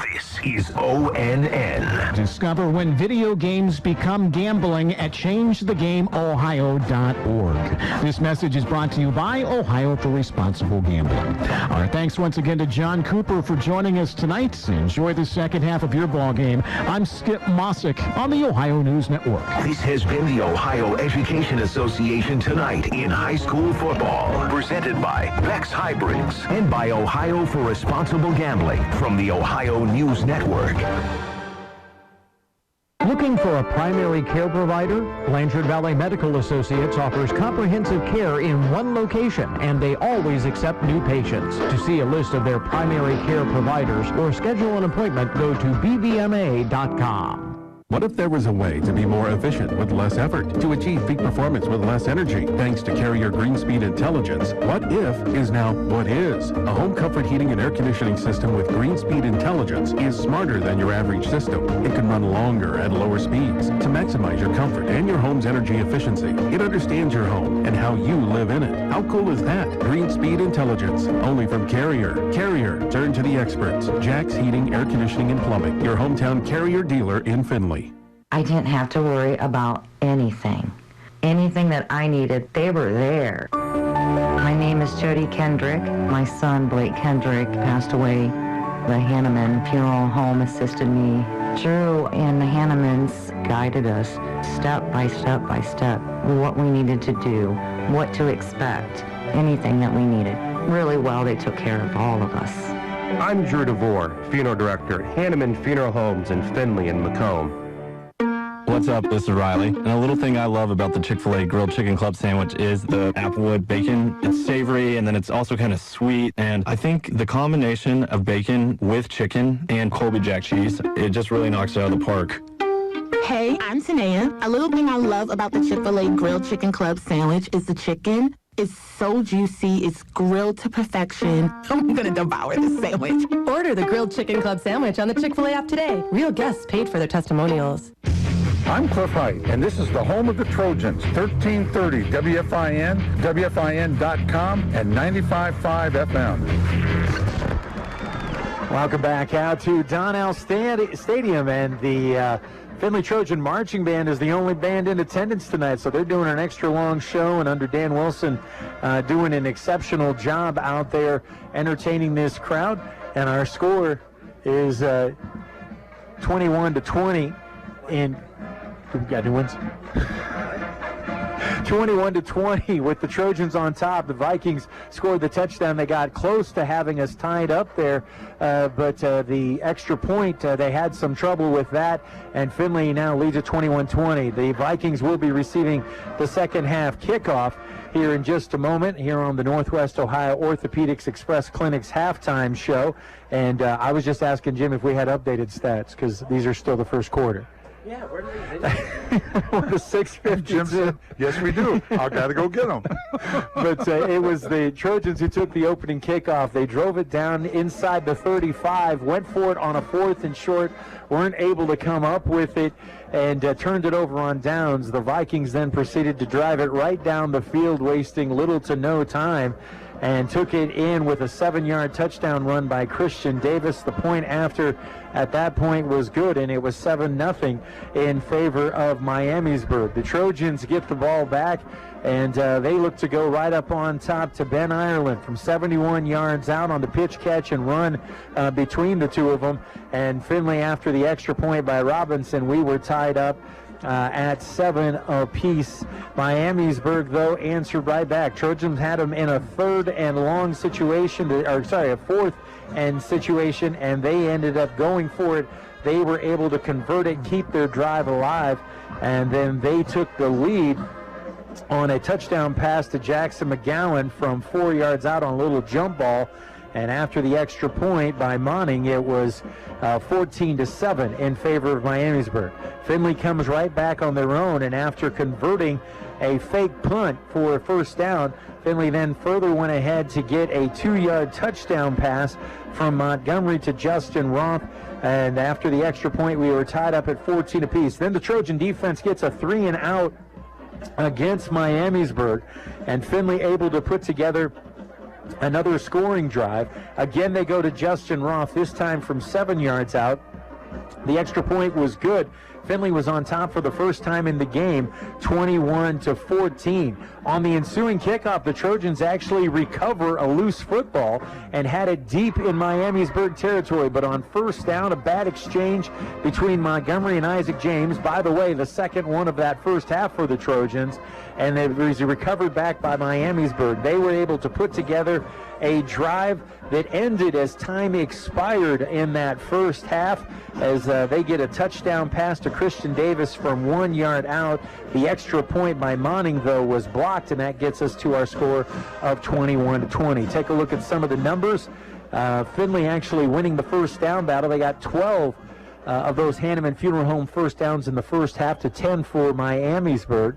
is ONN. Discover when video games become gambling at ChangeTheGameOhio.org. This message is brought to you by Ohio for Responsible Gambling. Our thanks once again to John Cooper for joining us tonight. Enjoy the second half of your ball game. I'm Skip Mossick on the Ohio News Network. This has been the Ohio Education Association Tonight in High School Football. Presented by Beck's Hybrids and by Ohio for Responsible Gambling from the Ohio News Network. Looking for a primary care provider? Blanchard Valley Medical Associates offers comprehensive care in one location, and they always accept new patients. To see a list of their primary care providers or schedule an appointment, go to bbma.com. What if there was a way to be more efficient with less effort, to achieve peak performance with less energy, thanks to Carrier Green Speed Intelligence? What if is now what is. A home comfort heating and air conditioning system with Green Speed Intelligence is smarter than your average system. It can run longer at lower speeds to maximize your comfort and your home's energy efficiency. It understands your home and how you live in it. How cool is that? Green Speed Intelligence, only from Carrier. Carrier, turn to the experts. Jack's Heating, Air Conditioning, and Plumbing, your hometown Carrier dealer in Findlay. I didn't have to worry about anything. Anything that I needed, they were there. My name is Jody Kendrick. My son, Blake Kendrick, passed away. The Hanneman Funeral Home assisted me. Drew and the Hannemans guided us step by step by step, what we needed to do, what to expect, anything that we needed. Really well, they took care of all of us. I'm Drew DeVore, funeral director at Hanneman Funeral Homes in Findlay and Macomb. What's up? This is Riley. And a little thing I love about the Chick-fil-A Grilled Chicken Club sandwich is the applewood bacon. It's savory, and then it's also kind of sweet. And I think the combination of bacon with chicken and Colby Jack cheese, it just really knocks it out of the park. Hey, I'm Tanea. A little thing I love about the Chick-fil-A Grilled Chicken Club sandwich is the chicken. It's so juicy. It's grilled to perfection. I'm going to devour this sandwich. Order the Grilled Chicken Club sandwich on the Chick-fil-A app today. Real guests paid for their testimonials. I'm Cliff Height, and this is the home of the Trojans, 1330 WFIN, WFIN.com, and 95.5 FM. Welcome back out to Donnell Stadium, and the Findlay Trojan Marching Band is the only band in attendance tonight, so they're doing an extra long show, and under Dan Wilson doing an exceptional job out there entertaining this crowd. And our score is 21-20 in... We've got new ones. 21-20 with the Trojans on top. The Vikings scored the touchdown. They got close to having us tied up there, but the extra point, they had some trouble with that, and Findlay now leads at 21-20. The Vikings will be receiving the second half kickoff here in just a moment here on the Northwest Ohio Orthopedics Express Clinic's halftime show. And I was just asking Jim if we had updated stats, because these are still the first quarter. Yeah, where do we're the 6:50. Jim said, yes, we do. I got to go get them. But it was the Trojans who took the opening kickoff. They drove it down inside the 35, went for it on a 4th and short, weren't able to come up with it, and turned it over on downs. The Vikings then proceeded to drive it right down the field, wasting little to no time, and took it in with a 7-yard touchdown run by Christian Davis. The point after at that point was good, and it was 7-0 in favor of Miamisburg. The Trojans get the ball back, and they look to go right up on top to Ben Ireland from 71 yards out on the pitch, catch, and run between the two of them. And Findlay, after the extra point by Robinson, we were tied up at 7 apiece. Miamisburg, though, answered right back. Trojans had them in a 3rd and long situation, a 4th and situation, and they ended up going for it. They were able to convert it, keep their drive alive, and then they took the lead on a touchdown pass to Jackson McGowan from 4 yards out on a little jump ball. And after the extra point by Monning, it was 14-7 in favor of Miamisburg. Findlay comes right back on their own, and after converting a fake punt for a first down, Findlay then further went ahead to get a 2-yard touchdown pass from Montgomery to Justin Roth. And after the extra point, we were tied up at 14 apiece. Then the Trojan defense gets a 3-and-out against Miamisburg, and Findlay able to put together another scoring drive. Again, they go to Justin Roth, this time from 7 yards out. The extra point was good. Findlay was on top for the first time in the game, 21-14. On the ensuing kickoff, the Trojans actually recover a loose football and had it deep in Miamisburg territory. But on first down, a bad exchange between Montgomery and Isaac James. By the way, the second one of that first half for the Trojans. And it was recovered back by Miamisburg. They were able to put together a drive that ended as time expired in that first half, as they get a touchdown pass to Christian Davis from 1 yard out. The extra point by Monning, though, was blocked, and that gets us to our score of 21-20. Take a look at some of the numbers. Findlay actually winning the first down battle. They got 12 of those Hanneman Funeral Home first downs in the first half to 10 for Miamisburg.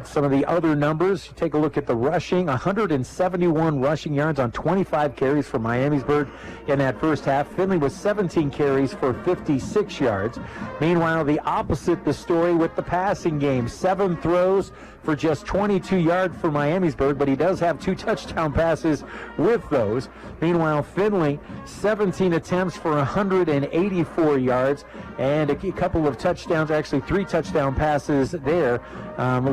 Some of the other numbers, you take a look at the rushing, 171 rushing yards on 25 carries for Miamisburg in that first half. Findlay was 17 carries for 56 yards. Meanwhile, the opposite the story with the passing game. 7 throws for just 22 yards for Miamisburg, but he does have 2 touchdown passes with those. Meanwhile, Findlay, 17 attempts for 184 yards and a couple of touchdowns, actually 3 touchdown passes there.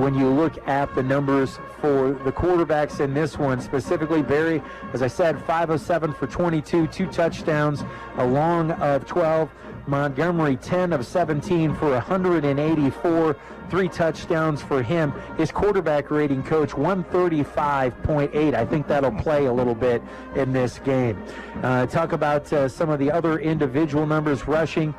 When you look at the numbers for the quarterbacks in this one, specifically Barry, as I said, 5 of 7 for 22, 2 touchdowns, a long of 12. Montgomery, 10 of 17 for 184, 3 touchdowns for him. His quarterback rating, Coach, 135.8. I think that'll play a little bit in this game. Talk about some of the other individual numbers rushing.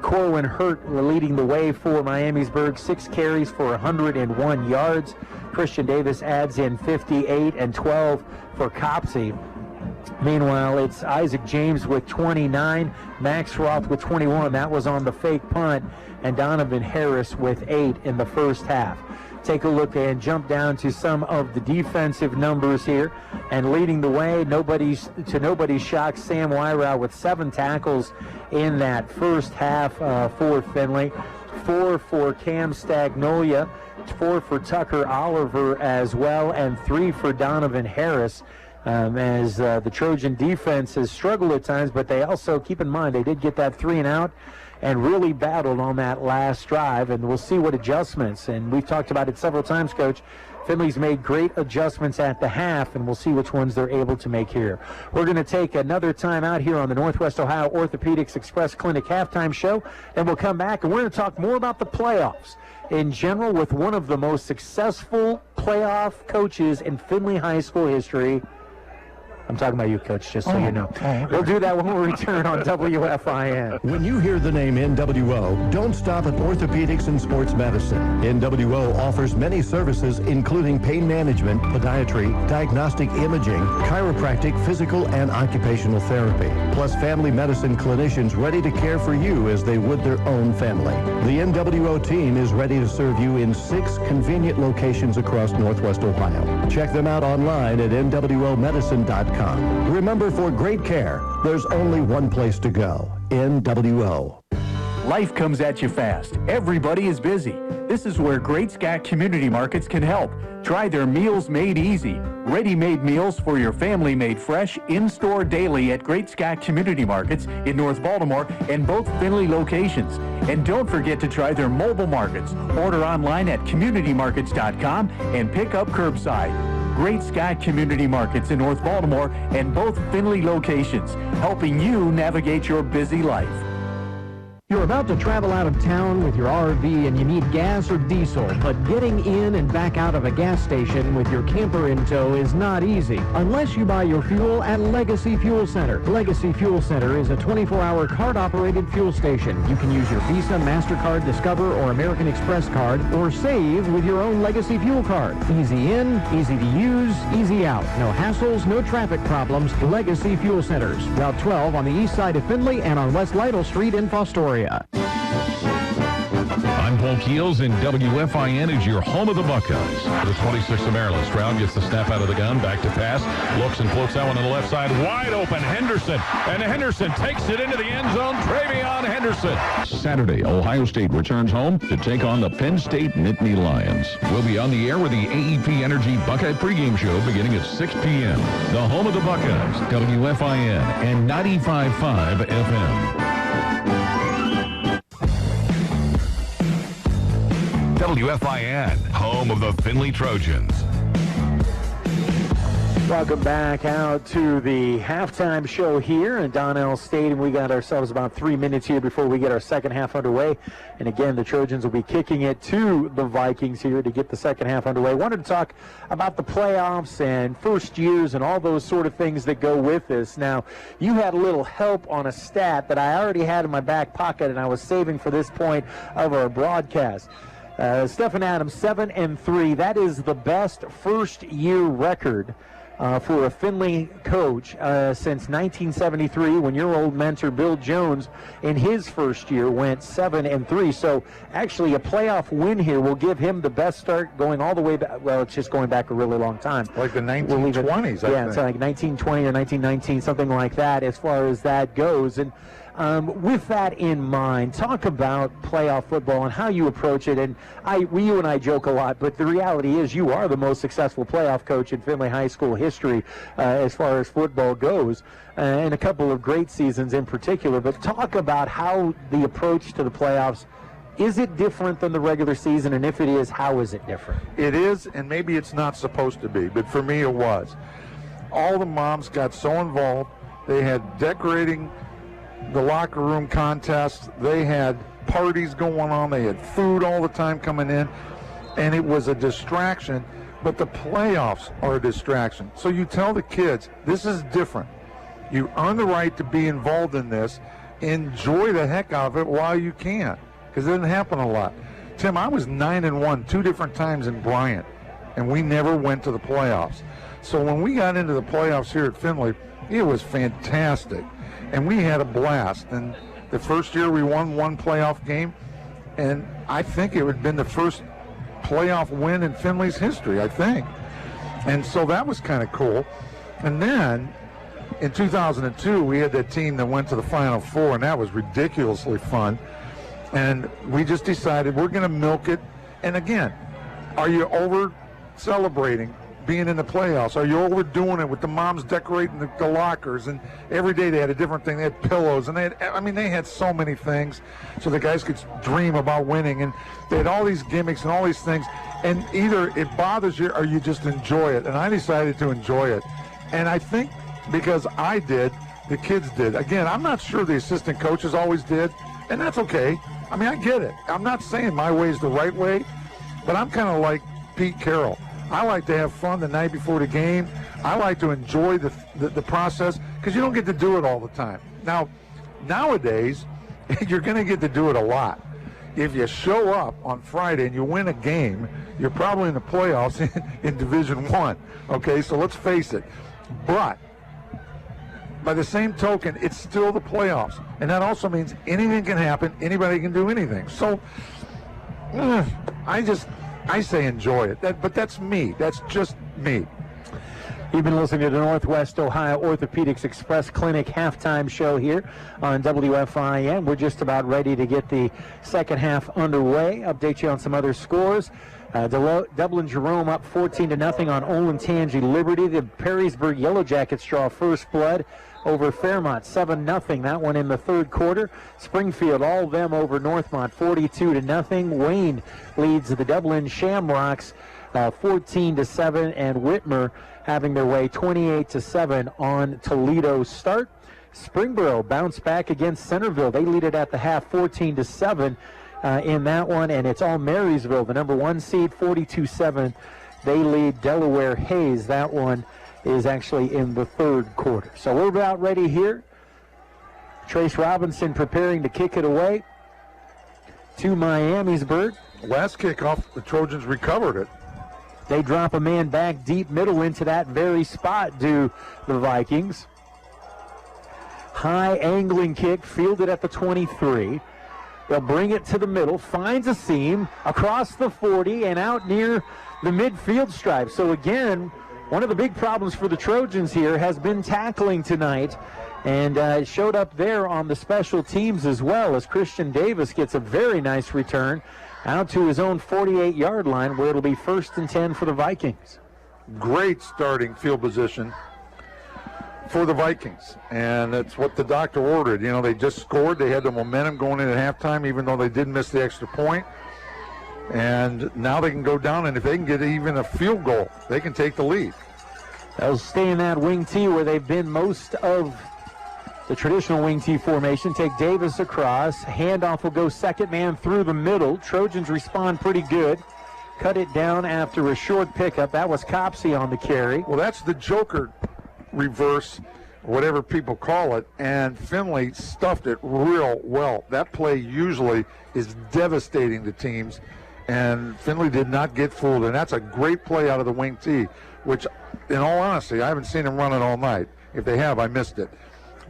Corwin Hurt leading the way for Miamisburg, 6 carries for 101 yards. Christian Davis adds in 58 and 12 for Copsey. Meanwhile, it's Isaac James with 29, Max Roth with 21. That was on the fake punt, and Donovan Harris with 8 in the first half. Take a look and jump down to some of the defensive numbers here. And leading the way, nobody's shock, Sam Wyrow with 7 tackles in that first half for Findlay. 4 for Cam Stagnolia, 4 for Tucker Oliver as well, and 3 for Donovan Harris. As the Trojan defense has struggled at times, but they also, keep in mind, they did get that 3-and-out and really battled on that last drive, and we'll see what adjustments, and we've talked about it several times, Coach. Findlay's made great adjustments at the half, and we'll see which ones they're able to make here. We're going to take another time out here on the Northwest Ohio Orthopedics Express Clinic halftime show, and we'll come back, and we're going to talk more about the playoffs in general with one of the most successful playoff coaches in Findlay High School history. I'm talking about you, Coach, just so you know. We'll do that when we return on WFIN. When you hear the name NWO, don't stop at orthopedics and sports medicine. NWO offers many services, including pain management, podiatry, diagnostic imaging, chiropractic, physical, and occupational therapy, plus family medicine clinicians ready to care for you as they would their own family. The NWO team is ready to serve you in 6 convenient locations across Northwest Ohio. Check them out online at nwomedicine.com. Remember, for great care, there's only one place to go, NWO. Life comes at you fast. Everybody is busy. This is where Great Scott Community Markets can help. Try their Meals Made Easy. Ready-made meals for your family made fresh, in-store daily at Great Scott Community Markets in North Baltimore and both Findlay locations. And don't forget to try their mobile markets. Order online at communitymarkets.com and pick up curbside. Great Scott Community Markets in North Baltimore and both Findlay locations, helping you navigate your busy life. You're about to travel out of town with your RV and you need gas or diesel, but getting in and back out of a gas station with your camper in tow is not easy unless you buy your fuel at Legacy Fuel Center. Legacy Fuel Center is a 24-hour card-operated fuel station. You can use your Visa, MasterCard, Discover, or American Express card, or save with your own Legacy Fuel card. Easy in, easy to use, easy out. No hassles, no traffic problems. Legacy Fuel Centers. Route 12 on the east side of Findlay and on West Lytle Street in Fostoria. I'm Paul Keels, and WFIN is your home of the Buckeyes. The 26th of Maryland. Stroud gets the snap out of the gun, back to pass, looks and floats that one on the left side, wide open, Henderson, and Henderson takes it into the end zone, Travion Henderson. Saturday, Ohio State returns home to take on the Penn State Nittany Lions. We'll be on the air with the AEP Energy Buckeye pregame show beginning at 6 p.m. The home of the Buckeyes, WFIN and 95.5 FM. WFIN, home of the Findlay Trojans. Welcome back out to the halftime show here in Donnell Stadium. We got ourselves about 3 minutes here before we get our second half underway. And again, the Trojans will be kicking it to the Vikings here to get the second half underway. Wanted to talk about the playoffs and first years and all those sort of things that go with this. Now, you had a little help on a stat that I already had in my back pocket and I was saving for this point of our broadcast. Stephen Adams, 7-3. That is the best first-year record for a Findlay coach since 1973, when your old mentor Bill Jones in his first year went 7-3. So actually a playoff win here will give him the best start going all the way back. Well, it's just going back a really long time. Like the 1920s, I think. It's like 1920 or 1919, something like that as far as that goes. And with that in mind, talk about playoff football and how you approach it. And you and I joke a lot, but the reality is you are the most successful playoff coach in Findlay High School history as far as football goes, and a couple of great seasons in particular. But talk about how the approach to the playoffs, is it different than the regular season? And if it is, how is it different? It is, and maybe it's not supposed to be, but for me it was. All the moms got so involved. They had decorating the locker room contests. They had parties going on. They had food all the time coming in, and it was a distraction. But the playoffs are a distraction. So you tell the kids, this is different. You earn the right to be involved in this. Enjoy the heck out of it while you can, because it doesn't happen a lot. Tim, I was 9-1 two different times in Bryant, and we never went to the playoffs. So when we got into the playoffs here at Findlay, it was fantastic. And we had a blast. And the first year we won one playoff game, and I think it would have been the first playoff win in Findlay's history, I think. And so that was kind of cool. And then in 2002, we had that team that went to the Final Four, and that was ridiculously fun. And we just decided we're going to milk it. And again, are you over celebrating being in the playoffs? Are you overdoing it with the moms decorating the lockers? And every day they had a different thing. They had pillows, and they had so many things so the guys could dream about winning. And they had all these gimmicks and all these things. And either it bothers you or you just enjoy it. And I decided to enjoy it. And I think because I did, the kids did. Again, I'm not sure the assistant coaches always did, and that's okay. I mean, I get it. I'm not saying my way is the right way, but I'm kind of like Pete Carroll. I like to have fun the night before the game. I like to enjoy the process, because you don't get to do it all the time. Now, nowadays, you're going to get to do it a lot. If you show up on Friday and you win a game, you're probably in the playoffs in Division I. Okay, so let's face it. But by the same token, it's still the playoffs. And that also means anything can happen. Anybody can do anything. So I say enjoy it. But that's me. That's just me. You've been listening to the Northwest Ohio Orthopedics Express Clinic halftime show here on WFIN. We're just about ready to get the second half underway. Update you on some other scores. Dublin Jerome up 14-0 on Olentangy Liberty. The Perrysburg Yellow Jackets draw first blood over Fairmont, 7-0. That one in the third quarter. Springfield, all of them over Northmont, 42-0. Wayne leads the Dublin Shamrocks 14-7, and Whitmer having their way 28-7 on Toledo start. Springboro bounced back against Centerville. They lead it at the half 14-7 in that one, and it's all Marysville, the number 1 seed, 42-7. They lead Delaware Hayes. That one is actually in the third quarter. So we're about ready here. Trace Robinson preparing to kick it away to Miamisburg. Last kickoff, the Trojans recovered it. They drop a man back deep middle into that very spot, do the Vikings. High angling kick, fielded at the 23. They'll bring it to the middle, finds a seam across the 40 and out near the midfield stripe. So again, one of the big problems for the Trojans here has been tackling tonight, and it showed up there on the special teams as well, as Christian Davis gets a very nice return out to his own 48-yard line, where it'll be 1st and 10 for the Vikings. Great starting field position for the Vikings, and that's what the doctor ordered. You know, they just scored. They had the momentum going in at halftime, even though they did miss the extra point. And now they can go down, and if they can get even a field goal, they can take the lead. They'll stay in that wing T where they've been most of the traditional wing T formation. Take Davis across. Handoff will go second man through the middle. Trojans respond pretty good. Cut it down after a short pickup. That was Copsey on the carry. Well, that's the Joker reverse, whatever people call it, and Findlay stuffed it real well. That play usually is devastating to teams, and Findlay did not get fooled, and that's a great play out of the wing T, which, in all honesty, I haven't seen them run it all night. If they have, I missed it.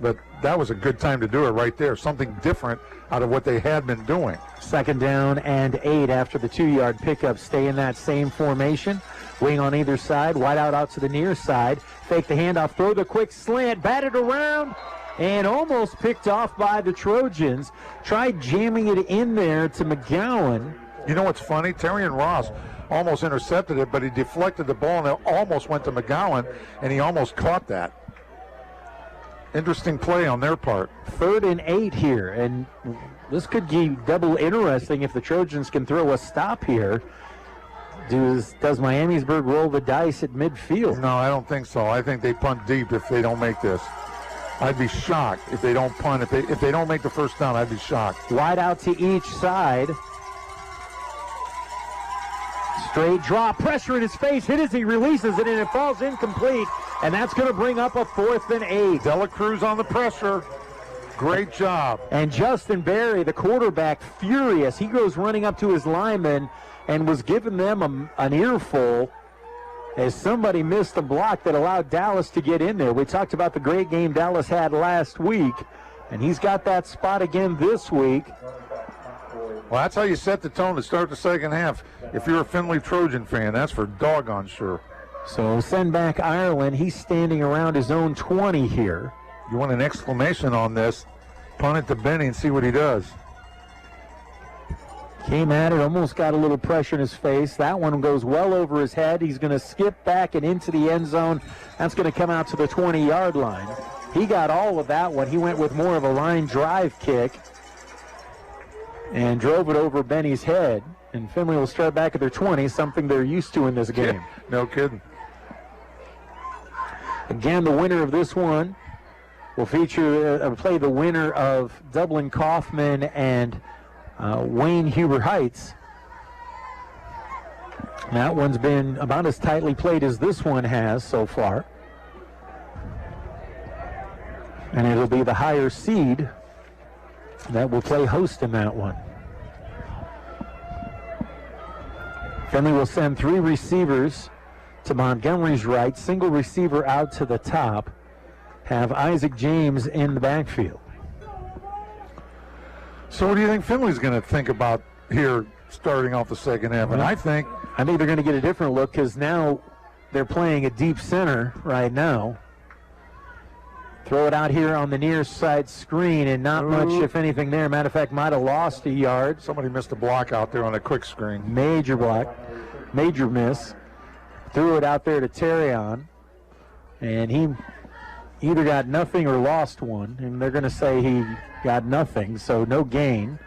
But that was a good time to do it right there, something different out of what they had been doing. 2nd down and 8 after the 2-yard pickup. Stay in that same formation. Wing on either side, wide out to the near side. Fake the handoff, throw the quick slant, batted around, and almost picked off by the Trojans. Tried jamming it in there to McGowan. You know what's funny? Terrian Ross almost intercepted it, but he deflected the ball, and it almost went to McGowan, and he almost caught that. Interesting play on their part. 3rd and 8 here, and this could be double interesting if the Trojans can throw a stop here. Does Miamisburg roll the dice at midfield? No, I don't think so. I think they punt deep if they don't make this. I'd be shocked if they don't punt. If they don't make the first down, I'd be shocked. Wide out to each side. Straight drop, pressure in his face, hit as he releases it, and it falls incomplete. And that's going to bring up a 4th and 8. Dela Cruz on the pressure. Great job. And Justin Berry, the quarterback, furious. He goes running up to his lineman and was giving them an earful as somebody missed a block that allowed Dallas to get in there. We talked about the great game Dallas had last week, and he's got that spot again this week. Well, that's how you set the tone to start the second half. If you're a Findlay Trojan fan, that's for doggone sure. So send back Ireland. He's standing around his own 20 here. You want an exclamation on this, punt it to Benny and see what he does. Came at it, almost got a little pressure in his face. That one goes well over his head. He's going to skip back and into the end zone. That's going to come out to the 20-yard line. He got all of that one. He went with more of a line drive kick and drove it over Benny's head. And Findlay will start back at their 20, something they're used to in this game. Yeah, no kidding. Again, the winner of this one will feature play the winner of Dublin Kaufman and Wayne Huber Heights. That one's been about as tightly played as this one has so far. And it'll be the higher seed that will play host in that one. Findlay will send 3 receivers to Montgomery's right, single receiver out to the top, have Isaac James in the backfield. So what do you think Findlay's going to think about here starting off the second half? And I think they're going to get a different look because now they're playing a deep center right now. Throw it out here on the near side screen, and not much, if anything, there. Matter of fact, might have lost a yard. Somebody missed a block out there on a quick screen. Major block, major miss. Threw it out there to Terrion, and he either got nothing or lost one, and they're going to say he got nothing, so no gain.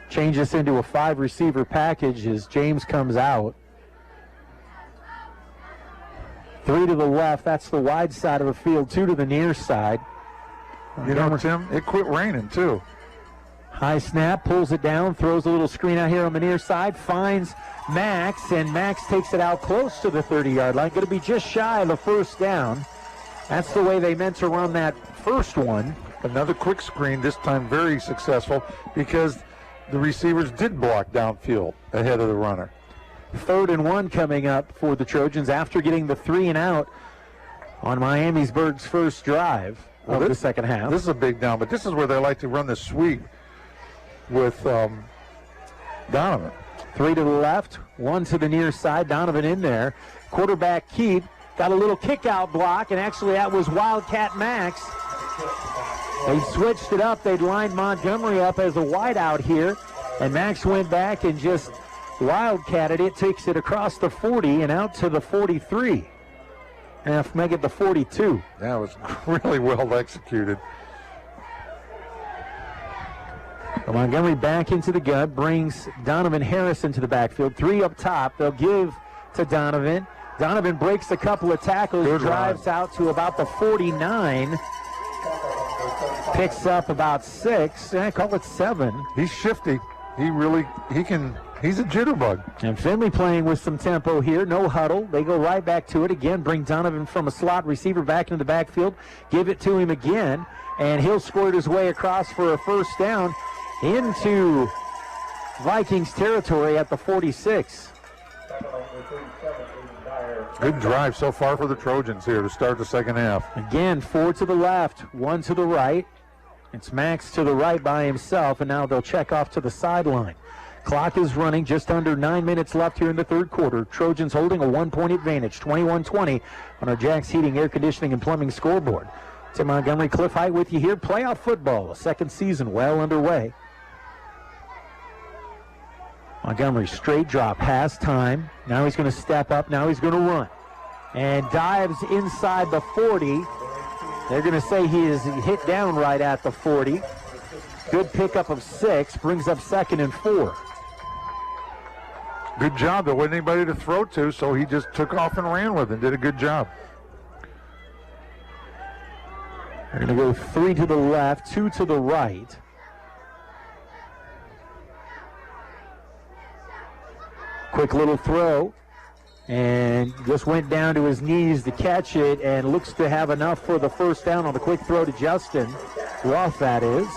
Change this into a 5-receiver package as James comes out. 3 to the left, that's the wide side of the field, 2 to the near side. You know, Tim, it quit raining, too. High snap, pulls it down, throws a little screen out here on the near side, finds Max, and Max takes it out close to the 30-yard line. Going to be just shy of a first down. That's the way they meant to run that first one. Another quick screen, this time very successful, because the receivers did block downfield ahead of the runner. 3rd and 1 coming up for the Trojans after getting the 3 and out on Miamisburg's first drive of the second half. This is a big down, but this is where they like to run the sweep with Donovan. 3 to the left, 1 to the near side. Donovan in there. Quarterback keep. Got a little kick-out block, and actually that was Wildcat Max. They switched it up. They'd lined Montgomery up as a wideout here, and Max went back and just wildcatted it, takes it across the 40 and out to the 43. And make it the 42. That was really well executed. Montgomery back into the gun, brings Donovan Harris into the backfield. 3 up top. They'll give to Donovan. Donovan breaks a couple of tackles, drives out to about the 49. Picks up about 6. I call it 7. He's shifty. He's a jitterbug. And Findlay playing with some tempo here. No huddle. They go right back to it again. Bring Donovan from a slot receiver back into the backfield. Give it to him again. And he'll squirt his way across for a first down into Vikings territory at the 46. Good drive so far for the Trojans here to start the second half. Again, 4 to the left, 1 to the right. It's Max to the right by himself, and now they'll check off to the sideline. Clock is running, just under 9 minutes left here in the third quarter. Trojans holding a 1-point advantage, 21-20 on our Jack's Heating, Air Conditioning, and Plumbing scoreboard. Tim Montgomery, Cliff Height with you here. Playoff football, a second season well underway. Montgomery, straight drop, has time. Now he's going to step up. Now he's going to run. And dives inside the 40. They're going to say he is hit down right at the 40. Good pickup of 6. Brings up 2nd and 4. Good job. There wasn't anybody to throw to, so he just took off and ran with it. Did a good job. They're going to go 3 to the left, 2 to the right. Quick little throw, and just went down to his knees to catch it, and looks to have enough for the first down on the quick throw to Justin Roth, that is.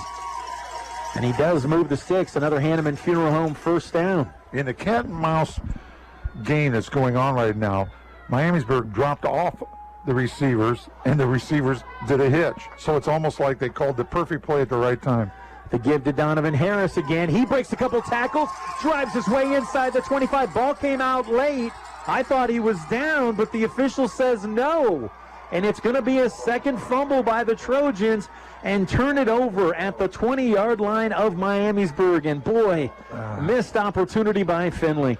And he does move the 6, another Hanneman Funeral Home first down. In the cat and mouse game that's going on right now, Miamisburg dropped off the receivers, and the receivers did a hitch. So it's almost like they called the perfect play at the right time. The give to Donovan Harris again. He breaks a couple tackles, drives his way inside the 25. Ball came out late. I thought he was down, but the official says no. And it's going to be a second fumble by the Trojans and turn it over at the 20-yard line of Miamisburg. And boy, missed opportunity by Findlay.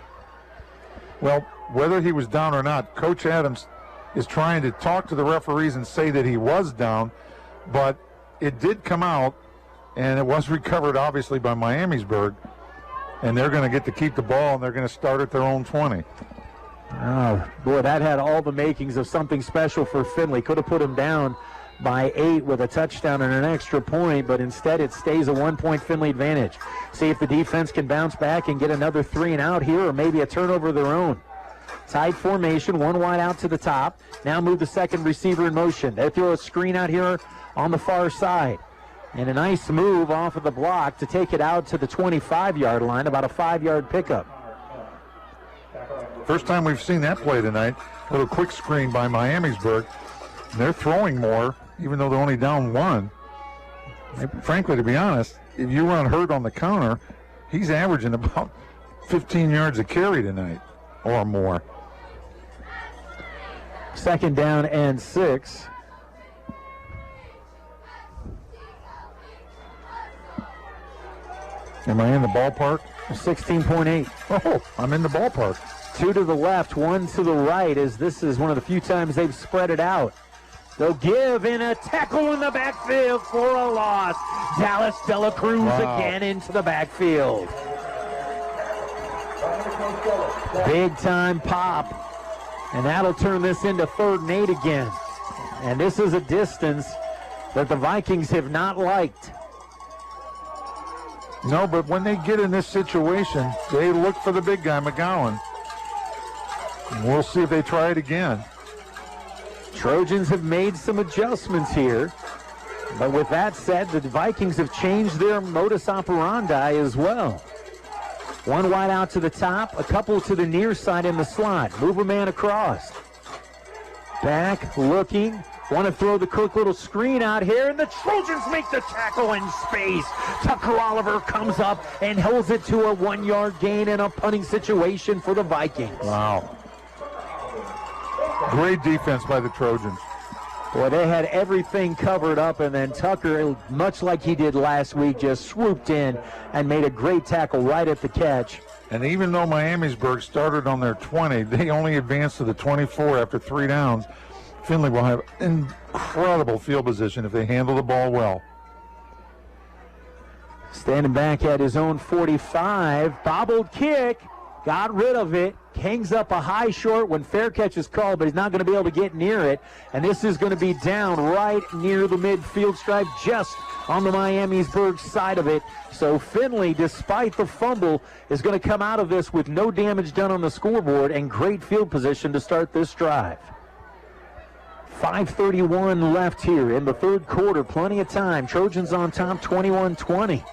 Well, whether he was down or not, Coach Adams is trying to talk to the referees and say that he was down, but it did come out. And it was recovered, obviously, by Miamisburg. And they're going to get to keep the ball, and they're going to start at their own 20. Oh, boy, that had all the makings of something special for Findlay. Could have put him down by 8 with a touchdown and an extra point, but instead it stays a 1-point Findlay advantage. See if the defense can bounce back and get another 3 and out here, or maybe a turnover of their own. Tight formation, 1 wide out to the top. Now move the second receiver in motion. They throw a screen out here on the far side. And a nice move off of the block to take it out to the 25-yard line, about a 5-yard pickup. First time we've seen that play tonight. A little quick screen by Miamisburg. They're throwing more, even though they're only down 1. Frankly, to be honest, if you run Hurt on the counter, he's averaging about 15 yards a carry tonight or more. 2nd down and 6. Am I in the ballpark? 16.8. Oh, I'm in the ballpark. 2 to the left, 1 to the right, as this is one of the few times they've spread it out. They'll give in a tackle in the backfield for a loss. Dallas Dela Cruz again into the backfield. Big time pop. And that'll turn this into 3rd and 8 again. And this is a distance that the Vikings have not liked. No, but when they get in this situation, they look for the big guy, McGowan. We'll see if they try it again. Trojans have made some adjustments here. But with that said, the Vikings have changed their modus operandi as well. One wide out to the top, a couple to the near side in the slot. Move a man across. Back, looking. Want to throw the quick little screen out here, and the Trojans make the tackle in space. Tucker Oliver comes up and holds it to a 1-yard gain in a punting situation for the Vikings. Wow. Great defense by the Trojans. Boy, they had everything covered up, and then Tucker, much like he did last week, just swooped in and made a great tackle right at the catch. And even though Miamisburg started on their 20, they only advanced to the 24 after 3 downs. Findlay will have incredible field position if they handle the ball well. Standing back at his own 45, bobbled kick, got rid of it, hangs up a high short when fair catch is called, but he's not going to be able to get near it. And this is going to be down right near the midfield stripe, just on the Miamisburg side of it. So Findlay, despite the fumble, is going to come out of this with no damage done on the scoreboard and great field position to start this drive. 5:31 left here in the third quarter. Plenty of time. Trojans on top, 21-20.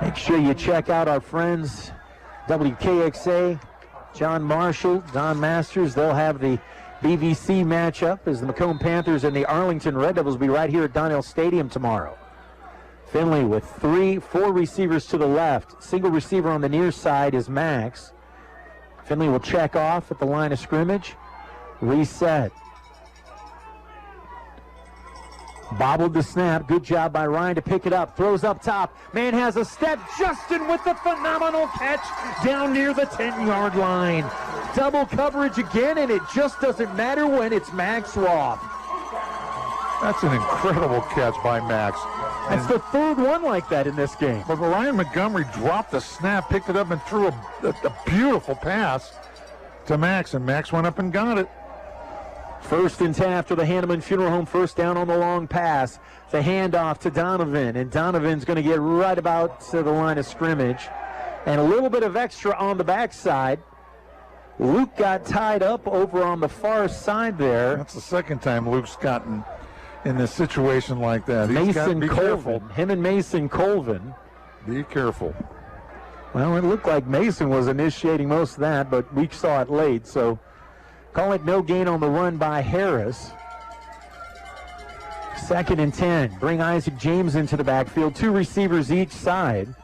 Make sure you check out our friends, WKXA, John Marshall, Don Masters. They'll have the BVC matchup as the Macomb Panthers and the Arlington Red Devils will be right here at Donnell Stadium tomorrow. Findlay with 4 receivers to the left. Single receiver on the near side is Max. Findlay will check off at the line of scrimmage. Reset. Bobbled the snap. Good job by Ryan to pick it up. Throws up top. Man has a step. Justin with the phenomenal catch down near the 10-yard line. Double coverage again, and it just doesn't matter when it's Max Roth. That's an incredible catch by Max. That's the third one like that in this game. But Ryan Montgomery dropped the snap, picked it up, and threw a beautiful pass to Max, and Max went up and got it. 1st and 10 after the Hanneman Funeral Home first down on the long pass. The handoff to Donovan, and Donovan's going to get right about to the line of scrimmage. And a little bit of extra on the backside. Luke got tied up over on the far side there. That's the second time Luke's gotten in this situation like that. Mason Colvin. Him and Mason Colvin. Be careful. Well, it looked like Mason was initiating most of that, but we saw it late, so call it no gain on the run by Harris. 2nd and 10. Bring Isaac James into the backfield. 2 receivers each side.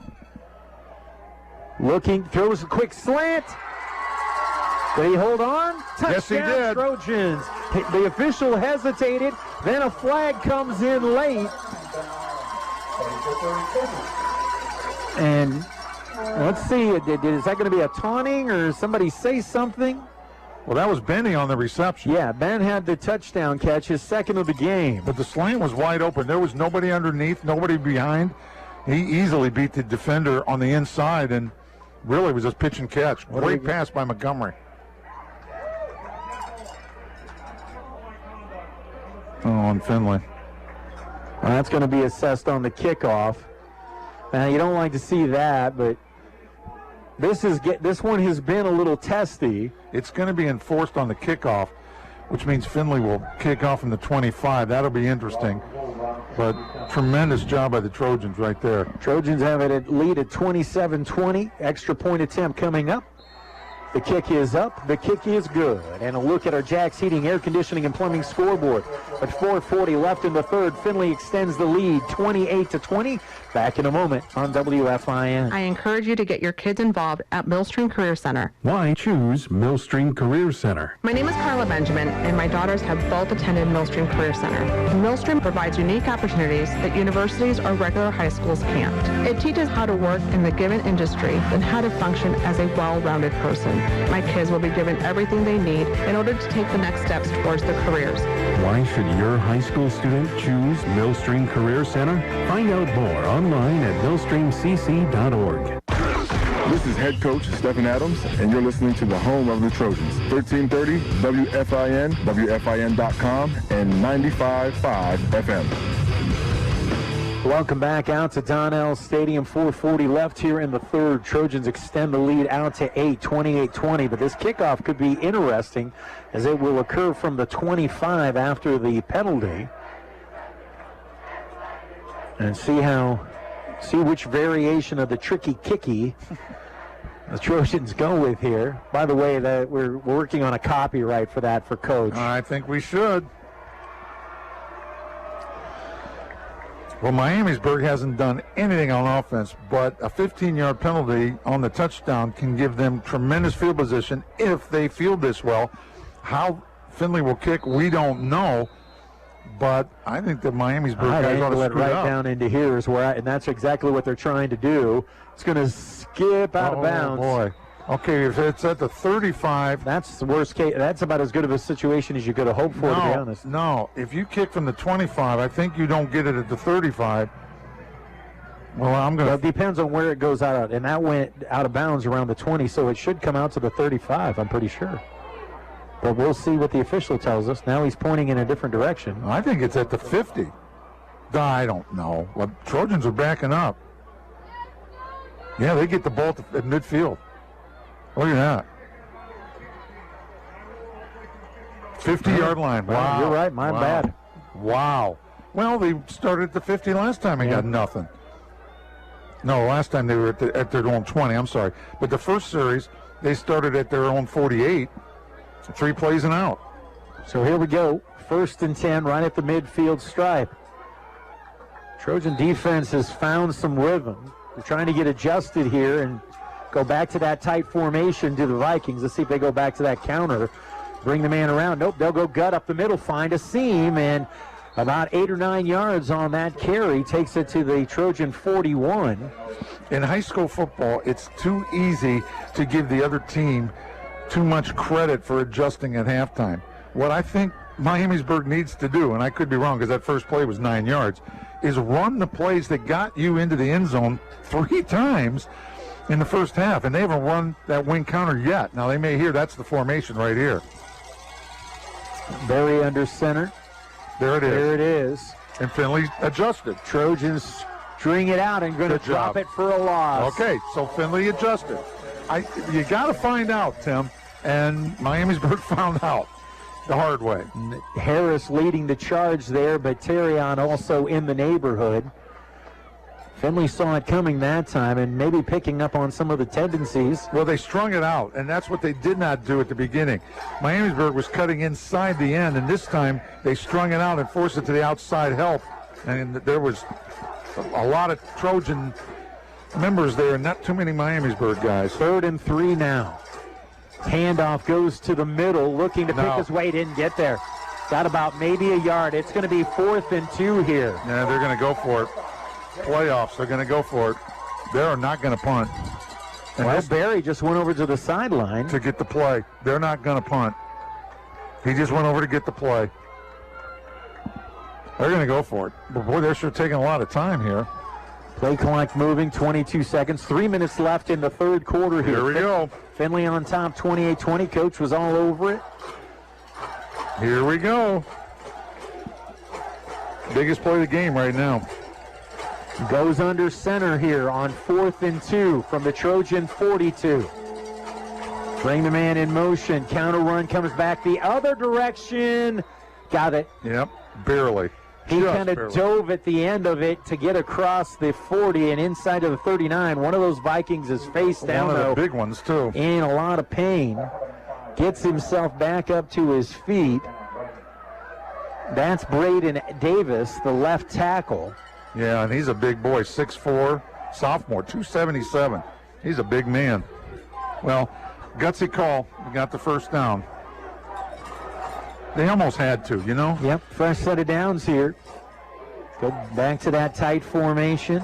Looking, throws a quick slant. Did he hold on? Touchdown, yes, he did. Trojans. The official hesitated. Then a flag comes in late. And let's see, is that going to be a taunting or somebody say something? Well, that was Benny on the reception. Yeah, Ben had the touchdown catch, his second of the game. But the slant was wide open. There was nobody underneath, nobody behind. He easily beat the defender on the inside and really was just pitch and catch. Great pass by Montgomery. Oh, on Findlay. Well, that's going to be assessed on the kickoff. Now, you don't like to see that, but this one has been a little testy. It's going to be enforced on the kickoff, which means Findlay will kick off from the 25. That'll be interesting. But tremendous job by the Trojans right there. Trojans have it at lead at 27-20. Extra point attempt coming up. The kick is up. The kick is good. And a look at our Jack's Heating, Air Conditioning, and Plumbing scoreboard. At 4:40 left in the third, Findlay extends the lead 28-20. Back in a moment on WFIN. I encourage you to get your kids involved at Millstream Career Center. Why choose Millstream Career Center? My name is Carla Benjamin, and my daughters have both attended Millstream Career Center. Millstream provides unique opportunities that universities or regular high schools can't. It teaches how to work in the given industry and how to function as a well-rounded person. My kids will be given everything they need in order to take the next steps towards their careers. Why should your high school student choose Millstream Career Center? Find out more online at millstreamcc.org. This is head coach Stephen Adams, and you're listening to the home of the Trojans. 1330 WFIN, WFIN.com, and 95.5 FM. Welcome back out to Donnell Stadium. 4:40 left here in the third. Trojans extend the lead out to 8, 28-20. But this kickoff could be interesting as it will occur from the 25 after the penalty. And see which variation of the tricky kicky the Trojans go with here. By the way, that we're working on a copyright for that for Coach. I think we should. Well, Miamisburg hasn't done anything on offense, but a 15-yard penalty on the touchdown can give them tremendous field position if they field this well. How Findlay will kick, we don't know, but I think that Miamisburg guys ought to screw right up. down into here is where, and that's exactly what they're trying to do. It's going to skip out of bounds. Oh, boy. Okay, if it's at the 35. That's the worst case. That's about as good of a situation as you could have hoped for, to be honest. No, if you kick from the 25, I think you don't get it at the 35. Well, I'm going to... It depends on where it goes out, and that went out of bounds around the 20, so it should come out to the 35, I'm pretty sure. But we'll see what the official tells us. Now he's pointing in a different direction. I think it's at the 50. I don't know. Well, Trojans are backing up. Yeah, they get the ball at midfield. Look at that. 50-yard line. Wow. You're right. My bad. Wow. Well, they started at the 50 last time and got nothing. No, last time they were at their own 20. I'm sorry. But the first series, they started at their own 48. 3 plays and out. So here we go. 1st and 10 right at the midfield stripe. Trojan defense has found some rhythm. They're trying to get adjusted here and go back to that tight formation to the Vikings. Let's see if they go back to that counter. Bring the man around. Nope, they'll go gut up the middle, find a seam, and about 8 or 9 yards on that carry takes it to the Trojan 41. In high school football, it's too easy to give the other team too much credit for adjusting at halftime. What I think Miamisburg needs to do, and I could be wrong because that first play was 9 yards, is run the plays that got you into the end zone 3 times in the first half, and they haven't run that wing counter yet. Now, they may hear that's the formation right here. Berry under center. There it is. There it is. And Findlay adjusted. Trojans string it out and going to drop it for a loss. Okay, so Findlay adjusted. You got to find out, Tim, and Miamisburg found out the hard way. Harris leading the charge there, but Terrion also in the neighborhood. Findlay saw it coming that time and maybe picking up on some of the tendencies. Well, they strung it out, and that's what they did not do at the beginning. Miamisburg was cutting inside the end, and this time they strung it out and forced it to the outside help. And there was a lot of Trojan members there, and not too many Miamisburg guys. 3rd and 3 now. Handoff goes to the middle, looking to pick his way. Didn't get there. Got about maybe a yard. It's going to be 4th and 2 here. Yeah, they're going to go for it. Playoffs, they're going to go for it. They are not going to punt. And well, Barry just went over to the sideline to get the play. They're not going to punt. He just went over to get the play. They're going to go for it. But boy, they're sure taking a lot of time here. Play clock moving, 22 seconds. 3 minutes left in the third quarter here. Here we go. Findlay on top, 28-20. Coach was all over it. Here we go. Biggest play of the game right now. Goes under center here on 4th and 2 from the Trojan 42. Bring the man in motion. Counter run comes back the other direction. Got it. Yep, barely. He kind of dove at the end of it to get across the 40 and inside of the 39. One of those Vikings is face down, one of though, the big ones, too. in a lot of pain. Gets himself back up to his feet. That's Braden Davis, the left tackle. Yeah, and he's a big boy, 6'4", sophomore, 277. He's a big man. Well, gutsy call. We got the first down. They almost had to, you know? Yep, fresh set of downs here. Go back to that tight formation.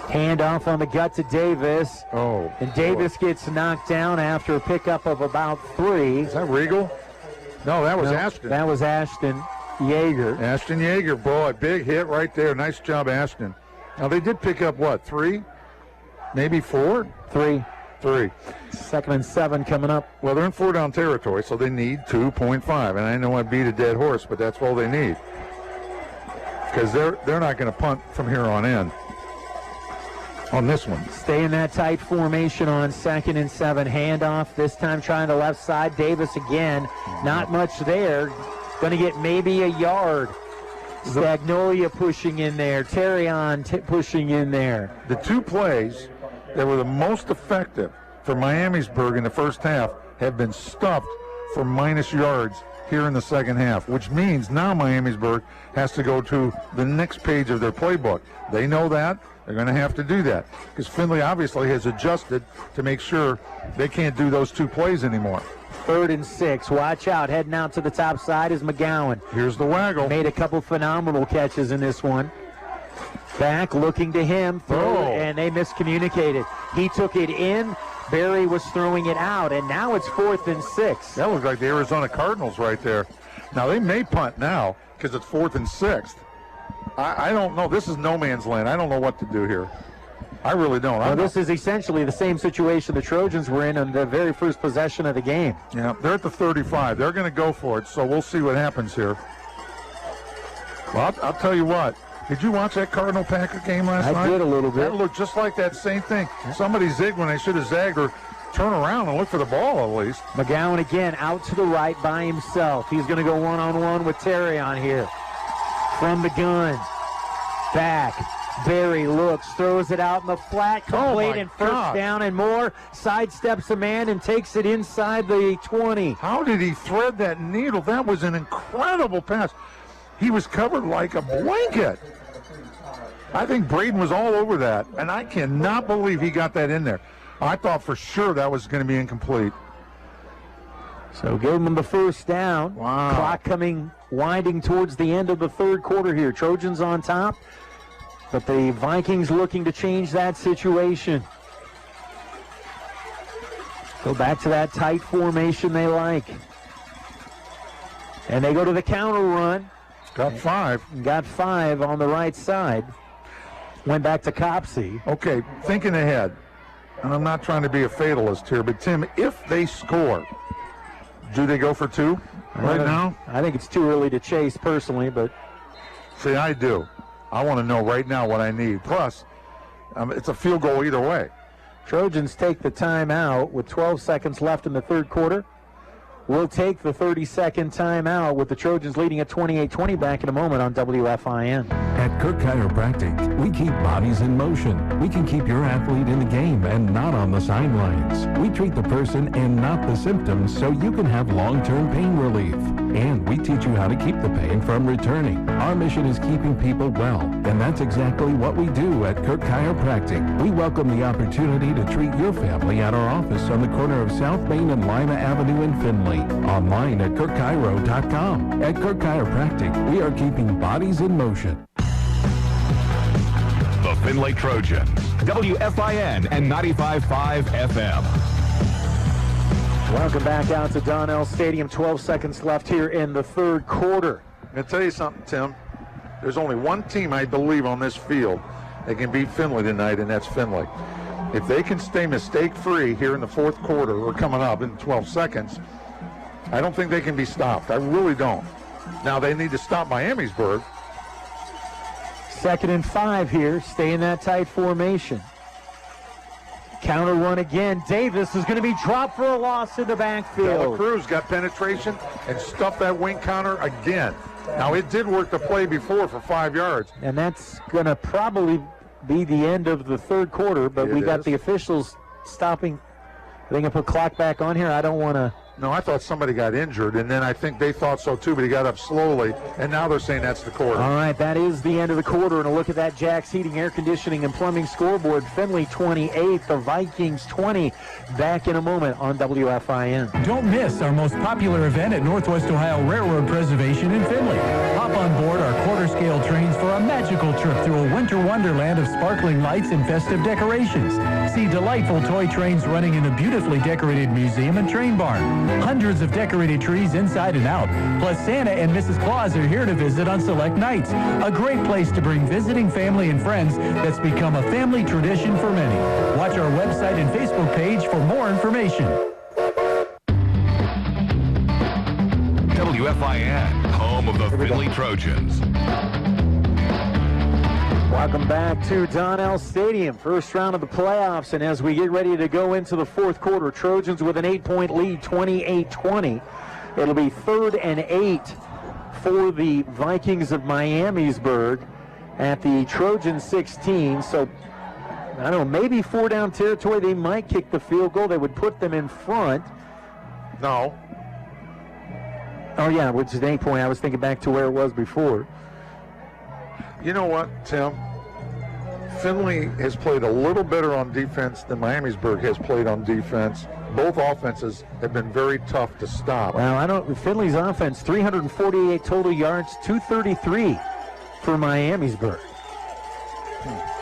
Handoff on the gut to Davis. Oh. And Davis gets knocked down after a pickup of about 3. Is that Regal? No, that was Ashton. That was Ashton Yeager. Ashton Yeager, boy, big hit right there. Nice job, Ashton. Now, they did pick up, what, 3? maybe 4? 3. 3. 2nd and 7 coming up. Well, they're in 4-down territory, so they need 2.5. And I know I beat a dead horse, but that's all they need. Because they're not going to punt from here on in. On this one. Stay in that tight formation on 2nd and 7. Handoff, this time trying the left side. Davis again. Not much there. Going to get maybe a yard. Stagnolia pushing in there. Terrion pushing in there. The 2 plays that were the most effective for Miamisburg in the first half have been stuffed for minus yards here in the second half, which means now Miamisburg has to go to the next page of their playbook. They know that. They're going to have to do that because Findlay obviously has adjusted to make sure they can't do those 2 plays anymore. 3rd and 6. Watch out. Heading out to the top side is McGowan. Here's the waggle. Made a couple phenomenal catches in this one. Back looking to him. And they miscommunicated. He took it in. Barry was throwing it out. And now it's 4th and 6. That looks like the Arizona Cardinals right there. Now they may punt now because it's 4th and 6. I don't know. This is no man's land. I don't know what to do here. I really don't. Well, this is essentially the same situation the Trojans were in on the very first possession of the game. Yeah, they're at the 35. They're going to go for it, so we'll see what happens here. Well, I'll tell you what. Did you watch that Cardinal-Packer game last night? I did a little bit. That looked just like that same thing. Somebody zigged when they should have zagged or turn around and look for the ball at least. McGowan again out to the right by himself. He's going to go one-on-one with Terry on here. From the gun. Back. Barry looks, throws it out in the flat, complete and first down and more. Sidesteps a man and takes it inside the 20. How did he thread that needle? That was an incredible pass. He was covered like a blanket. I think Braden was all over that, and I cannot believe he got that in there. I thought for sure that was going to be incomplete. So give them the first down. Wow. Clock winding towards the end of the 3rd quarter here. Trojans on top, but the Vikings looking to change that situation. Go back to that tight formation they like. And they go to the counter run. Got 5. Got 5 on the right side. Went back to Copsey. Okay, thinking ahead, and I'm not trying to be a fatalist here, but Tim, if they score, do they go for 2 right now? I think it's too early to chase personally, but... See, I do. I want to know right now what I need. Plus, it's a field goal either way. Trojans take the timeout with 12 seconds left in the 3rd quarter. We'll take the 30-second timeout with the Trojans leading at 28-20 back in a moment on WFIN. At Kirk Chiropractic, we keep bodies in motion. We can keep your athlete in the game and not on the sidelines. We treat the person and not the symptoms so you can have long-term pain relief. And we teach you how to keep the pain from returning. Our mission is keeping people well, and that's exactly what we do at Kirk Chiropractic. We welcome the opportunity to treat your family at our office on the corner of South Main and Lima Avenue in Findlay. Online at KirkChiro.com. At Kirk Chiropractic, we are keeping bodies in motion. The Findlay Trojans, WFIN and 95.5 FM. Welcome back out to Donnell Stadium. 12 seconds left here in the 3rd quarter. I'm going to tell you something, Tim. There's only one team, I believe, on this field that can beat Findlay tonight, and that's Findlay. If they can stay mistake-free here in the 4th quarter, or coming up in 12 seconds, I don't think they can be stopped. I really don't. Now, they need to stop Miamisburg. 2nd and 5 here. Stay in that tight formation. Counter run again. Davis is going to be dropped for a loss in the backfield. Cruz got penetration and stuffed that wing counter again. Now, it did work the play before for 5 yards. And that's going to probably be the end of the 3rd quarter, but we got the officials stopping. They can put clock back on here. I don't want to. No, I thought somebody got injured, and then I think they thought so too, but he got up slowly, and now they're saying that's the quarter. All right, that is the end of the quarter, and a look at that Jack's Heating, Air Conditioning, and Plumbing scoreboard. Findlay 28, the Vikings 20. Back in a moment on WFIN. Don't miss our most popular event at Northwest Ohio Railroad Preservation in Findlay. Hop on board our quarter-scale trains for a magical trip through a winter wonderland of sparkling lights and festive decorations. See delightful toy trains running in the beautifully decorated museum and train barn. Hundreds of decorated trees inside and out. Plus, Santa and Mrs. Claus are here to visit on select nights. A great place to bring visiting family and friends that's become a family tradition for many. Watch our website and Facebook page for more information. WFIN, home of the Findlay Trojans. Welcome back to Donnell Stadium, first round of the playoffs, and as we get ready to go into the fourth quarter, Trojans with an 8-point lead, 28-20. It'll be 3rd and 8 for the Vikings of Miamisburg at the Trojan 16. So, I don't know, maybe 4-down territory. They might kick the field goal. They would put them in front. No. Oh, yeah, which is an 8-point. I was thinking back to where it was before. You know what, Tim? Findlay has played a little better on defense than Miamisburg has played on defense. Both offenses have been very tough to stop. Well, Findlay's offense, 348 total yards, 233 for Miamisburg.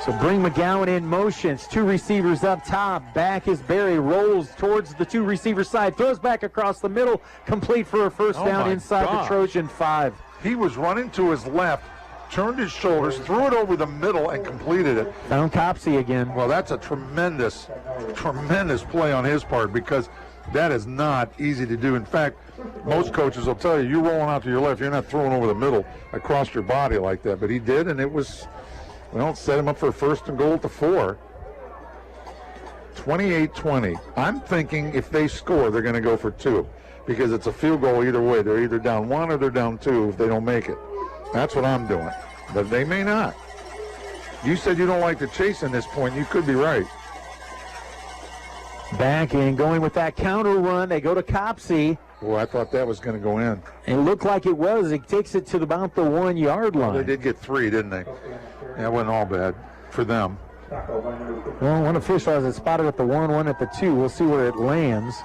So bring McGowan in motions. 2 receivers up top. Back is Barry. Rolls towards the 2 receiver side. Throws back across the middle. Complete for a first down inside the Trojan 5. He was running to his left, turned his shoulders, threw it over the middle, and completed it. Found Copsey again. Well, that's a tremendous, tremendous play on his part because that is not easy to do. In fact, most coaches will tell you, you're rolling out to your left, you're not throwing over the middle across your body like that. But he did, and it was, well, set him up for 1st and goal at the 4. 28-20. I'm thinking if they score, they're going to go for 2 because it's a field goal either way. They're either down 1 or they're down 2 if they don't make it. That's what I'm doing. But they may not. You said you don't like to chase in this point. You could be right. Back and going with that counter run. They go to Copsey. Well, I thought that was going to go in. It looked like it was. It takes it to about the 1-yard line. Well, they did get 3, didn't they? Yeah, it wasn't all bad for them. Well, one official has it spotted at the 1, one at the 2. We'll see where it lands.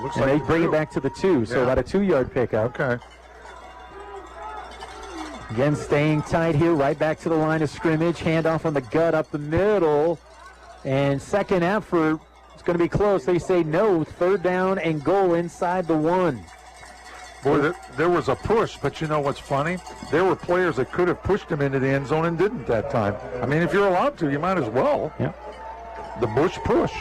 Looks and like they bring it back to the 2, so about a 2-yard pickup. Okay. Again, staying tight here, right back to the line of scrimmage. Handoff on the gut up the middle. And second effort, it's going to be close. They say no. 3rd down and goal inside the 1. Boy, there was a push, but you know what's funny? There were players that could have pushed him into the end zone and didn't that time. I mean, if you're allowed to, you might as well. Yeah. The Bush push.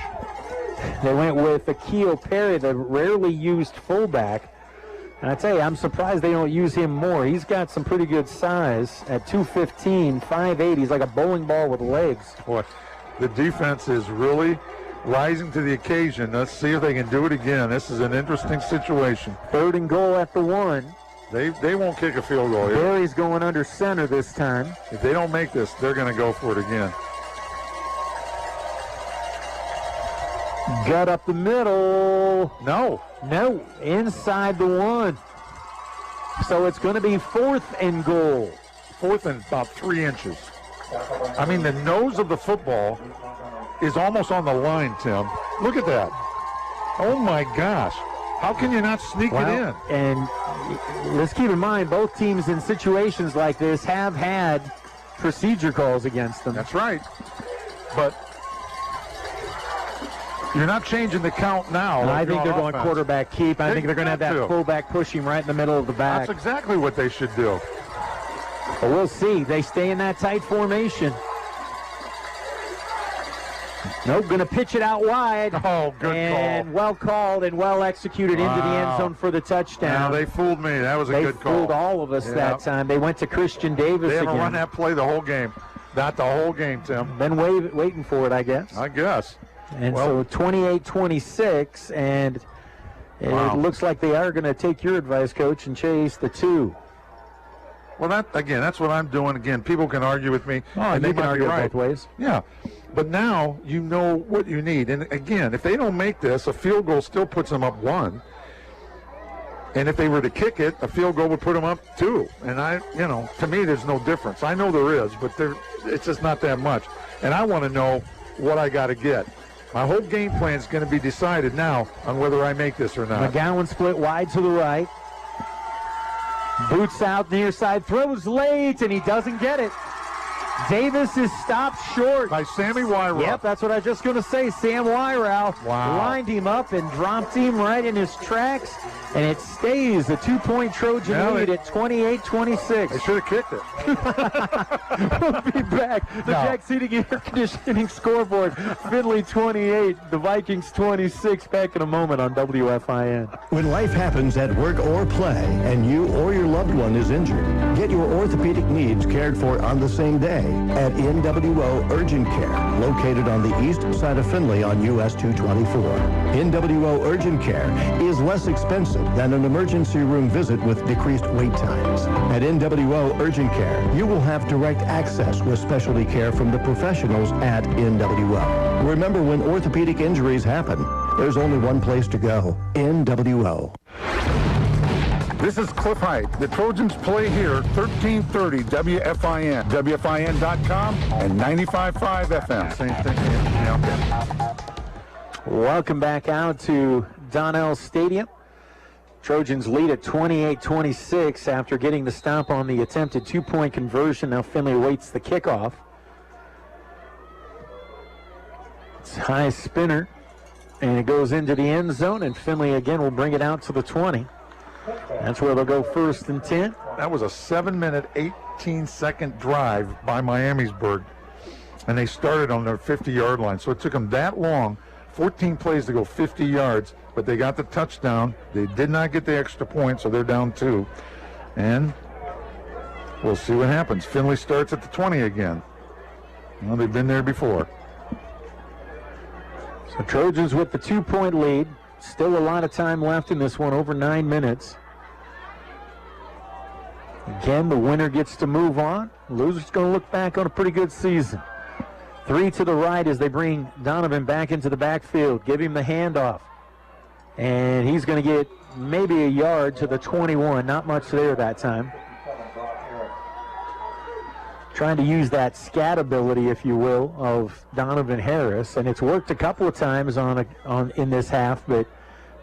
They went with Akil Perry, the rarely used fullback. And I tell you, I'm surprised they don't use him more. He's got some pretty good size at 215, 5'8". He's like a bowling ball with legs. Boy, the defense is really rising to the occasion. Let's see if they can do it again. This is an interesting situation. 3rd and goal at the 1. They won't kick a field goal here. Barry's going under center this time. If they don't make this, they're going to go for it again. Gut up the middle. No. No, inside the 1. So it's going to be 4th and goal. 4th and about 3 inches. I mean, the nose of the football is almost on the line, Tim. Look at that. Oh, my gosh. How can you not sneak it in? And let's keep in mind, both teams in situations like this have had procedure calls against them. That's right. But you're not changing the count now. And I think they're going quarterback keep. I think they're going to have that fullback push him right in the middle of the back. That's exactly what they should do. But we'll see. They stay in that tight formation. Nope, going to pitch it out wide. Oh, good and call. Well called and well executed into the end zone for the touchdown. Now they fooled me. That was a good call. They fooled all of us that time. They went to Christian Davis again. They haven't again. run that play the whole game. Not the whole game, Tim. Been waiting for it, I guess. I guess. And so 28-26, and it looks like they are going to take your advice, Coach, and chase the 2. Well, that's what I'm doing. Again, people can argue with me. Oh, and you they can might argue be right. both ways. Yeah. But now you know what you need. And again, if they don't make this, a field goal still puts them up 1. And if they were to kick it, a field goal would put them up 2. And to me, there's no difference. I know there is, but it's just not that much. And I want to know what I got to get. My whole game plan is going to be decided now on whether I make this or not. McGowan split wide to the right. Boots out near side, throws late, and he doesn't get it. Davis is stopped short. By Sammy Wyrow. Yep, that's what I was just going to say. Sam Wyrow lined him up and dropped him right in his tracks, and it stays a 2-point Trojan lead at 28-26. They should have kicked it. We'll be back. The Jack Seating Air Conditioning scoreboard. Findlay 28, the Vikings 26. Back in a moment on WFIN. When life happens at work or play and you or your loved one is injured, get your orthopedic needs cared for on the same day at NWO Urgent Care, located on the east side of Findlay on US 224. NWO Urgent Care is less expensive than an emergency room visit with decreased wait times. At NWO Urgent Care, you will have direct access with specialty care from the professionals at NWO. Remember, when orthopedic injuries happen, there's only one place to go, NWO. This is Cliff Height. The Trojans play here, 1330 WFIN, WFIN.com, and 95.5 FM. Same thing. Yeah. Welcome back out to Donnell Stadium. Trojans lead at 28-26 after getting the stop on the attempted 2-point conversion. Now Findlay awaits the kickoff. It's a high spinner, and it goes into the end zone, and Findlay again will bring it out to the 20. That's where they'll go 1st and 10. That was a 7-minute, 18-second drive by Miamisburg, and they started on their 50-yard line. So it took them that long, 14 plays to go 50 yards, but they got the touchdown. They did not get the extra point, so they're down 2. And we'll see what happens. Findlay starts at the 20 again. Well, they've been there before. So Trojans with the 2-point lead. Still a lot of time left in this one, over 9 minutes. Again, the winner gets to move on. Loser's going to look back on a pretty good season. 3 to the right as they bring Donovan back into the backfield. Give him the handoff. And he's going to get maybe a yard to the 21. Not much there that time. Trying to use that scat ability, if you will, of Donovan Harris, and it's worked a couple of times in this half, but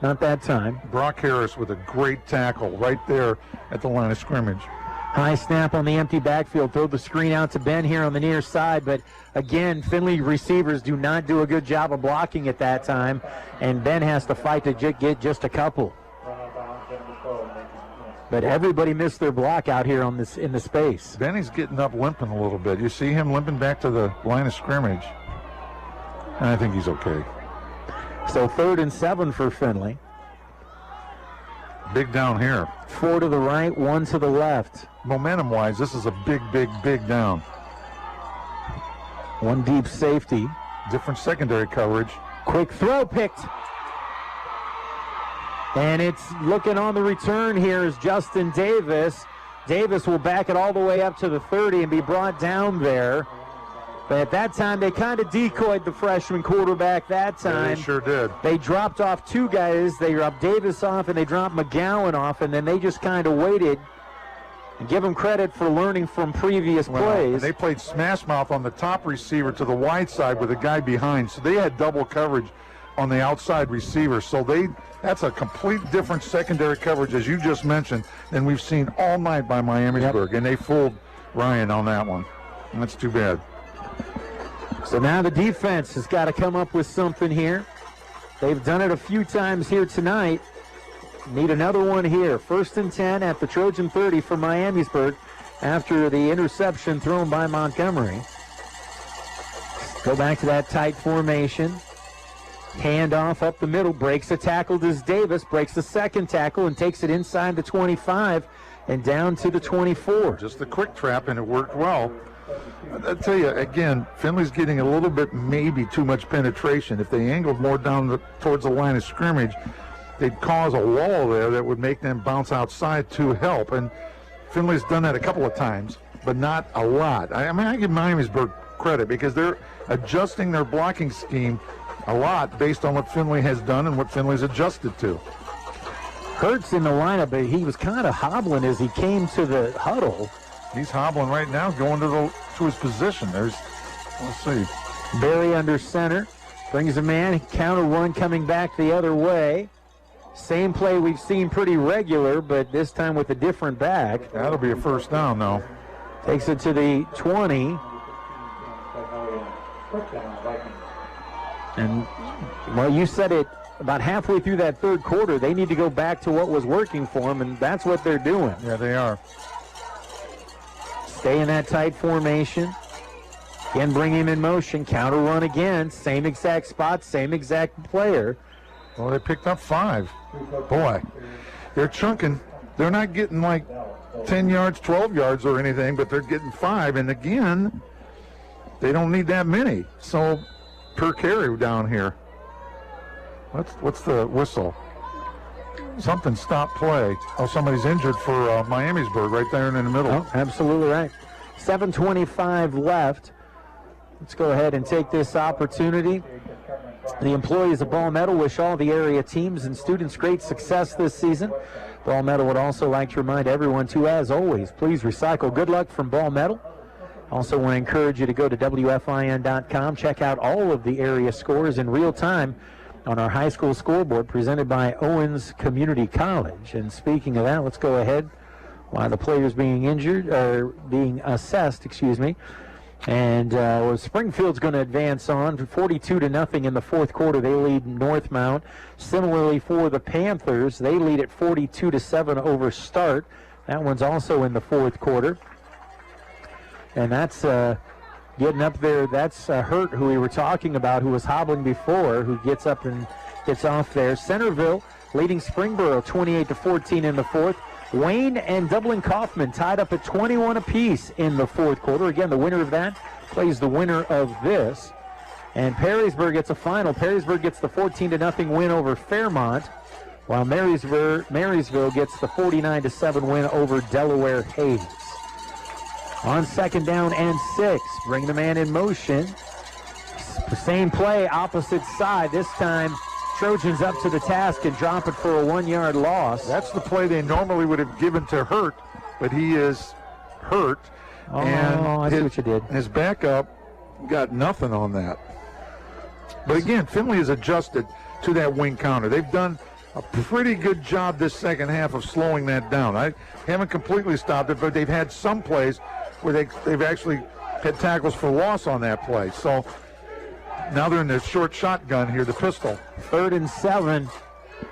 not that time. Brock Harris with a great tackle right there at the line of scrimmage. High snap on the empty backfield. Throw the screen out to Ben here on the near side, but again, Findlay receivers do not do a good job of blocking at that time, and Ben has to fight to get just a couple. But everybody missed their block out here on this in the space. Benny's getting up limping a little bit. You see him limping back to the line of scrimmage. And I think he's okay. So 3rd and 7 for Findlay. Big down here. 4 to the right, 1 to the left. Momentum-wise, this is a big, big, big down. 1 deep safety. Different secondary coverage. Quick throw picked. And it's looking on the return here is Justin Davis. Davis will back it all the way up to the 30 and be brought down there. But at that time, they kind of decoyed the freshman quarterback that time. Yeah, they sure did. They dropped off 2 guys. They dropped Davis off and they dropped McGowan off, and then they just kind of waited. And give them credit for learning from previous plays. And they played smash mouth on the top receiver to the wide side with a guy behind. So they had double coverage on the outside receiver. So that's a complete different secondary coverage, as you just mentioned, than we've seen all night by Miamisburg. Yep. And they fooled Ryan on that one. And that's too bad. So now the defense has got to come up with something here. They've done it a few times here tonight. Need another one here. 1st and 10 at the Trojan 30 for Miamisburg after the interception thrown by Montgomery. Go back to that tight formation. Handoff up the middle, breaks a tackle to Davis, breaks the second tackle and takes it inside the 25 and down to the 24. Just a quick trap, and it worked well. I'll tell you, again, Findlay's getting a little bit maybe too much penetration. If they angled more down towards the line of scrimmage, they'd cause a wall there that would make them bounce outside to help. And Findlay's done that a couple of times, but not a lot. I mean, I give Miamisburg credit because they're adjusting their blocking scheme a lot based on what Findlay has done and what Findlay's adjusted to. Kurt's in the lineup, but he was kind of hobbling as he came to the huddle. He's hobbling right now, going to his position. Let's see. Barry under center, brings a man, counter run coming back the other way. Same play we've seen pretty regular, but this time with a different back. That'll be a first down, though. Takes it to the 20. And, well, you said it about halfway through that third quarter. They need to go back to what was working for them, and that's what they're doing. Yeah, they are. Stay in that tight formation. Again, bring him in motion. Counter run again. Same exact spot, same exact player. Well, they picked up 5. Boy, they're chunking. They're not getting like 10 yards, 12 yards or anything, but they're getting 5. And again, they don't need that many. So per carry down here. What's the whistle? Something stopped play. Oh, somebody's injured for Miamisburg right there in the middle. Oh, absolutely right. 7:25 left. Let's go ahead and take this opportunity. The employees of Ball Metal wish all the area teams and students great success this season. Ball Metal would also like to remind everyone to, as always, please recycle. Good luck from Ball Metal. Also want to encourage you to go to WFIN.com. Check out all of the area scores in real time on our high school scoreboard presented by Owens Community College. And speaking of that, let's go ahead while the players being assessed. And Springfield's going to advance on 42-0 in the fourth quarter. They lead Northmount. Similarly for the Panthers, they lead at 42-7 over Start. That one's also in the fourth quarter. And that's getting up there. That's Hurt, who we were talking about, who was hobbling before, who gets up and gets off there. Centerville leading Springboro 28-14 in the fourth. Wayne and Dublin Kaufman tied up at 21 apiece in the fourth quarter. Again, the winner of that plays the winner of this. And Perrysburg gets a final. Perrysburg gets the 14-0 win over Fairmont, while Marysville gets the 49-7 win over Delaware Hayes. On second down and 6, bring the man in motion. Same play, opposite side. This time, Trojans up to the task and drop it for a 1-yard loss. That's the play they normally would have given to Hurt, but he is hurt. Oh, I see what you did. His backup got nothing on that. But again, Findlay has adjusted to that wing counter. They've done a pretty good job this second half of slowing that down. I haven't completely stopped it, but they've had some plays where they've actually had tackles for loss on that play. So now they're in the short shotgun here, the pistol. 3rd and 7.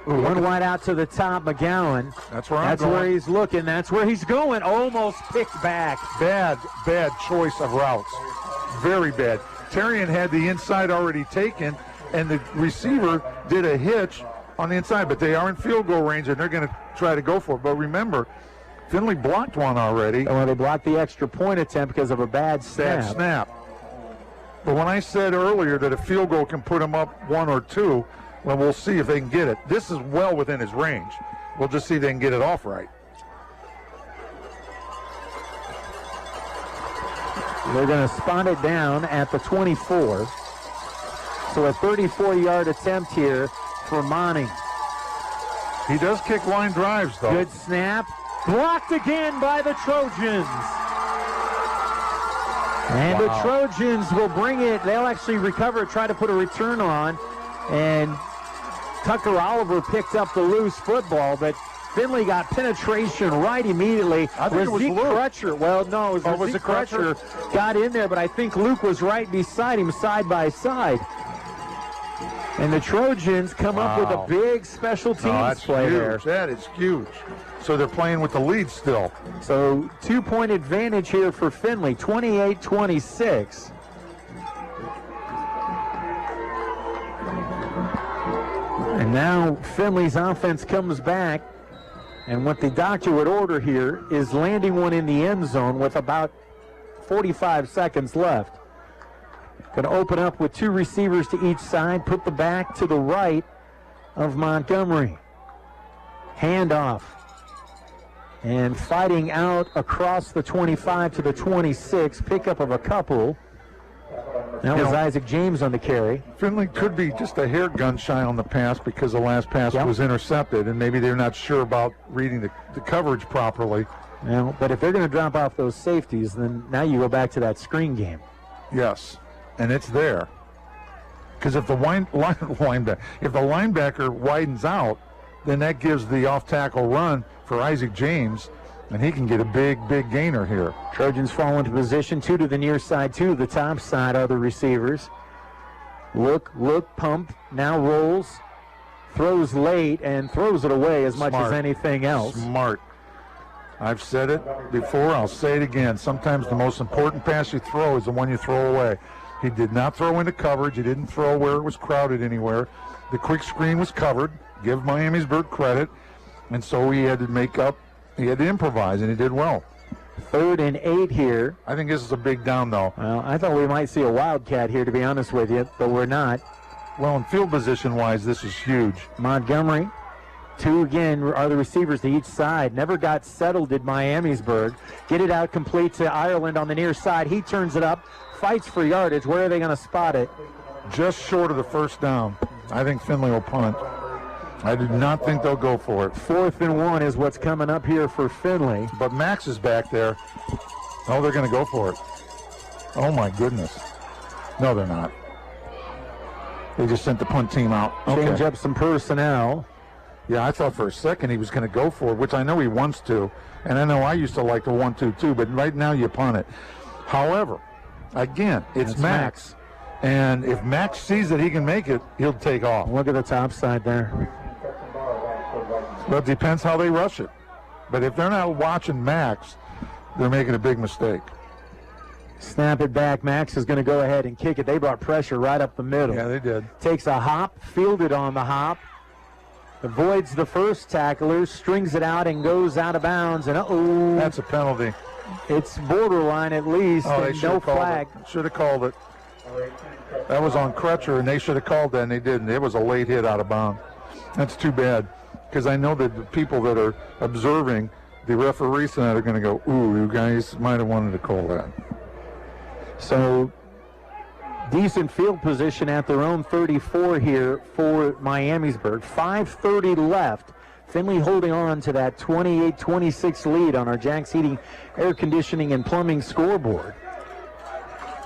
One wide out to the top, McGowan. That's where That's where he's looking. That's where he's going. Almost picked back. Bad choice of routes. Very bad. Terrian had the inside already taken, and the receiver did a hitch on the inside, but they are in field goal range, and they're going to try to go for it. But remember, Findlay blocked one already. Well, they blocked the extra point attempt because of a bad snap. But when I said earlier that a field goal can put them up 1 or 2, well, we'll see if they can get it. This is well within his range. We'll just see if they can get it off right. They're going to spot it down at the 24. So a 34-yard attempt here for Monning. He does kick line drives, though. Good snap. Blocked again by the Trojans. And the Trojans will bring it. They'll actually recover it, try to put a return on. And Tucker Oliver picked up the loose football, but Findlay got penetration right immediately. I think it was Luke. Crutcher. Well, no, it was Crutcher got in there, but I think Luke was right beside him, side by side. And the Trojans come up with a big special teams play there. That is huge. So they're playing with the lead still. So 2-point advantage here for Findlay, 28-26. And now Findlay's offense comes back. And what the doctor would order here is landing one in the end zone with about 45 seconds left. Going to open up with 2 receivers to each side, put the back to the right of Montgomery. Handoff. And fighting out across the 25 to the 26, pickup of a couple. That was Isaac James on the carry. Findlay could be just a hair gun shy on the pass because the last pass was intercepted, and maybe they're not sure about reading the coverage properly. Well, but if they're going to drop off those safeties, then now you go back to that screen game. Yes, and it's there. Because if the linebacker widens out, then that gives the off-tackle run for Isaac James, And he can get a big gainer here. Trojans fall into position, 2 to the near side, 2 to the top side are the receivers. Look, pump, now rolls, throws late, and throws it away as much as anything else. Smart. I've said it before, I'll say it again. Sometimes the most important pass you throw is the one you throw away. He did not throw into coverage. He didn't throw where it was crowded anywhere. The quick screen was covered. Give Miamisburg credit. And so he had to improvise, and he did well. 3rd and 8 here. I think this is a big down, though. Well, I thought we might see a wildcat here, to be honest with you, but we're not. Well, in field position-wise, this is huge. Montgomery. 2 again are the receivers to each side. Never got settled, did Miamisburg. Get it out complete to Ireland on the near side. He turns it up, fights for yardage. Where are they going to spot it? Just short of the first down. I think Findlay will punt. I do not think they'll go for it. 4th and 1 is what's coming up here for Findlay. But Max is back there. Oh, they're going to go for it. Oh, my goodness. No, they're not. They just sent the punt team out. Change up some personnel. Yeah, I thought for a second he was going to go for it, which I know he wants to. And I know I used to like the 1-2 too, but right now you punt it. However, again, it's Max. And if Max sees that he can make it, he'll take off. Look at the top side there. Well, it depends how they rush it. But if they're not watching Max, they're making a big mistake. Snap it back. Max is going to go ahead and kick it. They brought pressure right up the middle. Yeah, they did. Takes a hop, fielded on the hop. Avoids the first tackler, strings it out, and goes out of bounds. And uh-oh. That's a penalty. It's borderline at least, and no flag. Should have called it. That was on Crutcher, and they should have called that, and they didn't. It was a late hit out of bounds. That's too bad, because I know that the people that are observing the referees tonight are going to go, ooh, you guys might have wanted to call that. So decent field position at their own 34 here for Miamisburg. 5:30 left. Findlay holding on to that 28-26 lead on our Jack's Heating, Air Conditioning, and Plumbing scoreboard.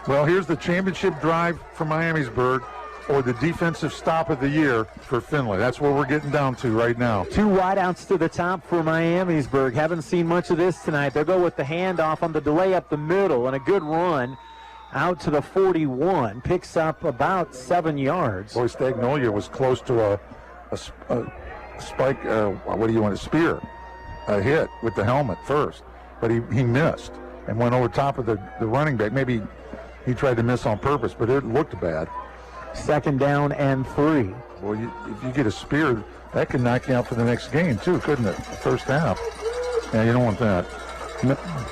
Well, here's the championship drive for Miamisburg, or the defensive stop of the year for Findlay. That's what we're getting down to right now. 2 wideouts to the top for Miamisburg. Haven't seen much of this tonight. They'll go with the handoff on the delay up the middle, and a good run out to the 41. Picks up about 7 yards. Boy, Stagnolia was close to a spike, a spear, a hit with the helmet first. But he missed and went over top of the running back. Maybe he tried to miss on purpose, but it looked bad. 2nd down and 3. Well, if you get a spear, that could knock you out for the next game, too, couldn't it? First half. Yeah, you don't want that.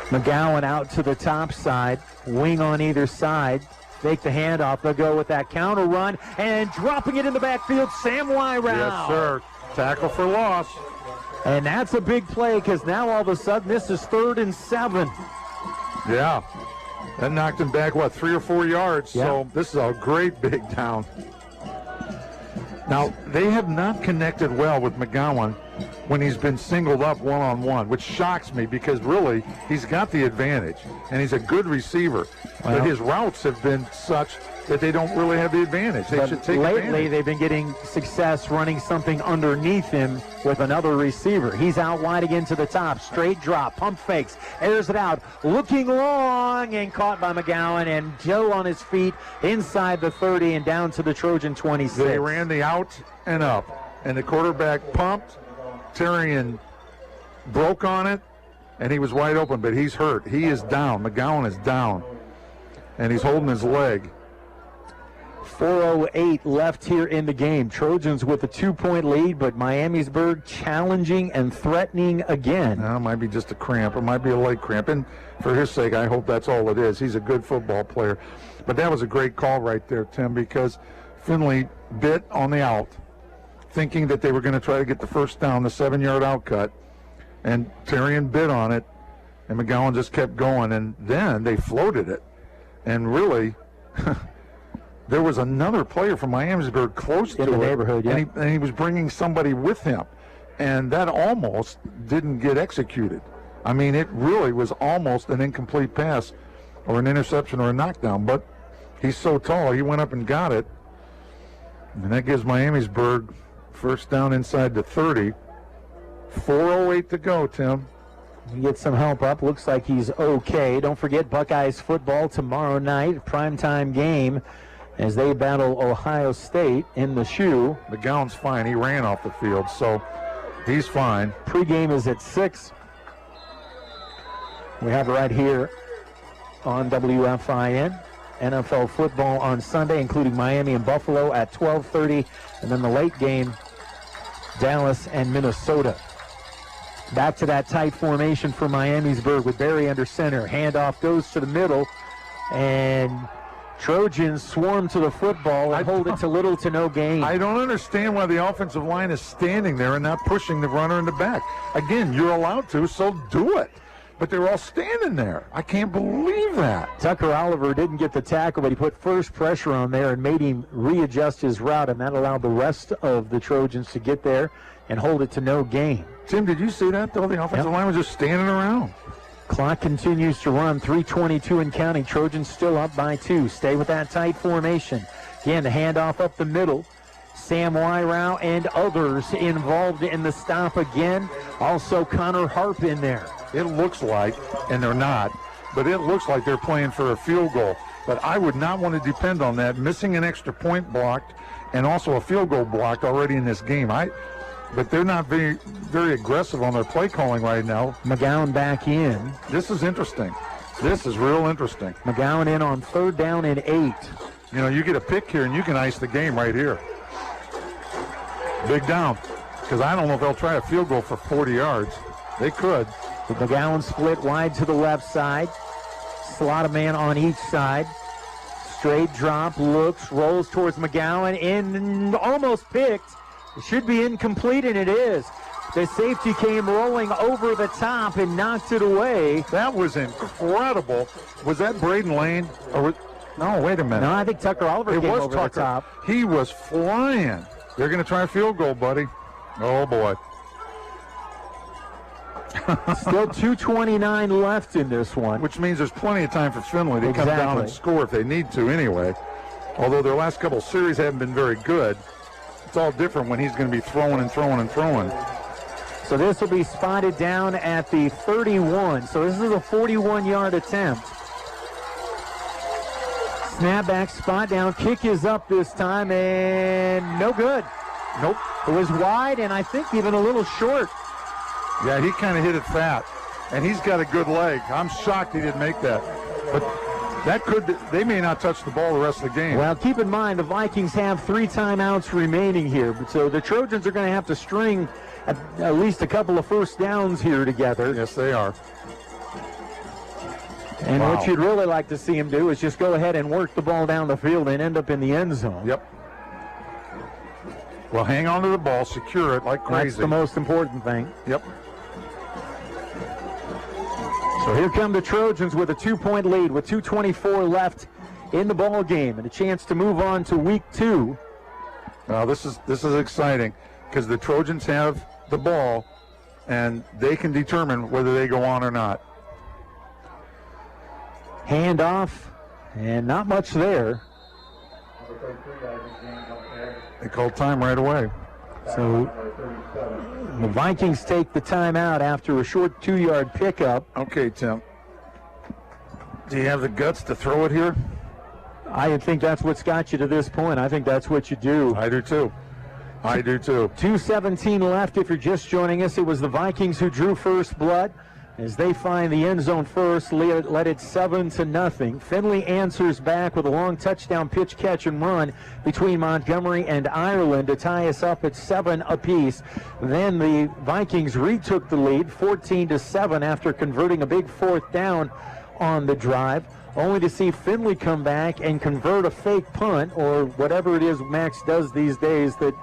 McGowan out to the top side, wing on either side. Fake the handoff. They'll go with that counter run, and dropping it in the backfield, Sam Wyrow. Yes, sir. Tackle for loss. And that's a big play, because now all of a sudden this is 3rd and 7. Yeah. That knocked him back, 3 or 4 yards. Yeah. So this is a great big down. Now, they have not connected well with McGowan when he's been singled up one-on-one, which shocks me because really he's got the advantage, and he's a good receiver. But his routes have been such that they don't really have the advantage. They should take lately, advantage. They've been getting success running something underneath him with another receiver. He's out wide again to the top. Straight drop, pump fakes, airs it out, looking long, and caught by McGowan, and Joe on his feet inside the 30 and down to the Trojan 26. They ran the out and up, and the quarterback pumped. Tyrion broke on it, and he was wide open, but he's hurt. He is down. McGowan is down, and he's holding his leg. 4:08 left here in the game. Trojans with a 2-point lead, but Miamisburg challenging and threatening again. It might be just a cramp. It might be a leg cramp. And for his sake, I hope that's all it is. He's a good football player. But that was a great call right there, Tim, because Findlay bit on the out, thinking that they were going to try to get the first down, the 7-yard out cut. And Tyrion bit on it, and McGowan just kept going. And then they floated it. And really... there was another player from Miamisburg close to in the neighborhood, yeah. And he was bringing somebody with him. And that almost didn't get executed. I mean, it really was almost an incomplete pass or an interception or a knockdown. But he's so tall, he went up and got it. And that gives Miamisburg first down inside the 30. 4:08 to go, Tim. Get some help up. Looks like he's okay. Don't forget Buckeyes football tomorrow night, primetime game, as they battle Ohio State in the shoe. McGowan's fine. He ran off the field, so he's fine. Pregame is at 6. We have it right here on WFIN. NFL football on Sunday, including Miami and Buffalo at 12:30, and then the late game, Dallas and Minnesota. Back to that tight formation for Miamisburg with Barry under center. Handoff goes to the middle, and Trojans swarm to the football and hold it to little to no gain. I don't understand why the offensive line is standing there and not pushing the runner in the back. Again, you're allowed to, so do it. But they're all standing there. I can't believe that. Tucker Oliver didn't get the tackle, but he put first pressure on there and made him readjust his route, and that allowed the rest of the Trojans to get there and hold it to no gain. Tim, did you see that, though? The offensive line was just standing around. Clock continues to run, 3:22 and counting. Trojans still up by 2. Stay with that tight formation. Again, the handoff up the middle. Sam Wyrau and others involved in the stop again. Also Connor Harp in there. It looks like, and they're not, but it looks like they're playing for a field goal. But I would not want to depend on that. Missing an extra point blocked and also a field goal blocked already in this game. But they're not very aggressive on their play calling right now. McGowan back in. This is interesting. This is real interesting. McGowan in on 3rd down and 8. You know, you get a pick here and you can ice the game right here. Big down. Because I don't know if they'll try a field goal for 40 yards. They could. With McGowan split wide to the left side. Slot a man on each side. Straight drop, looks, rolls towards McGowan, in, almost picked. It should be incomplete, and it is. The safety came rolling over the top and knocked it away. That was incredible. Was that Braden Lane? No, wait a minute. No, I think Tucker Oliver came over the top. He was flying. They're going to try a field goal, buddy. Oh, boy. Still 2:29 left in this one. Which means there's plenty of time for Findlay to come down and score if they need to anyway. Although their last couple series haven't been very good. It's all different when he's going to be throwing and throwing and throwing. So this will be spotted down at the 31. So this is a 41-yard attempt. Snapback, spot down, kick is up this time, and no good. Nope. It was wide and I think even a little short. Yeah, he kind of hit it fat, and he's got a good leg. I'm shocked he didn't make that. But that they may not touch the ball the rest of the game. Well, keep in mind the Vikings have 3 timeouts remaining here, so the Trojans are going to have to string at least a couple of first downs here together. Yes, they are. And what you'd really like to see him do is just go ahead and work the ball down the field and end up in the end zone. Yep. Well, hang on to the ball, secure it like crazy. That's the most important thing. Yep. So here come the Trojans with a 2-point lead with 2:24 left in the ball game and a chance to move on to week 2. Now this is exciting because the Trojans have the ball and they can determine whether they go on or not. Hand off and not much there. They called time right away. So the Vikings take the timeout after a short 2-yard pickup. Okay, Tim. Do you have the guts to throw it here? I think that's what's got you to this point. I think that's what you do. I do too. I do too. 2:17 left if you're just joining us. It was the Vikings who drew first blood as they find the end zone first, led it 7-0. Findlay answers back with a long touchdown pitch, catch, and run between Montgomery and Ireland to tie us up at 7 apiece. Then the Vikings retook the lead 14-7 after converting a big 4th down on the drive, only to see Findlay come back and convert a fake punt, or whatever it is Max does these days, that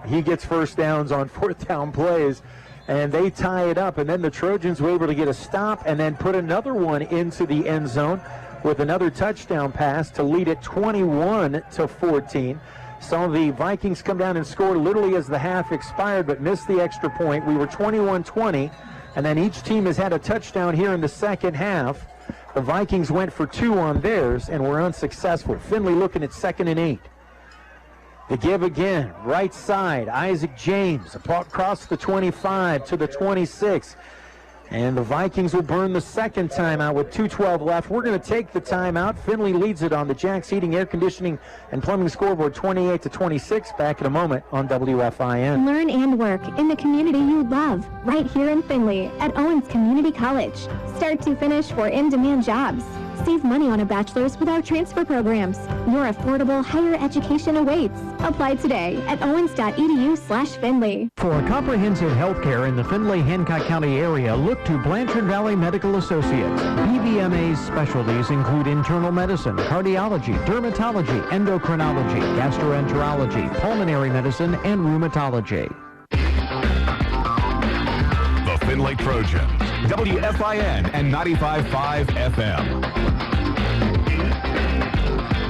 he gets first downs on 4th down plays. And they tie it up, and then the Trojans were able to get a stop and then put another one into the end zone with another touchdown pass to lead it 21-14. Saw the Vikings come down and score literally as the half expired, but missed the extra point. We were 21-20, and then each team has had a touchdown here in the second half. The Vikings went for 2 on theirs and were unsuccessful. Findlay looking at 2nd and 8. The give again, right side, Isaac James across the 25 to the 26. And the Vikings will burn the second timeout with 2:12 left. We're going to take the timeout. Findlay leads it on the Jack's Heating, Air Conditioning, and Plumbing scoreboard 28-26. Back in a moment on WFIN. Learn and work in the community you love, right here in Findlay at Owens Community College. Start to finish for in-demand jobs. Save money on a bachelor's with our transfer programs. Your affordable higher education awaits. Apply today at owens.edu/Findlay. For comprehensive health care in the Findlay-Hancock County area, look to Blanchard Valley Medical Associates. BVMA's specialties include internal medicine, cardiology, dermatology, endocrinology, gastroenterology, pulmonary medicine, and rheumatology. The Findlay Trojans, WFIN and 95.5 FM.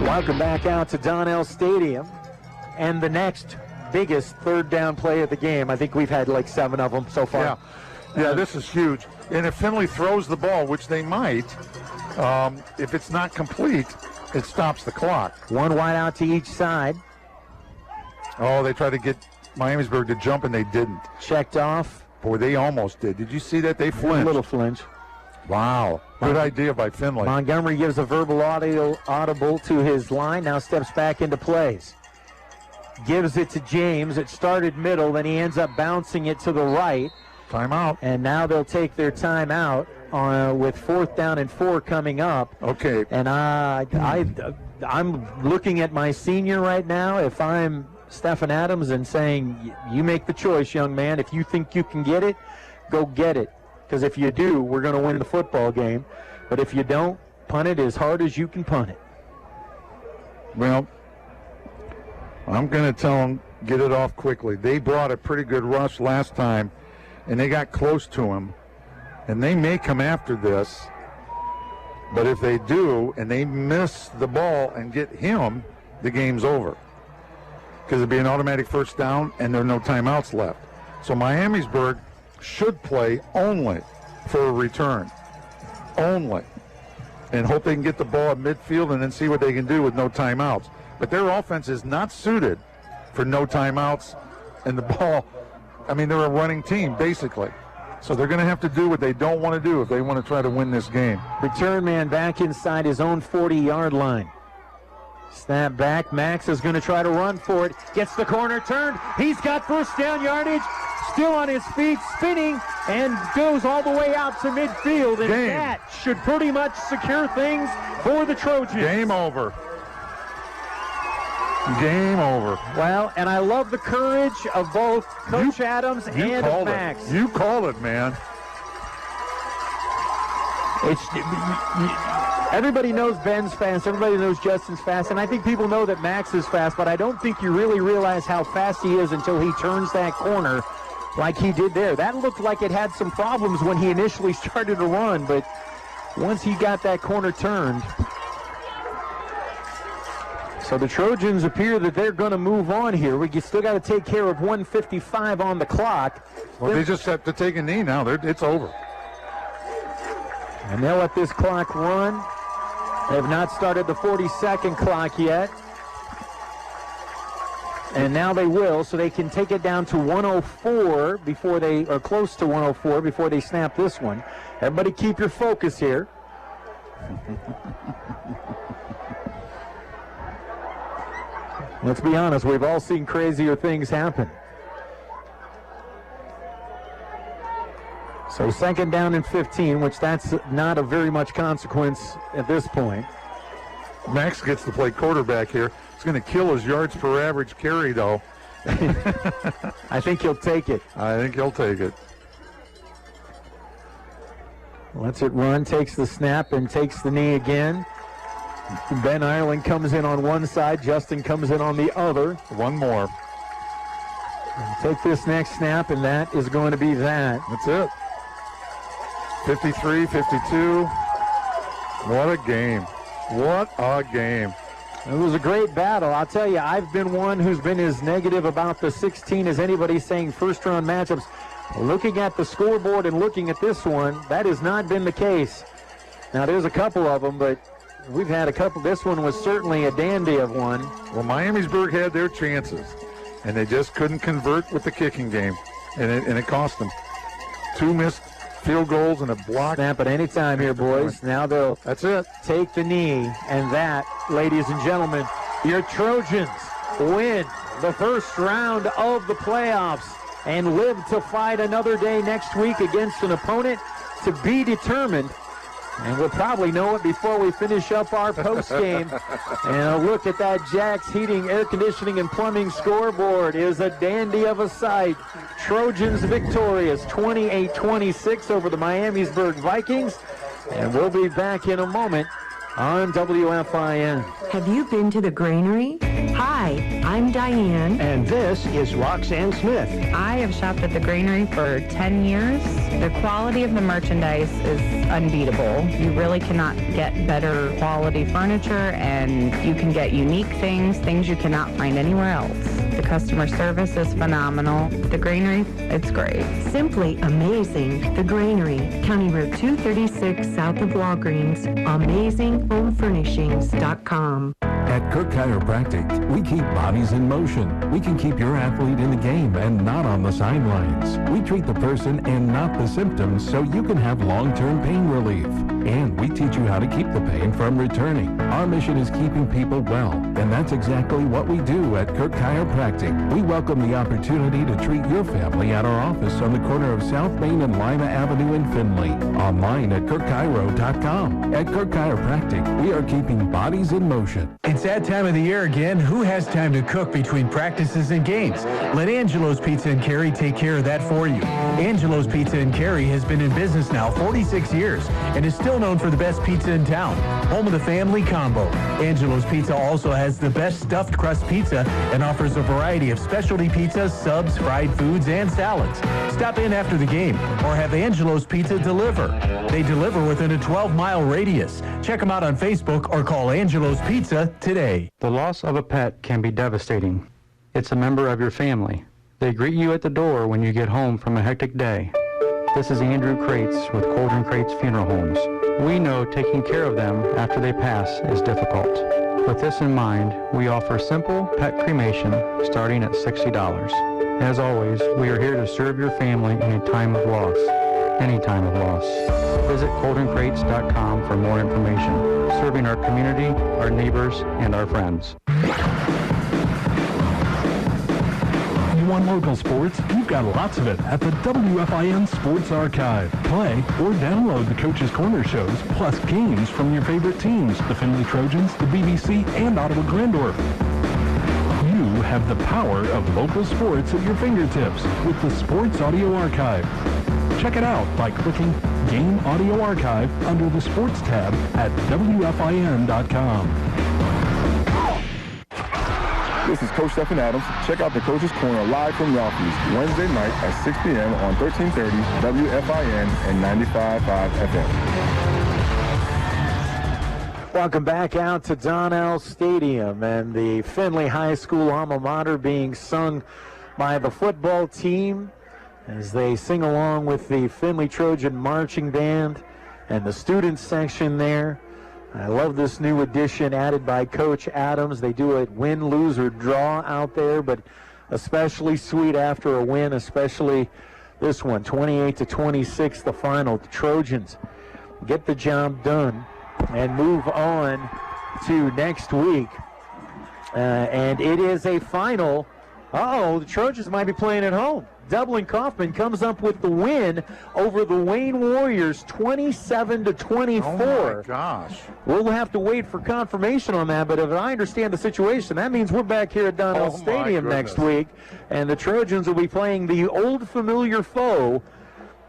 Welcome back out to Donnell Stadium. And the next biggest third down play of the game. I think we've had like 7 of them so far. Yeah, this is huge. And if Findlay throws the ball, which they might, if it's not complete, it stops the clock. One wide out to each side. Oh, they tried to get Miamisburg to jump, and they didn't. Checked off. Boy, they almost did. Did you see that? They flinched. A little flinch. Wow. Good idea by Findlay. Montgomery gives a verbal audible to his line. Now steps back into plays. Gives it to James. It started middle, then he ends up bouncing it to the right. Timeout. And now they'll take their timeout with 4th down and 4 coming up. Okay. And I'm looking at my senior right now. If I'm Stephen Adams and saying, you make the choice, young man. If you think you can get it, go get it. Because if you do, we're going to win the football game. But if you don't, punt it as hard as you can punt it. Well, I'm going to tell them, get it off quickly. They brought a pretty good rush last time, and they got close to him. And they may come after this. But if they do, and they miss the ball and get him, the game's over. Because it'd be an automatic first down, and there are no timeouts left. So Miamisburg should play only for a return. Only. And hope they can get the ball at midfield and then see what they can do with no timeouts. But their offense is not suited for no timeouts and the ball. I mean, they're a running team, basically. So they're going to have to do what they don't want to do if they want to try to win this game. Return man back inside his own 40-yard line. Snap back. Max is going to try to run for it. Gets the corner turned. He's got first down yardage. Still on his feet, spinning, and goes all the way out to midfield. And that should pretty much secure things for the Trojans. Game over. Game over. Well, and I love the courage of both Coach Adams and of Max. You called it, man. Everybody knows Ben's fast. Everybody knows Justin's fast. And I think people know that Max is fast, but I don't think you really realize how fast he is until he turns that corner like he did there. That looked like it had some problems when he initially started to run, but once he got that corner turned. So the Trojans appear that they're going to move on here. We still got to take care of 1:55 on the clock. Well, they just have to take a knee now. It's over. And they'll let this clock run. They have not started the 40-second clock yet. And now they will, so they can take it down to 104 before they, or close to 104 before they snap this one. Everybody keep your focus here. Let's be honest, we've all seen crazier things happen. So 2nd down and 15, which that's not of very much consequence at this point. Max gets to play quarterback here. It's going to kill his yards per average carry, though. I think he'll take it. I think he'll take it. Lets it run, takes the snap, and takes the knee again. Ben Ireland comes in on one side. Justin comes in on the other. One more. And take this next snap, and that is going to be that. That's it. 53, 52. What a game. What a game. It was a great battle. I'll tell you, I've been one who's been as negative about the 16 as anybody saying first-round matchups. Looking at the scoreboard and looking at this one, that has not been the case. Now, there's a couple of them, but we've had a couple. This one was certainly a dandy of one. Well, Miamisburg had their chances, and they just couldn't convert with the kicking game, and it cost them. 2 missed field goals and a block. Snap at any time here, boys. Now they'll take the knee. And that, ladies and gentlemen, your Trojans win the first round of the playoffs and live to fight another day next week against an opponent to be determined. And we'll probably know it before we finish up our post game. And a look at that Jack's Heating, Air Conditioning, and Plumbing scoreboard is a dandy of a sight. Trojans victorious 28-26 over the Miamisburg Vikings. And we'll be back in a moment on WFIN. Have you been to the Granary? Hi, I'm Diane. And this is Roxanne Smith. I have shopped at the Granary for 10 years. The quality of the merchandise is unbeatable. You really cannot get better quality furniture, and you can get unique things you cannot find anywhere else. The customer service is phenomenal. The Granary, it's great. Simply amazing. The Granary, County Road 236 south of Walgreens. AmazingHomeFurnishings.com. At Kirk Chiropractic, we keep bodies in motion. We can keep your athlete in the game and not on the sidelines. We treat the person and not the symptoms so you can have long-term pain relief. And we teach you how to keep the pain from returning. Our mission is keeping people well, and that's exactly what we do at Kirk Chiropractic. We welcome the opportunity to treat your family at our office on the corner of South Main and Lima Avenue in Findlay. Online at KirkChiro.com. At Kirk Chiropractic, we are keeping bodies in motion. It's that time of the year again. Who has time to cook between practices and games? Let Angelo's Pizza and Carry take care of that for you. Angelo's Pizza and Carry has been in business now 46 years and is still known for the best pizza in town. Home of the family combo. Angelo's Pizza also has the best stuffed crust pizza and offers a variety of specialty pizzas, subs, fried foods, and salads. Stop in after the game or have Angelo's Pizza deliver. They deliver within a 12-mile radius. Check them out on Facebook or call Angelo's Pizza today. The loss of a pet can be devastating. It's a member of your family. They greet you at the door when you get home from a hectic day. This is Andrew Crates with Cauldron Crates Funeral Homes. We know taking care of them after they pass is difficult. With this in mind, we offer simple pet cremation starting at $60. As always, we are here to serve your family in a time of loss. Any time of loss. Visit CauldronCrates.com for more information. Serving our community, our neighbors, and our friends. You want local sports? You've got lots of it at the WFIN Sports Archive. Play or download the Coach's Corner shows, plus games from your favorite teams, the Findlay Trojans, the BBC, and Ottawa Grandorf. You have the power of local sports at your fingertips with the Sports Audio Archive. Check it out by clicking Game Audio Archive under the Sports tab at WFIN.com. This is Coach Stephen Adams. Check out the Coach's Corner live from Ralphie's Wednesday night at 6 p.m. on 1330 WFIN and 95.5 FM. Welcome back out to Donnell Stadium, and the Findlay High School alma mater being sung by the football team as they sing along with the Findlay Trojan Marching Band and the student section there. I love this new addition added by Coach Adams. They do it win, lose, or draw out there, but especially sweet after a win, especially this one, 28-26, the final. The Trojans get the job done and move on to next week. And it is a final. The Trojans might be playing at home. Dublin Kaufman comes up with the win over the Wayne Warriors, 27-24. Oh my gosh. We'll have to wait for confirmation on that, but if I understand the situation, that means we're back here at Donnell Stadium next week, and the Trojans will be playing the old familiar foe,